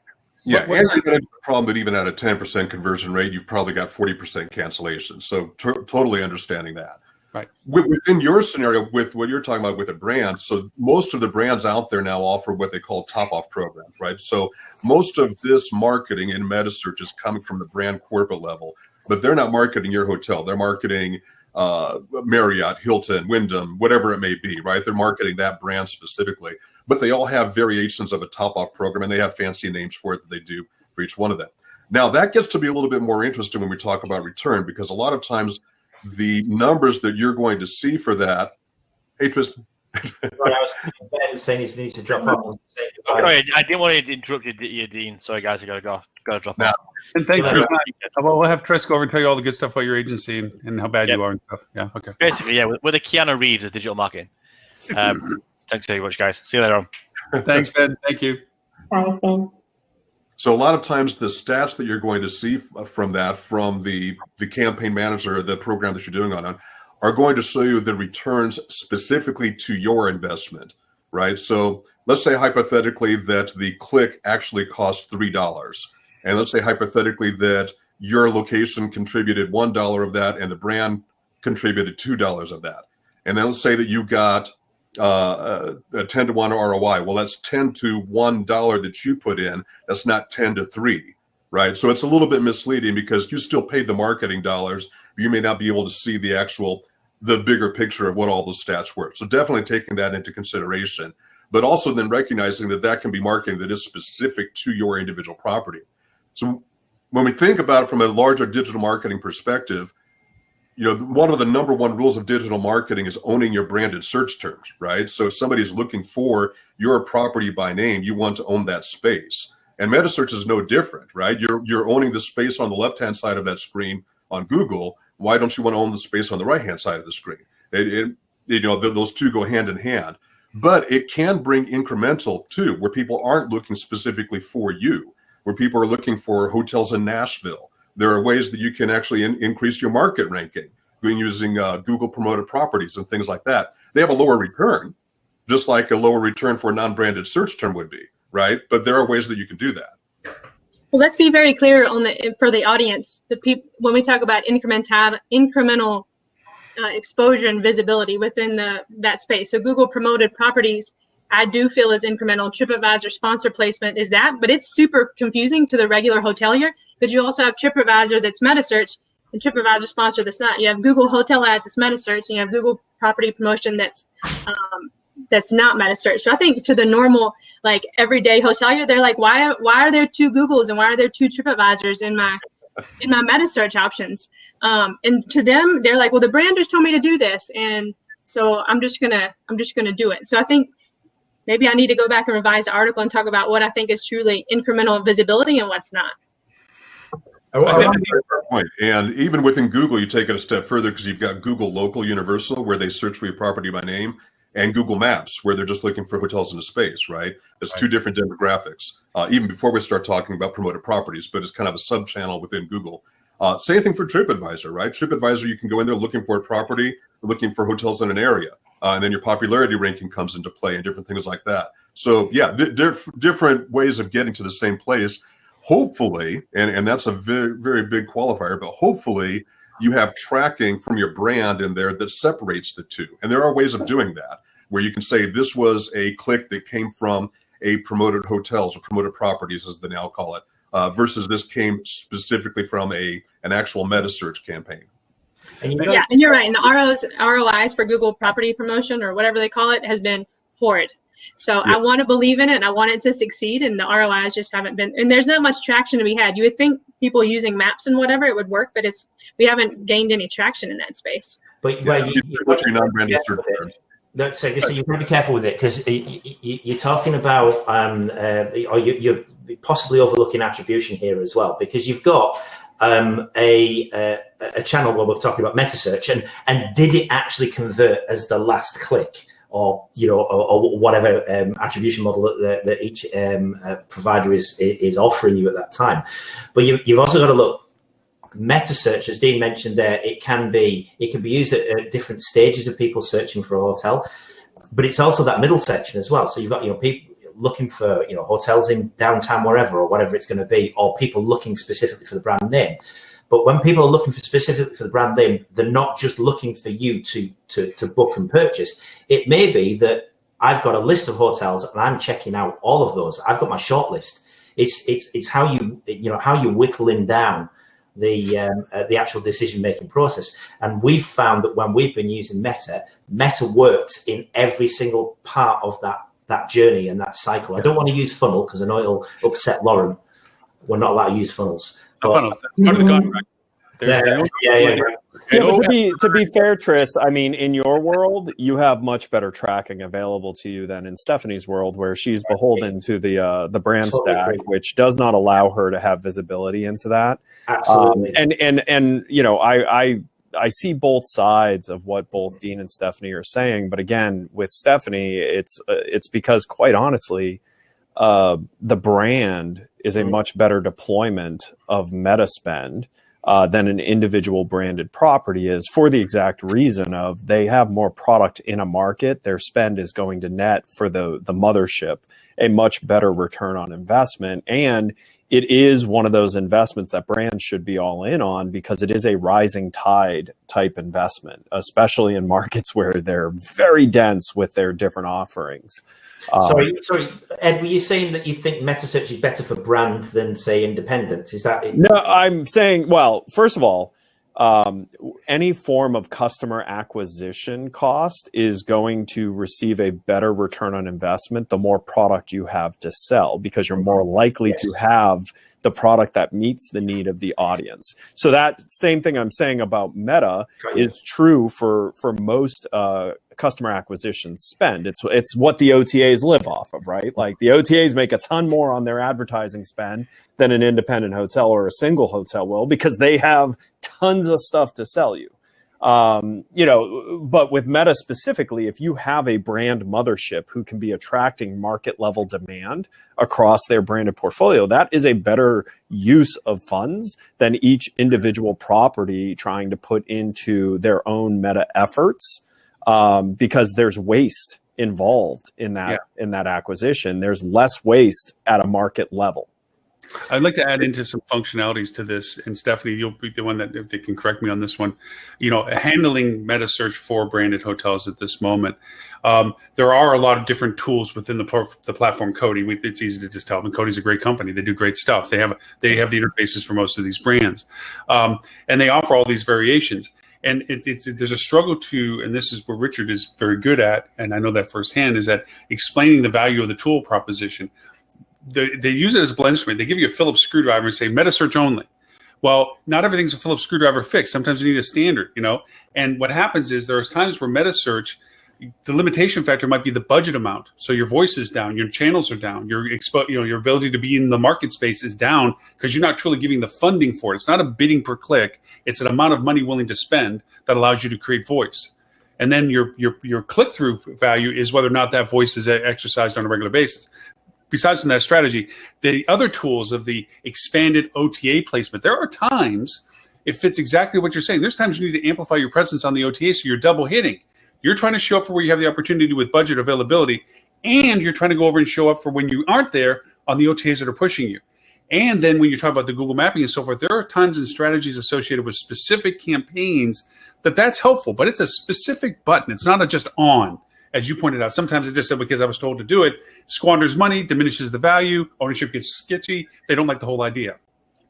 Yeah, and you get into the problem that even at a 10% conversion rate, you've probably got 40% cancellations. So totally understanding that. Right. Within your scenario, with what you're talking about with a brand, so most of the brands out there now offer what they call top-off programs, right? So most of this marketing in Metasearch is coming from the brand corporate level, but they're not marketing your hotel. They're marketing Marriott, Hilton, Wyndham, whatever it may be, right? They're marketing that brand specifically, but they all have variations of a top-off program, and they have fancy names for it that they do for each one of them. Now, that gets to be a little bit more interesting when we talk about return, because a lot of times the numbers that you're going to see for that. Hey, Tristan. Sorry, I was saying he needs to drop off. Sorry, I didn't want to interrupt you, Dean. Sorry, guys, I gotta drop off. And thanks, Tristan. Well, we'll have Tris go over and tell you all the good stuff about your agency and how bad you are and stuff. Yeah, okay. Basically, yeah, with the Keanu Reeves of digital marketing. Thanks very much, guys. See you later on. Thanks, Ben. Thank you. Bye, Ben. So a lot of times the stats that you're going to see from the campaign manager, the program that you're doing on, are going to show you the returns specifically to your investment, right? So let's say hypothetically that the click actually cost $3. And let's say hypothetically that your location contributed $1 of that and the brand contributed $2 of that. And then let's say that you got a 10 to 1 ROI. Well, that's 10 to $1 that you put in. That's not 10 to 3, right? So it's a little bit misleading because you still paid the marketing dollars. But you may not be able to see the bigger picture of what all those stats were. So definitely taking that into consideration, but also then recognizing that can be marketing that is specific to your individual property. So when we think about it from a larger digital marketing perspective, one of the number one rules of digital marketing is owning your branded search terms, right? So if somebody's looking for your property by name, you want to own that space. And Metasearch is no different, right? You're owning the space on the left-hand side of that screen on Google. Why don't you want to own the space on the right-hand side of the screen? Those two go hand in hand. But it can bring incremental too, where people aren't looking specifically for you, where people are looking for hotels in Nashville. There are ways that you can actually increase your market ranking using Google promoted properties and things like that. They have a lower return, just like a lower return for a non-branded search term would be, right? But there are ways that you can do that. Well, let's be very clear for the audience. When we talk about incremental exposure and visibility within that space. So Google promoted properties, I do feel is incremental. TripAdvisor sponsor placement is that, but it's super confusing to the regular hotelier because you also have TripAdvisor that's Metasearch and TripAdvisor sponsor that's not. You have Google Hotel Ads that's Metasearch, and you have Google Property Promotion that's not Metasearch. So I think to the normal, like everyday hotelier, they're like, why are there two Googles and why are there two TripAdvisors in my Metasearch options? And to them, they're like, well, the brand just told me to do this, and so I'm just gonna do it. So I think maybe I need to go back and revise the article and talk about what I think is truly incremental visibility and what's not. I think that's a fair point. And even within Google, you take it a step further because you've got Google Local Universal, where they search for your property by name, and Google Maps, where they're just looking for hotels in a space, right? It's two different demographics, even before we start talking about promoted properties, but it's kind of a sub-channel within Google. Same thing for TripAdvisor, right? TripAdvisor, you can go in there looking for a property, looking for hotels in an area, and then your popularity ranking comes into play and different things like that. So yeah, different ways of getting to the same place. Hopefully, and that's a very, very big qualifier, but hopefully you have tracking from your brand in there that separates the two. And there are ways of doing that, where you can say this was a click that came from a promoted hotels or promoted properties, as they now call it, versus this came specifically from an actual Metasearch campaign. Yeah, and you're right. And the ROIs for Google property promotion or whatever they call it has been horrid. So I want to believe in it and I want it to succeed, and the ROIs just haven't been, and there's not much traction to be had. You would think people using maps and whatever, it would work, but we haven't gained any traction in that space. But So you've got to be careful with it, because you're talking about, or you're possibly overlooking attribution here as well, because you've got a channel where we're talking about Metasearch, and did it actually convert as the last click? Or or whatever attribution model that each provider is offering you at that time. But you've also got to look. Metasearch, as Dean mentioned there, it can be used at different stages of people searching for a hotel, but it's also that middle section as well. So you've got people looking for hotels in downtown wherever or whatever it's going to be, or people looking specifically for the brand name. But when people are looking specifically for the brand name, they're not just looking for you to book and purchase. It may be that I've got a list of hotels and I'm checking out all of those. I've got my short list. It's how you whittling down the actual decision making process. And we've found that when we've been using Meta works in every single part of that journey and that cycle. I don't want to use funnel because I know it'll upset Lauren. We're not allowed to use funnels. Part of the contract. To be fair, Tris, I mean, in your world, you have much better tracking available to you than in Stephanie's world, where she's beholden to the brand stack, which does not allow her to have visibility into that. Absolutely. I see both sides of what both Dean and Stephanie are saying, but again, with Stephanie, it's because, quite honestly, the brand is a much better deployment of meta spend than an individual branded property is, for the exact reason of they have more product in a market. Their spend is going to net for the mothership a much better return on investment. And it is one of those investments that brands should be all in on, because it is a rising tide type investment, especially in markets where they're very dense with their different offerings. Sorry, Ed, were you saying that you think Metasearch is better for brand than, say, independent? Is that it? No, I'm saying, well, first of all, any form of customer acquisition cost is going to receive a better return on investment the more product you have to sell, because you're more likely to have the product that meets the need of the audience. So that same thing I'm saying about Meta is true for most customer acquisition spend. It's what the OTAs live off of, right? Like the OTAs make a ton more on their advertising spend than an independent hotel or a single hotel will, because they have tons of stuff to sell you. But with Meta specifically, if you have a brand mothership who can be attracting market level demand across their branded portfolio, that is a better use of funds than each individual property trying to put into their own Meta efforts, because there's waste involved in that acquisition. There's less waste at a market level. I'd like to add into some functionalities to this, and Stephanie, you'll be the one that, if they can correct me on this one, handling Metasearch for branded hotels at this moment. There are a lot of different tools within the platform Cody. It's easy to just tell them Cody's a great company. They do great stuff. They have the interfaces for most of these brands, and they offer all these variations. And there's a struggle to, and this is where Richard is very good at, and I know that firsthand, is that explaining the value of the tool proposition. They use it as a blend screen. They give you a Phillips screwdriver and say Metasearch only. Well, not everything's a Phillips screwdriver fix. Sometimes you need a standard, And what happens is there's times where Metasearch, the limitation factor might be the budget amount. So your voice is down, your channels are down, your ability to be in the market space is down because you're not truly giving the funding for it. It's not a bidding per click. It's an amount of money willing to spend that allows you to create voice. And then your click-through value is whether or not that voice is exercised on a regular basis. Besides from that strategy, the other tools of the expanded OTA placement, there are times it fits exactly what you're saying. There's times you need to amplify your presence on the OTA, so you're double hitting. You're trying to show up for where you have the opportunity with budget availability, and you're trying to go over and show up for when you aren't there on the OTAs that are pushing you. And then when you talk about the Google mapping and so forth, there are times and strategies associated with specific campaigns that's helpful, but it's a specific button. It's not just on, as you pointed out. Sometimes it just said, because I was told to do it, squanders money, diminishes the value, ownership gets sketchy. They don't like the whole idea.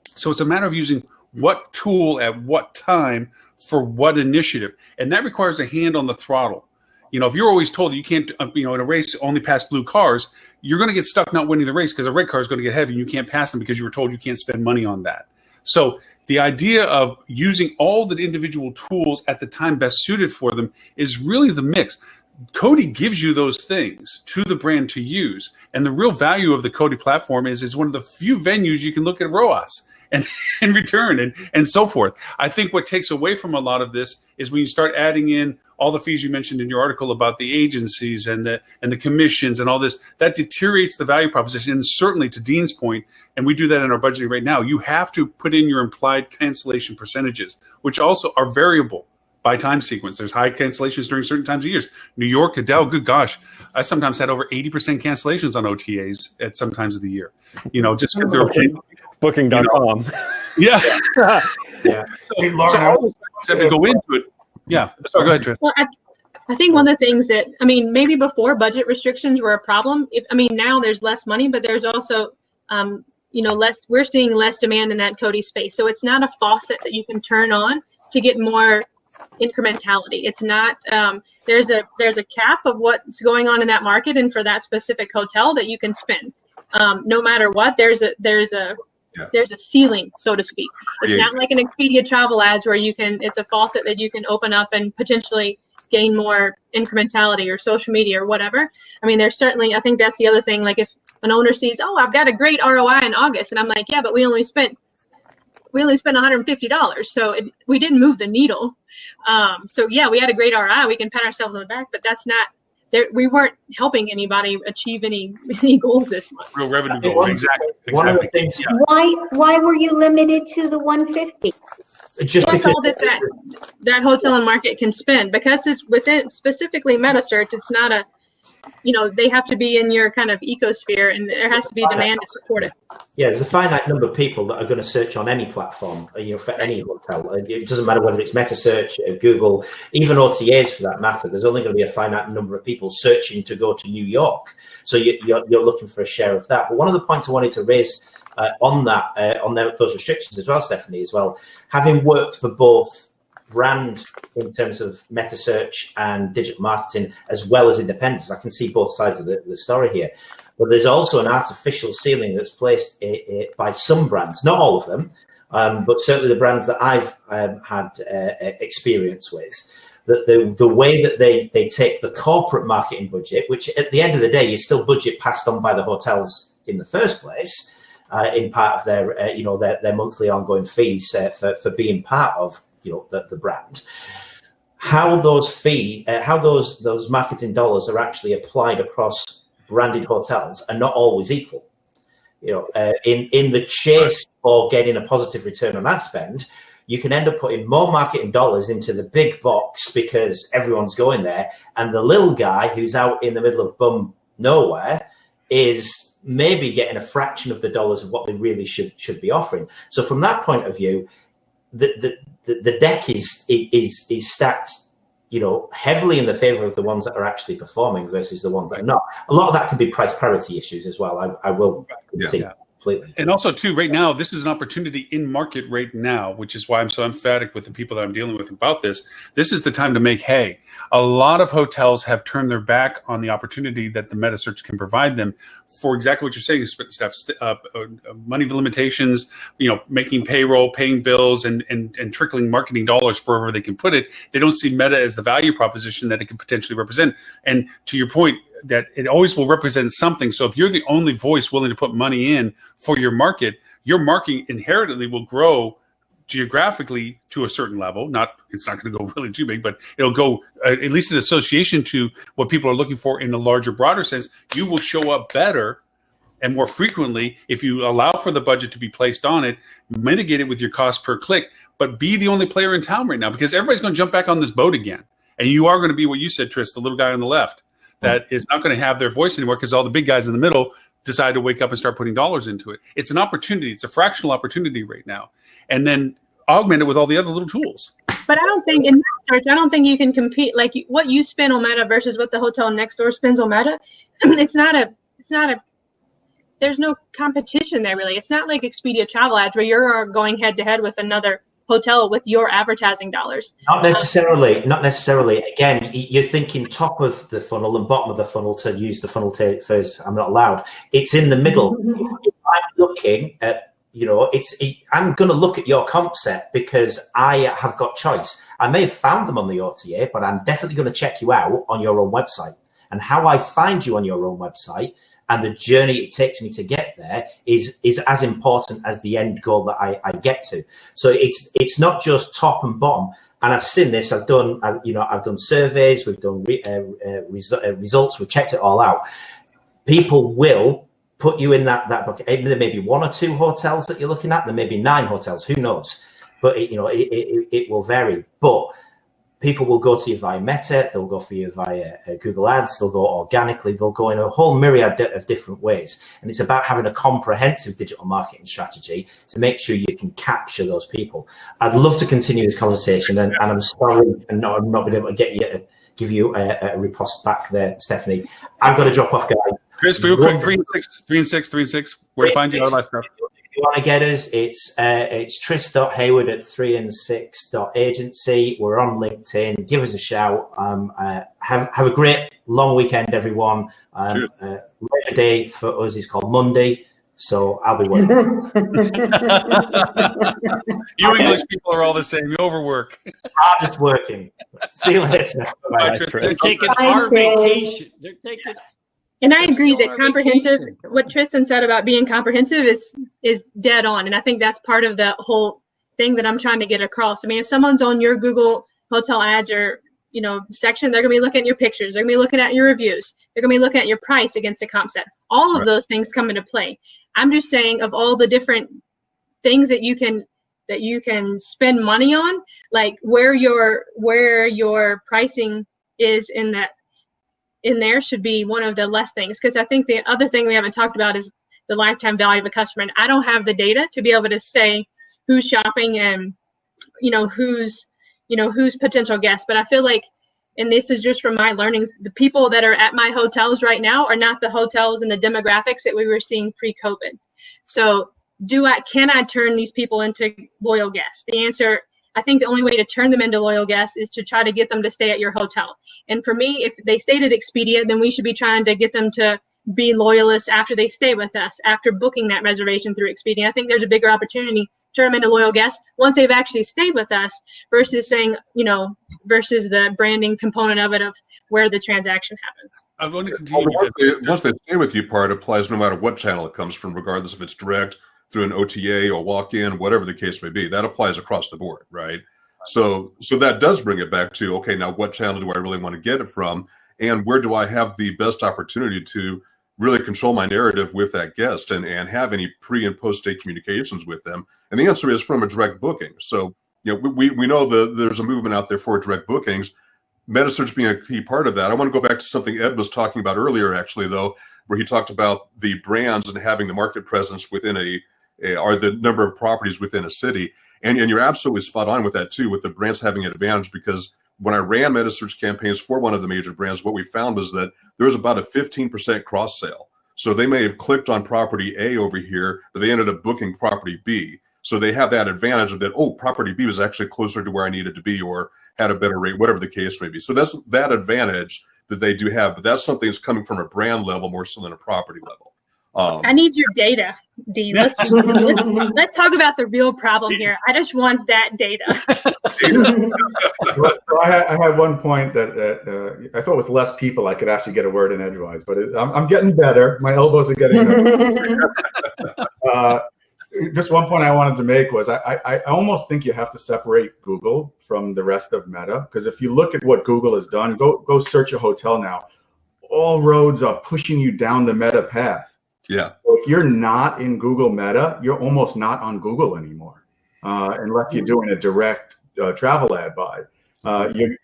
So it's a matter of using what tool at what time for what initiative. And that requires a hand on the throttle. If you're always told that you can't, in a race, only pass blue cars, you're going to get stuck not winning the race because a red car is going to get heavy and you can't pass them because you were told you can't spend money on that. So the idea of using all the individual tools at the time best suited for them is really the mix. Cody gives you those things to the brand to use. And the real value of the Cody platform is it's one of the few venues you can look at ROAS and return and so forth. I think what takes away from a lot of this is when you start adding in all the fees you mentioned in your article about the agencies and the commissions and all this, that deteriorates the value proposition. And certainly, to Dean's point, and we do that in our budgeting right now, you have to put in your implied cancellation percentages, which also are variable by time sequence. There's high cancellations during certain times of years. New York, Adele, good gosh, I sometimes had over 80% cancellations on OTAs at some times of the year. Just because they're Booking.com. Yeah. Yeah. So all those things have to go into it. Yeah. Sorry, go ahead, Tristan. Well, I think one of the things that, maybe before budget restrictions were a problem. Now there's less money, but there's also, we're seeing less demand in that Cody space. So it's not a faucet that you can turn on to get more incrementality. It's not, there's a cap of what's going on in that market and for that specific hotel that you can spend. No matter what, there's a ceiling, so to speak. It's not like an Expedia travel ads where it's a faucet that you can open up and potentially gain more incrementality or social media or whatever. There's certainly, I think that's the other thing. Like if an owner sees, I've got a great ROI in August, and I'm like, yeah, but we only spent $150. So we didn't move the needle. So yeah, we had a great ROI. We can pat ourselves on the back, but that's not, we weren't helping anybody achieve any goals this month. Real revenue goal, exactly. One of the things. Yeah. Why were you limited to the 150? That's all that hotel and market can spend, because it's within specifically Metasearch. It's not a, they have to be in your kind of ecosphere, and there has to be demand to support it. Yeah, there's a finite number of people that are going to search on any platform, for any hotel. It doesn't matter whether it's Metasearch, Google, even OTAs for that matter. There's only going to be a finite number of people searching to go to New York. So you're looking for a share of that. But one of the points I wanted to raise on those restrictions as well, Stephanie, as well, having worked for both brand in terms of Metasearch and digital marketing, as well as independents, I can see both sides of the story here. But there's also an artificial ceiling that's placed by some brands, not all of them, but certainly the brands that I've had experience with, that the way that they take the corporate marketing budget, which at the end of the day is still budget passed on by the hotels in the first place, in part of their monthly ongoing fees for being part of the brand. How those marketing dollars are actually applied across branded hotels are not always equal. In the chase for getting a positive return on ad spend, you can end up putting more marketing dollars into the big box because everyone's going there, and the little guy who's out in the middle of bum nowhere is maybe getting a fraction of the dollars of what they really should be offering. So from that point of view, the deck is stacked, heavily in the favor of the ones that are actually performing versus the ones that are not. A lot of that can be price parity issues as well. I will see. completely. And also, too, right now, this is an opportunity in market right now, which is why I'm so emphatic with the people that I'm dealing with about this. This is the time to make hay. A lot of hotels have turned their back on the opportunity that the Metasearch can provide them for exactly what you're saying, Steph, money limitations, making payroll, paying bills, and trickling marketing dollars wherever they can put it. They don't see Meta as the value proposition that it can potentially represent. And to your point, that it always will represent something. So if you're the only voice willing to put money in for your market inherently will grow geographically to a certain level. It's not going to go really too big, but it'll go at least in association to what people are looking for in a larger, broader sense. You will show up better and more frequently if you allow for the budget to be placed on it, mitigate it with your cost per click, but be the only player in town right now, because everybody's going to jump back on this boat again. And you are going to be what you said, Tris, the little guy on the left that is not going to have their voice anymore because all the big guys in the middle decide to wake up and start putting dollars into it. It's an opportunity. It's a fractional opportunity right now. And then augment it with all the other little tools. But I don't think in Metasearch, I don't think you can compete like what you spend on Meta versus what the hotel next door spends on Meta. It's not a, there's no competition there really. It's not like Expedia travel ads where you're going head to head with another hotel with your advertising dollars. Not necessarily. Again, you're thinking top of the funnel and bottom of the funnel, to use the funnel first. I'm not allowed. It's in the middle. If I'm looking at, I'm going to look at your comp set because I have got choice. I may have found them on the OTA, but I'm definitely going to check you out on your own website. And how I find you on your own website and the journey it takes me to get there is as important as the end goal that I get to. So it's not just top and bottom. And I've seen this. I've done surveys. We've done results. We've checked it all out. People will put you in that bucket. There may be 1 or 2 hotels that you're looking at. There may be 9 hotels. Who knows? But it will vary. But people will go to you via Meta. They'll go for you via Google Ads. They'll go organically. They'll go in a whole myriad of different ways. And it's about having a comprehensive digital marketing strategy to make sure you can capture those people. I'd love to continue this conversation, and I'm sorry, and I'm not being able to get you to give you a riposte back there, Stephanie. I've got to drop off, guys. Chris, real quick, 3 and 6. Where to find you? All that stuff. If you want to get us, it's Tris.Heaword at 3and6.agency. We're on LinkedIn. Give us a shout. Have a great long weekend, everyone. Labor Day for us is called Monday, so I'll be working. You English people are all the same. You overwork. I'm just working. See you later. Bye, they're taking our vacation. They're taking. And I agree that comprehensive, what Tristan said about being comprehensive is dead on. And I think that's part of the whole thing that I'm trying to get across. I mean, if someone's on your Google hotel ads or, section, they're going to be looking at your pictures. They're going to be looking at your reviews. They're going to be looking at your price against the comp set. All of those things come into play. I'm just saying, of all the different things that you can spend money on, like where your pricing is in there should be one of the less things, because I think the other thing we haven't talked about is the lifetime value of a customer. And I don't have the data to be able to say who's shopping and who's potential guests. But I feel like, and this is just from my learnings, the people that are at my hotels right now are not the hotels and the demographics that we were seeing pre-COVID. So can I turn these people into loyal guests? The answer, I think the only way to turn them into loyal guests is to try to get them to stay at your hotel. And for me, if they stayed at Expedia, then we should be trying to get them to be loyalists after they stay with us, after booking that reservation through Expedia. I think there's a bigger opportunity to turn them into loyal guests once they've actually stayed with us versus saying, versus the branding component of it of where the transaction happens. I'm going to continue. Once they stay with you part applies no matter what channel it comes from, regardless if it's direct, through an OTA or walk-in, whatever the case may be. That applies across the board, right? So that does bring it back to, okay, now what channel do I really want to get it from? And where do I have the best opportunity to really control my narrative with that guest and have any pre and post-stay communications with them? And the answer is from a direct booking. So, we know there's a movement out there for direct bookings. Metasearch being a key part of that. I want to go back to something Ed was talking about earlier, actually, though, where he talked about the brands and having the market presence within or the number of properties within a city. And you're absolutely spot on with that too, with the brands having an advantage, because when I ran Metasearch campaigns for one of the major brands, what we found was that there was about a 15% cross sale So they may have clicked on property A over here, but they ended up booking property B. So they have that advantage of that, oh, property B was actually closer to where I needed to be or had a better rate, whatever the case may be. So that's that advantage that they do have, but that's something that's coming from a brand level more so than a property level. I need your data, Dean. Let's talk about the real problem here. I just want that data. So I had one point that I thought with less people I could actually get a word in edgewise, but I'm getting better. My elbows are getting better. Just one point I wanted to make was I almost think you have to separate Google from the rest of Meta, because if you look at what Google has done, go search a hotel now. All roads are pushing you down the Meta path. Yeah. So if you're not in Google Meta, you're almost not on Google anymore, unless you're doing a direct travel ad buy.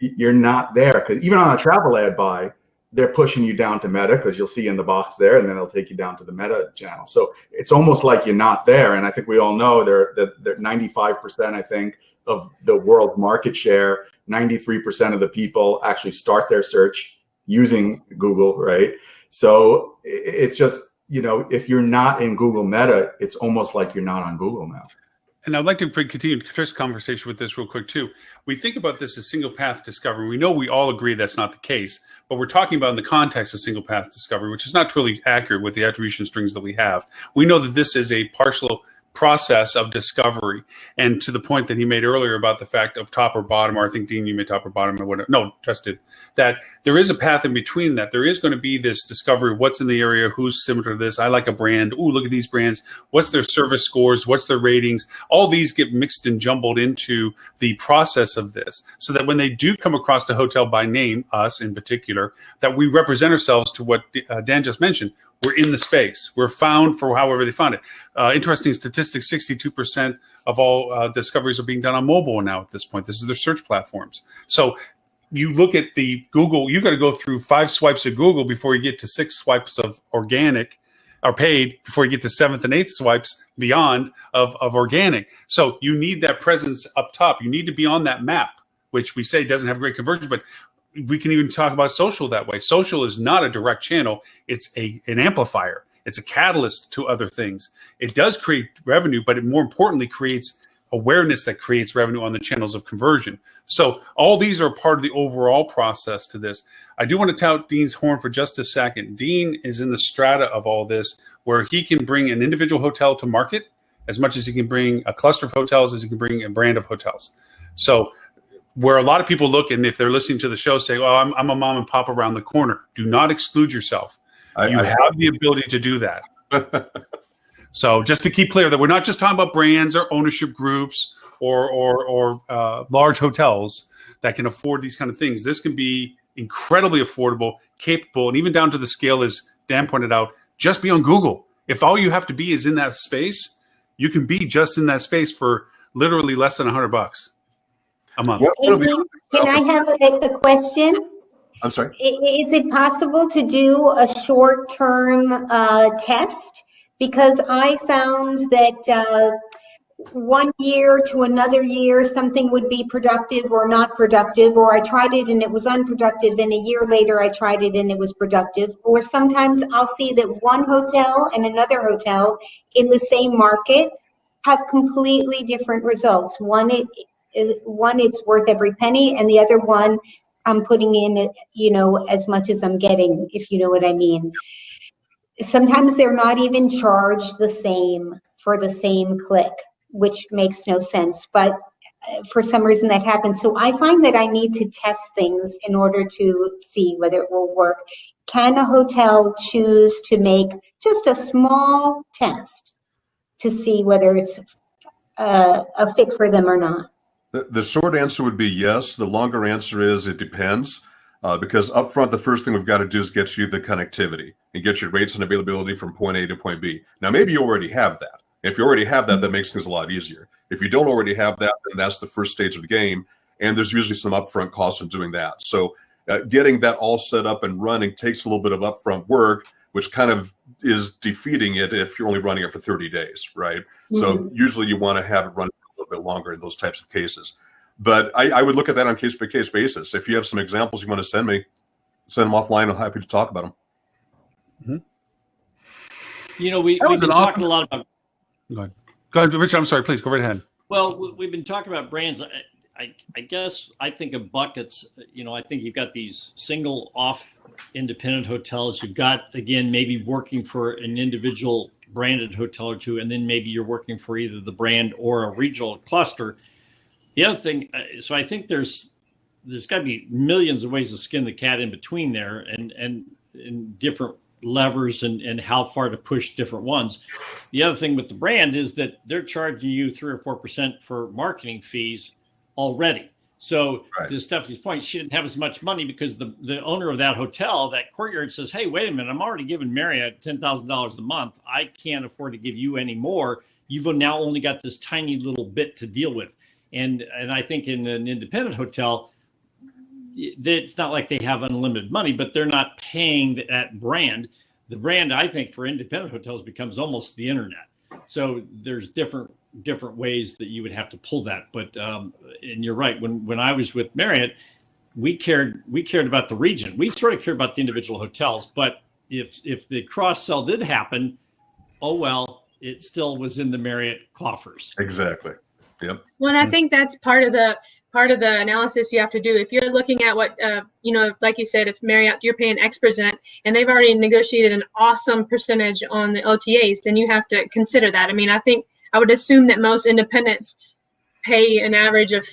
You're not there, because even on a travel ad buy, they're pushing you down to Meta, because you'll see in the box there, and then it'll take you down to the Meta channel. So it's almost like you're not there. And I think we all know they're 95%, I think, of the world market share. 93% of the people actually start their search using Google, right? So it's just, if you're not in Google Meta, it's almost like you're not on Google now. And I'd like to continue Tristan's conversation with this real quick too. We think about this as single path discovery. We know we all agree that's not the case, but we're talking about in the context of single path discovery, which is not truly accurate with the attribution strings that we have. We know that this is a partial process of discovery, and to the point that he made earlier about the fact of top or bottom, or I think Dean, you made top or bottom, or whatever. No, Tristan, that there is a path in between that. There is going to be this discovery, what's in the area, who's similar to this. I like a brand. Ooh, look at these brands. What's their service scores? What's their ratings? All these get mixed and jumbled into the process of this, so that when they do come across the hotel by name, us in particular, that we represent ourselves to what Dan just mentioned. We're in the space. We're found for however they found it. Interesting statistics, 62% of all discoveries are being done on mobile now at this point. This is their search platforms. So you look at the Google, you got to go through 5 swipes of Google before you get to 6 swipes of organic or paid, before you get to 7th and 8th swipes beyond of organic. So you need that presence up top. You need to be on that map, which we say doesn't have great conversion, but we can even talk about social that way. Social is not a direct channel. It's an amplifier. It's a catalyst to other things. It does create revenue, but it more importantly creates awareness that creates revenue on the channels of conversion. So all these are part of the overall process to this. I do want to tout Dean's horn for just a second. Dean is in the strata of all this, where he can bring an individual hotel to market as much as he can bring a cluster of hotels, as he can bring a brand of hotels. So where a lot of people look, and if they're listening to the show, say, "Oh, I'm a mom and pop around the corner." Do not exclude yourself. You have the ability to do that. So just to keep clear that we're not just talking about brands or ownership groups or large hotels that can afford these kind of things. This can be incredibly affordable, capable, and even down to the scale, as Dan pointed out, just be on Google. If all you have to be is in that space, you can be just in that space for literally less than $100 a month. Can I have a question? I'm sorry? Is it possible to do a short-term test? Because I found that 1 year to another year, something would be productive or not productive, or I tried it and it was unproductive, and a year later I tried it and it was productive. Or sometimes I'll see that one hotel and another hotel in the same market have completely different results. One it's worth every penny, and the other one I'm putting in, as much as I'm getting, if you know what I mean. Sometimes they're not even charged the same for the same click, which makes no sense, but for some reason that happens. So I find that I need to test things in order to see whether it will work. Can a hotel choose to make just a small test to see whether it's a fit for them or not? The short answer would be yes. The longer answer is it depends, because up front, the first thing we've got to do is get you the connectivity and get your rates and availability from point A to point B. Now, maybe you already have that. If you already have that, that makes things a lot easier. If you don't already have that, then that's the first stage of the game, and there's usually some upfront costs in doing that. So getting that all set up and running takes a little bit of upfront work, which kind of is defeating it if you're only running it for 30 days, right? Mm-hmm. So usually you want to have it run a little bit longer in those types of cases. But I would look at that on case-by-case basis. If you have some examples you want to send me, send them offline. I'm happy to talk about them. You know, we've been talking a lot about. Go ahead, Richard. I'm sorry. Please go right ahead. Well, we've been talking about brands. I guess I think of buckets. You know, I think you've got these single off independent hotels. You've got, again, maybe working for an individual branded hotel or two, and then maybe you're working for either the brand or a regional cluster. The other thing, so I think there's got to be millions of ways to skin the cat in between there, and different levers and how far to push different ones. The other thing with the brand is that they're charging you 3 or 4% for marketing fees already. So to Stephanie's point, she didn't have as much money because the owner of that hotel, that courtyard, says, hey, wait a minute, I'm already giving Marriott $10,000 a month. I can't afford to give you any more. You've now only got this tiny little bit to deal with. And I think in an independent hotel, it's not like they have unlimited money, but they're not paying that brand. The brand, I think, for independent hotels becomes almost the internet. So there's different ways that you would have to pull that. But and you're right. When I was with Marriott, we cared about the region. We sort of cared about the individual hotels. But if the cross sell did happen, oh well, it still was in the Marriott coffers. Exactly. Yep. Well, and I think that's part of the analysis you have to do. If you're looking at what, like you said, if Marriott, you're paying X% and they've already negotiated an awesome percentage on the OTAs, then you have to consider that. I mean, I would assume that most independents pay an average of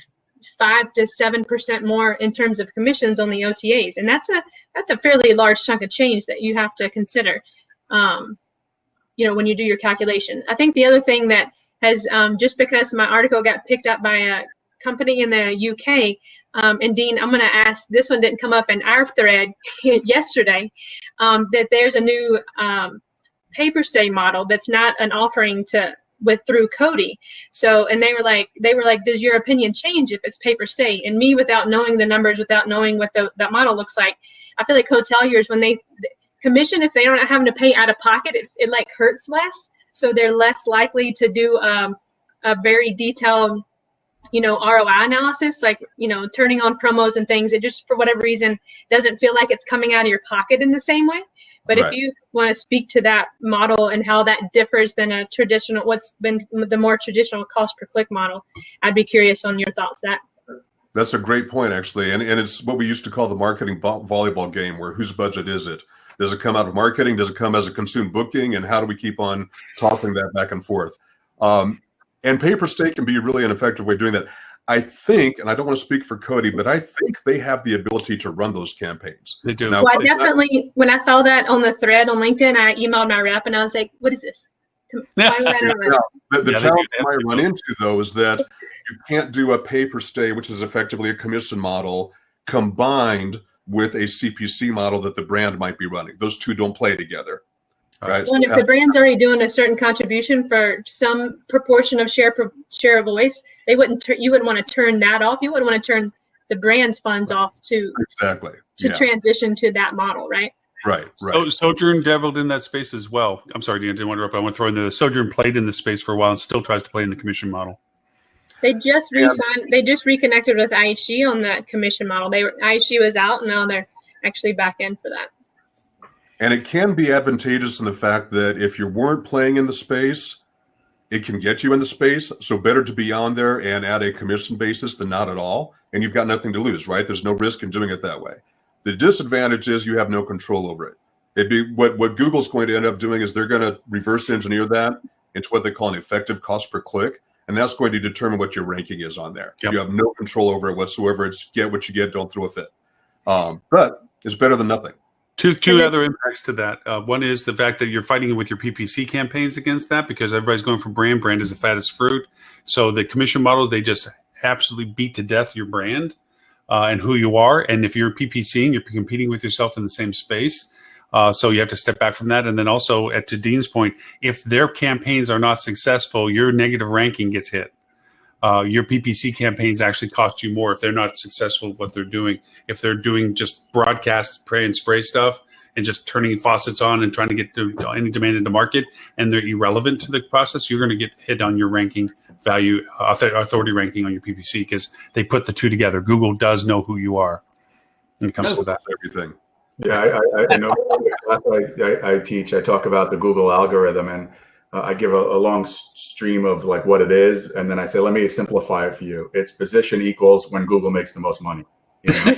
5 to 7% more in terms of commissions on the OTAs. And that's a fairly large chunk of change that you have to consider, when you do your calculation. I think the other thing that has, just because my article got picked up by a company in the UK, and Dean, I'm going to ask, this one didn't come up in our thread yesterday, that there's a new paper stay model that's not an offering through Cody. So, and they were like, does your opinion change if it's paper stay? And me, without knowing the numbers, without knowing what that model looks like, I feel like hoteliers, when they commission, if they don't having to pay out of pocket, it like hurts less. So they're less likely to do a very detailed, ROI analysis, like, turning on promos and things. It just, for whatever reason, doesn't feel like it's coming out of your pocket in the same way. But if you want to speak to that model and how that differs than what's been the more traditional cost per click model, I'd be curious on your thoughts. That's a great point, actually. And it's what we used to call the marketing volleyball game, where whose budget is it? Does it come out of marketing? Does it come as a consumed booking? And how do we keep on tossing that back and forth? And paper stay can be really an effective way of doing that. I think, and I don't want to speak for Cody, but I think they have the ability to run those campaigns. They do. Now, well, I definitely, when I saw that on the thread on LinkedIn, I emailed my rep and I was like, what is this? The challenge I might run into, though, is that you can't do a pay-per stay, which is effectively a commission model, combined with a CPC model that the brand might be running. Those two don't play together. Right? Well, and if the brand's already doing a certain contribution for some proportion of share of voice, you wouldn't want to turn that off. You wouldn't want to turn the brand's funds off to transition to that model, right? Right. So Sojourn dabbled in that space as well. I'm sorry, Dean, I didn't want to interrupt. I want to throw in the Sojourn played in the space for a while and still tries to play in the commission model. They just They just reconnected with IHG on that commission model. IHG was out, and now they're actually back in for that. And it can be advantageous in the fact that if you weren't playing in the space, it can get you in the space. So better to be on there and at a commission basis than not at all. And you've got nothing to lose, right? There's no risk in doing it that way. The disadvantage is you have no control over it. It'd be what Google's going to end up doing is they're going to reverse engineer that into what they call an effective cost per click. And that's going to determine what your ranking is on there. Yep. You have no control over it whatsoever. It's get what you get, don't throw a fit. But it's better than nothing. Two other impacts to that. One is the fact that you're fighting with your PPC campaigns against that because everybody's going for brand. Brand is the fattest fruit. So the commission models, they just absolutely beat to death your brand and who you are. And if you're PPCing, you're competing with yourself in the same space. So you have to step back from that. And then also, to Dean's point, if their campaigns are not successful, your negative ranking gets hit. Your PPC campaigns actually cost you more if they're not successful at what they're doing. If they're doing just broadcast pray and spray stuff and just turning faucets on and trying to get any demand into market and they're irrelevant to the process, you're going to get hit on your ranking value, authority ranking on your PPC because they put the two together. Google does know who you are when it comes to that. Everything. Yeah, I know class I teach, I talk about the Google algorithm, and I give a long stream of like what it is, and then I say, let me simplify it for you. It's position equals when Google makes the most money. You know?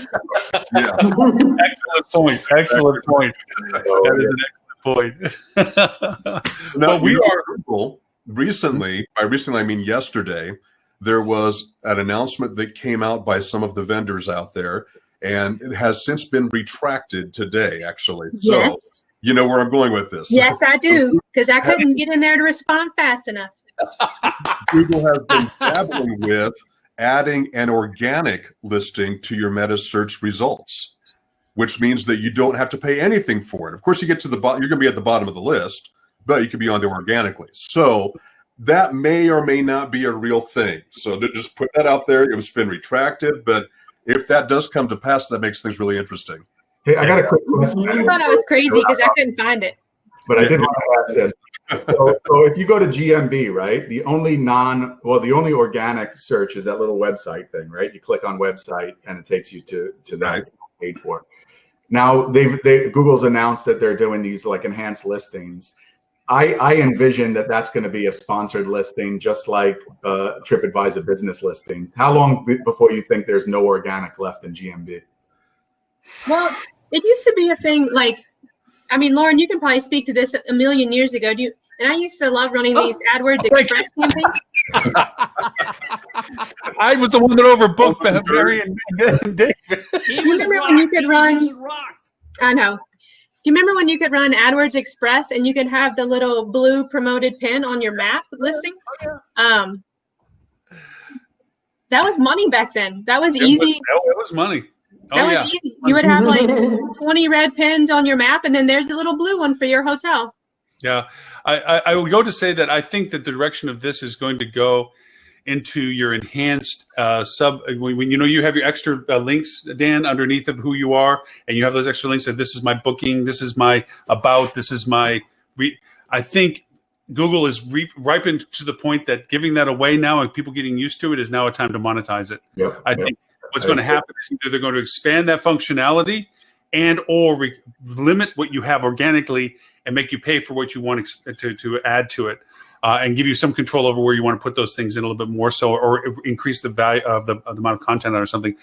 Yeah. Excellent point. Excellent point. That is an excellent point. Now, we are Google recently. By recently, I mean yesterday. There was an announcement that came out by some of the vendors out there, and it has since been retracted today, actually. Yes. So you know where I'm going with this. Yes, I do, because I couldn't get in there to respond fast enough. Google has been dabbling with adding an organic listing to your Metasearch results, which means that you don't have to pay anything for it. Of course, you get to the bottom, you're going to be at the bottom of the list, but you could be on there organically. So that may or may not be a real thing. So to just put that out there, it was been retracted, but if that does come to pass, that makes things really interesting. Hey, I got a quick question. I thought I was crazy because I couldn't find it. But I did want to ask this. So if you go to GMB, right, the only organic search is that little website thing, right? You click on website and it takes you to that. It's paid for. Now Google's announced that they're doing these like enhanced listings. I envision that that's going to be a sponsored listing, just like TripAdvisor business listing. How long before you think there's no organic left in GMB? Well, it used to be a thing like, I mean, Lauren, you can probably speak to this a million years ago. And I used to love running these AdWords Express campaigns. I was the one that overbooked Barry and David. Do you remember when you could run? I know. Do you remember when you could run AdWords Express and you could have the little blue promoted pin on your map listing? That was money back then. That was easy. It was money. That was easy. You would have like 20 red pins on your map, and then there's a little blue one for your hotel. Yeah, I would go to say that I think that the direction of this is going to go into your enhanced when you know you have your extra links, Dan, underneath of who you are, and you have those extra links that this is my booking, this is my about, this is my. I think Google is ripened to the point that giving that away now and people getting used to it is now a time to monetize it. Yep, I think what's going to happen is either they're going to expand that functionality and or limit what you have organically and make you pay for what you want to add to it, and give you some control over where you want to put those things in a little bit more so, or increase the value of the amount of content or something.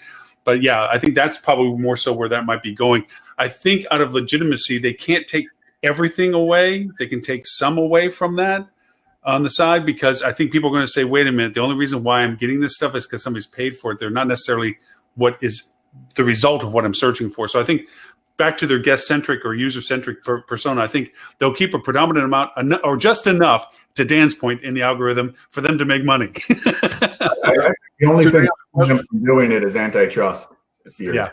But yeah, I think that's probably more so where that might be going. I think out of legitimacy, they can't take everything away. They can take some away from that on the side, because I think people are going to say, wait a minute, the only reason why I'm getting this stuff is because somebody's paid for it. They're not necessarily what is the result of what I'm searching for. So I think back to their guest-centric or user-centric persona, I think they'll keep a predominant amount or just enough, to Dan's point, in the algorithm for them to make money. The only thing from doing it is antitrust fears. Yeah.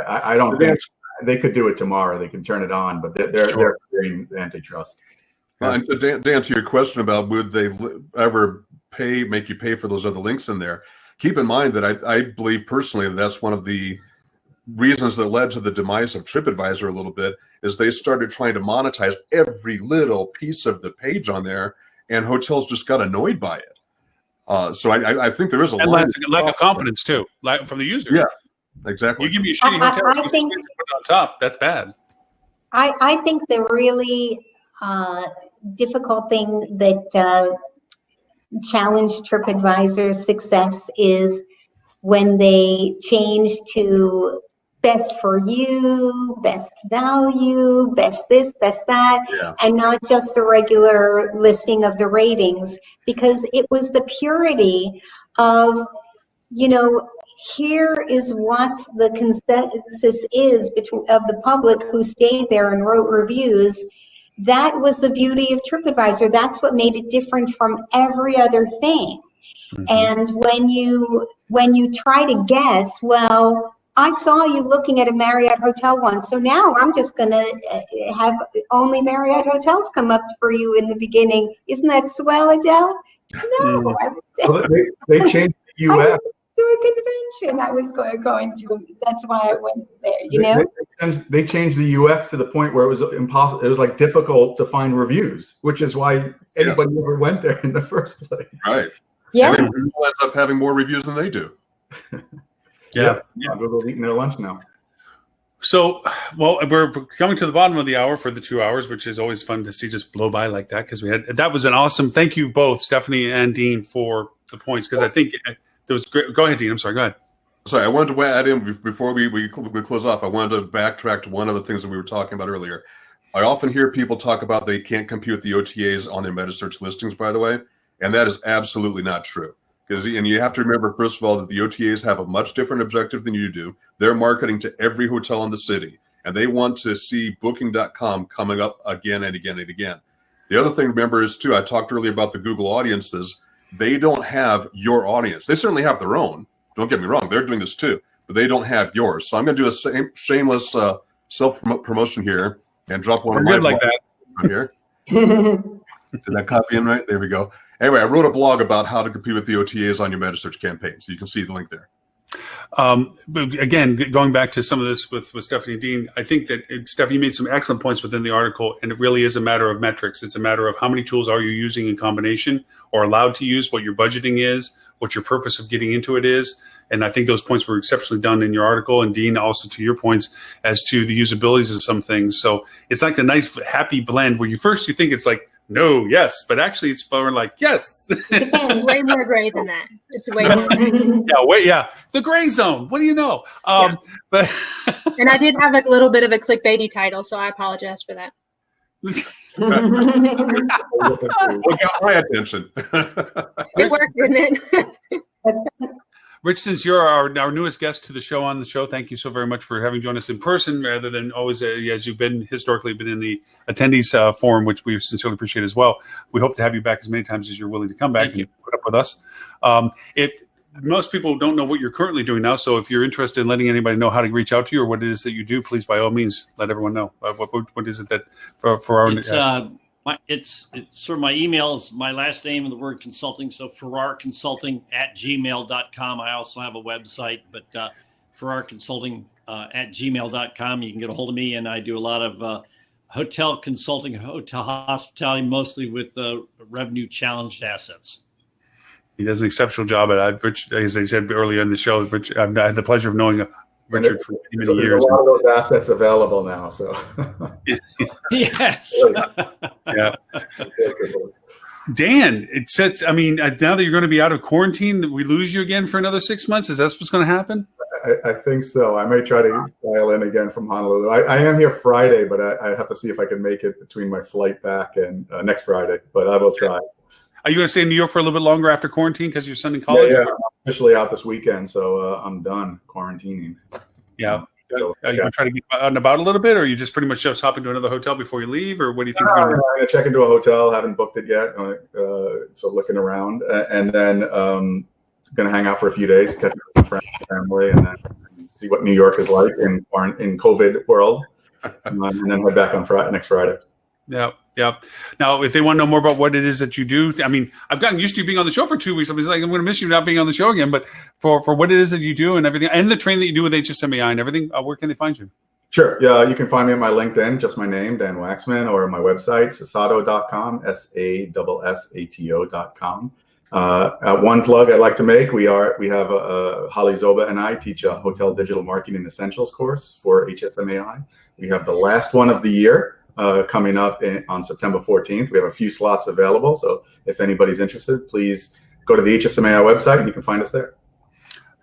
I don't think they could do it tomorrow. They can turn it on, but they're fearing antitrust. And to Dan, to your question about would they ever make you pay for those other links in there, keep in mind that I believe personally that's one of the reasons that led to the demise of TripAdvisor a little bit, is they started trying to monetize every little piece of the page on there, and hotels just got annoyed by it. So I think there is a lack of confidence too, from the user. Yeah, exactly. You give me a shitty hotel, I think put it on top. That's bad. I think the really difficult thing that challenged TripAdvisor's success is when they changed to best for you, best value, best this, best that, and not just the regular listing of the ratings, because it was the purity of, here is what the consensus is of the public who stayed there and wrote reviews. That was the beauty of TripAdvisor. That's what made it different from every other thing. Mm-hmm. And when you try to guess, well, I saw you looking at a Marriott hotel once, so now I'm just going to have only Marriott hotels come up for you in the beginning. Isn't that swell, Adele? No. Well, they changed the U.S. To a convention I was going to. That's why I went there, They changed the UX to the point where it was impossible. It was like difficult to find reviews, which is why anybody ever went there in the first place. Right. Yeah. And Google ends up having more reviews than they do. Yeah. Google's eating their lunch now. So, well, we're coming to the bottom of the hour for the 2 hours, which is always fun to see just blow by like that, because that was an awesome. Thank you both, Stephanie and Dean, for the points, because I think it was great. Go ahead, Dean. I'm sorry. Go ahead. Sorry, I wanted to add in before we close off. I wanted to backtrack to one of the things that we were talking about earlier. I often hear people talk about they can't compete with the OTAs on their Metasearch listings, by the way, and that is absolutely not true. And you have to remember, first of all, that the OTAs have a much different objective than you do. They're marketing to every hotel in the city, and they want to see Booking.com coming up again and again and again. The other thing, remember, is too, I talked earlier about the Google audiences. They don't have your audience. They certainly have their own. Don't get me wrong. They're doing this too, but they don't have yours. So I'm going to do a shameless self-promotion here and drop one of my like that here. Did that copy in right? There we go. Anyway, I wrote a blog about how to compete with the OTAs on your Metasearch campaign. So you can see the link there. But again, going back to some of this with Stephanie and Dean, I think that Stephanie made some excellent points within the article, and it really is a matter of metrics. It's a matter of how many tools are you using in combination or allowed to use, what your budgeting is, what your purpose of getting into it is. And I think those points were exceptionally done in your article. And Dean, also to your points as to the usabilities of some things. So it's like the nice happy blend where you think it's like, no, yes, but actually it's more like, yes. Again, way more gray than that. It's way more. Yeah. The gray zone. What do you know? But and I did have a little bit of a clickbaity title, so I apologize for that. What got my attention? It worked, didn't it? Rich, since you're our newest guest to the show, thank you so very much for having joined us in person rather than always, as you've historically been in the attendees forum, which we sincerely appreciate as well. We hope to have you back as many times as you're willing to come back and put up with us. If most people don't know what you're currently doing now, so if you're interested in letting anybody know how to reach out to you or what it is that you do, please, by all means, let everyone know. What is it that for our... It's sort of my email is my last name and the word consulting. So farrarconsulting@gmail.com. I also have a website, but farrarconsulting@gmail.com. You can get a hold of me, and I do a lot of hotel consulting, hotel hospitality, mostly with revenue challenged assets. He does an exceptional job at it. Rich, as I said earlier in the show, Rich, I've had the pleasure of knowing Richard for many years. There's a lot of those assets available now. So yes. Yeah. Dan, it says, I mean, now that you're going to be out of quarantine, we lose you again for another 6 months? Is that what's going to happen? I think so. I may try to dial in again from Honolulu. I am here Friday, but I have to see if I can make it between my flight back and next Friday, but I will try. Are you going to stay in New York for a little bit longer after quarantine because your son in college? Yeah, I'm officially out this weekend, so I'm done quarantining. Yeah. Are you going to try to get out and about a little bit, or are you just pretty much just hop into another hotel before you leave, or what do you think? I'm going to check into a hotel. Haven't booked it yet, so looking around, and then going to hang out for a few days, catch up with my friends and family, and then see what New York is like in COVID world, and then head back on next Friday. Yeah. Now, if they want to know more about what it is that you do, I mean, I've gotten used to you being on the show for 2 weeks. I'm like, I'm going to miss you not being on the show again. But for what it is that you do and everything, and the training that you do with HSMAI and everything, where can they find you? Sure. Yeah, you can find me on my LinkedIn, just my name, Dan Wacksman, or my website, sasato.com, SASSATO.com. One plug I'd like to make: we have Holly Zoba and I teach a hotel digital marketing essentials course for HSMAI. We have the last one of the year. Coming up on September 14th. We have a few slots available. So if anybody's interested, please go to the HSMAI website and you can find us there.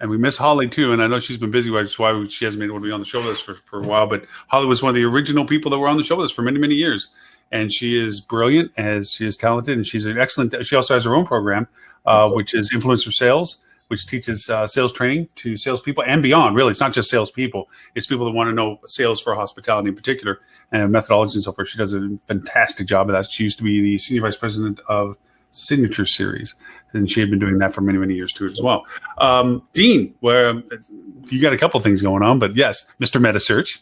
And we miss Holly too. And I know she's been busy, which is why she hasn't been able to be on the show with us for a while. But Holly was one of the original people that were on the show with us for many, many years. And she is brilliant, as she is talented, and she's an excellent. She also has her own program, which is Influencer Sales, which teaches sales training to salespeople and beyond. Really, it's not just salespeople; it's people that want to know sales for hospitality in particular and methodology and so forth. She does a fantastic job of that. She used to be the senior vice president of Signature Series, and she had been doing that for many, many years too as well. Dean, where you got a couple things going on, but yes, Mr. Metasearch.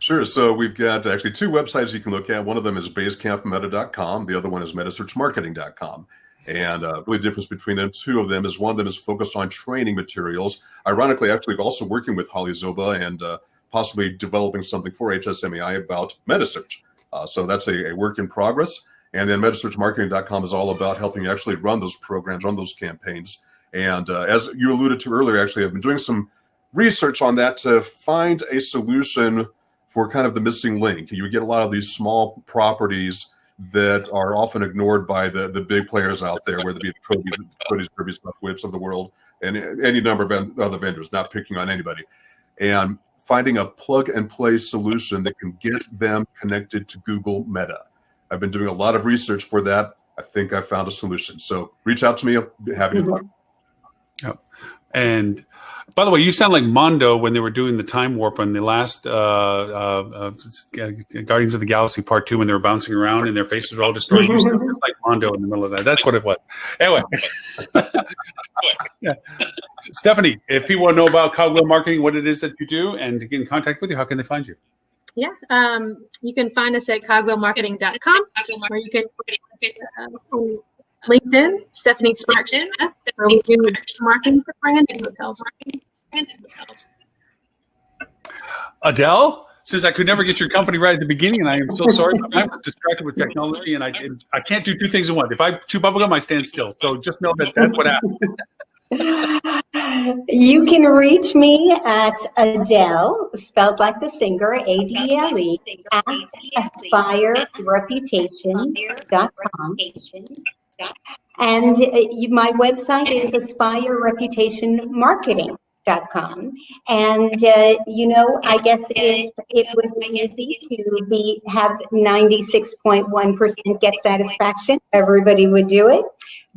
Sure. So we've got actually two websites you can look at. One of them is basecampmeta.com. The other one is metasearchmarketing.com. And really the difference between the two of them is one of them is focused on training materials. Ironically, actually, also working with Holly Zoba and possibly developing something for HSMAI about Metasearch. So that's a work in progress. And then metasearchmarketing.com is all about helping you actually run those programs, run those campaigns. And as you alluded to earlier, actually, I've been doing some research on that to find a solution for kind of the missing link. You get a lot of these small properties that are often ignored by the big players out there, whether it be the Cody's, Kirby's, Whips of the world, and any number of other vendors, not picking on anybody. And finding a plug-and-play solution that can get them connected to Google Meta. I've been doing a lot of research for that. I think I found a solution. So reach out to me. I'll be happy to talk. Yep. And by the way, you sound like Mondo when they were doing the time warp on the last Guardians of the Galaxy Part 2 when they were bouncing around and their faces were all destroyed. You sound just like Mondo in the middle of that. That's what it was. Anyway. Yeah. Stephanie, if people want to know about Cogwheel Marketing, what it is that you do, and to get in contact with you, how can they find you? Yeah, you can find us at cogwheelmarketing.com, or you can on LinkedIn, Stephanie Sparks, where we do marketing for brand and hotels. Adele, since I could never get your company right at the beginning, and I am so sorry, I'm distracted with technology, and I can't do two things in one. If I chew bubblegum, I stand still. So just know that that's what happened. You can reach me at Adele, spelled like the singer, Adele, at aspirereputation.com. And my website is aspireReputationMarketing.com. And, I guess if it was easy to have 96.1% guest satisfaction, everybody would do it.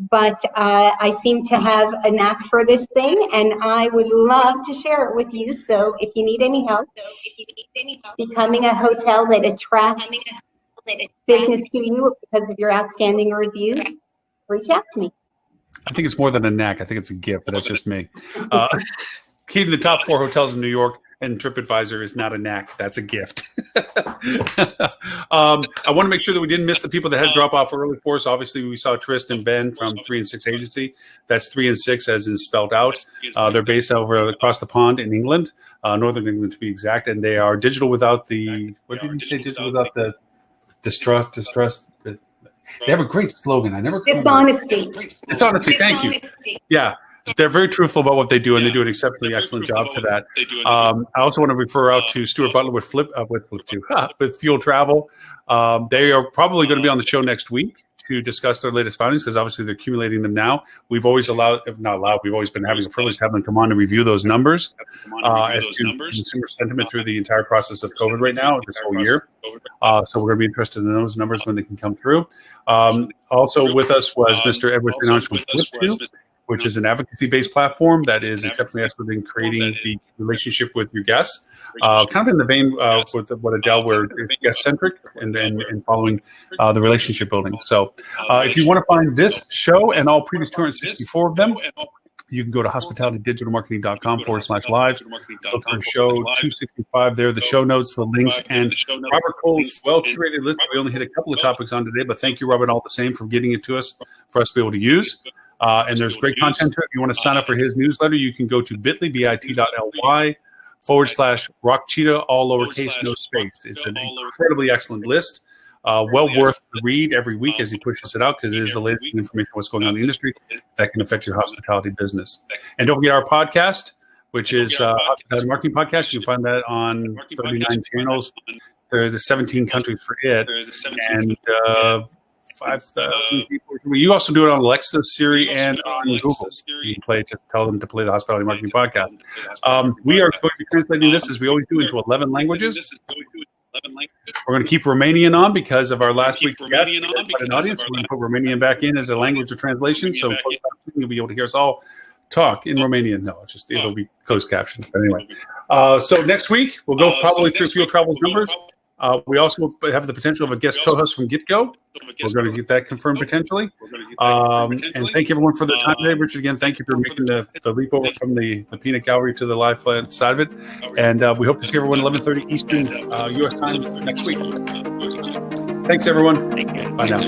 But I seem to have a knack for this thing, and I would love to share it with you. So if you need any help becoming a hotel that attracts business to you because of your outstanding reviews, reach out to me. I think it's more than a knack. I think it's a gift, but that's just me. Keeping the top 4 hotels in New York and TripAdvisor is not a knack. That's a gift. I want to make sure that we didn't miss the people that had drop off early for us. Obviously, we saw Tristan and Ben from 3 and 6 Agency. That's 3 and 6 as in spelled out. They're based over across the pond in England, Northern England to be exact, and they are digital without the, what did you say, digital without the distrust. They have a great slogan. I never. Dishonesty. Dishonesty. Thank you. Yeah. They're very truthful about what they do, and they do an exceptionally excellent job to that. I also want to refer out to Stuart Butler with with Fuel Travel. They are probably going to be on the show next week to discuss their latest findings, because obviously they're accumulating them now. We've always we've always been having the privilege to have them come on and review those numbers as to consumer sentiment through the entire process of COVID right now, this whole year. So we're going to be interested in those numbers when they can come through. Also with us was Mr. Edward Finance from Flip2, which is an advocacy-based platform that is exceptionally excellent in creating the relationship with your guests. Kind of in the vein with what Adele, where it's guest-centric and following the relationship building. So if you want to find this show and all previous 264 of them, you can go to hospitalitydigitalmarketing.com/live. Look for show 265 there, the show notes, the links, and Robert Cole's well-curated list. We only hit a couple of topics on today, but thank you, Robert, all the same, for getting it to us for us to be able to use. And there's great content to it. If you want to sign up for his newsletter, you can go to bit.ly/rockcheetah, all lowercase, no space. It's an incredibly excellent list. Well worth the read every week as he pushes it out, because it is the latest information on what's going on in the industry that can affect your hospitality business. And don't forget our podcast, which is Hospitality Marketing Podcast. You can find that on 39 channels. There's 17 countries for it. And 5,000 people. You also do it on Alexa, Siri, and on Google. You can tell them to play the Hospitality Marketing Podcast. We are going to be translating this, as we always do, into 11 languages. We're going to keep Romanian on because of our last week's guest. An audience. We're going to put Romanian back in as a language of translation, so you'll be able to hear us all talk in Romanian. No, it'll be closed captioned. But anyway, so next week we'll go probably through Fuel Travel's numbers. We also have the potential of a guest co-host from GetGo. We're going to get that confirmed potentially. And thank you everyone for their time today. Richard, again, thank you for making the leap over from the peanut gallery to the live side of it. And we hope to see everyone 11:30 Eastern U.S. time next week. Thanks, everyone. Bye now.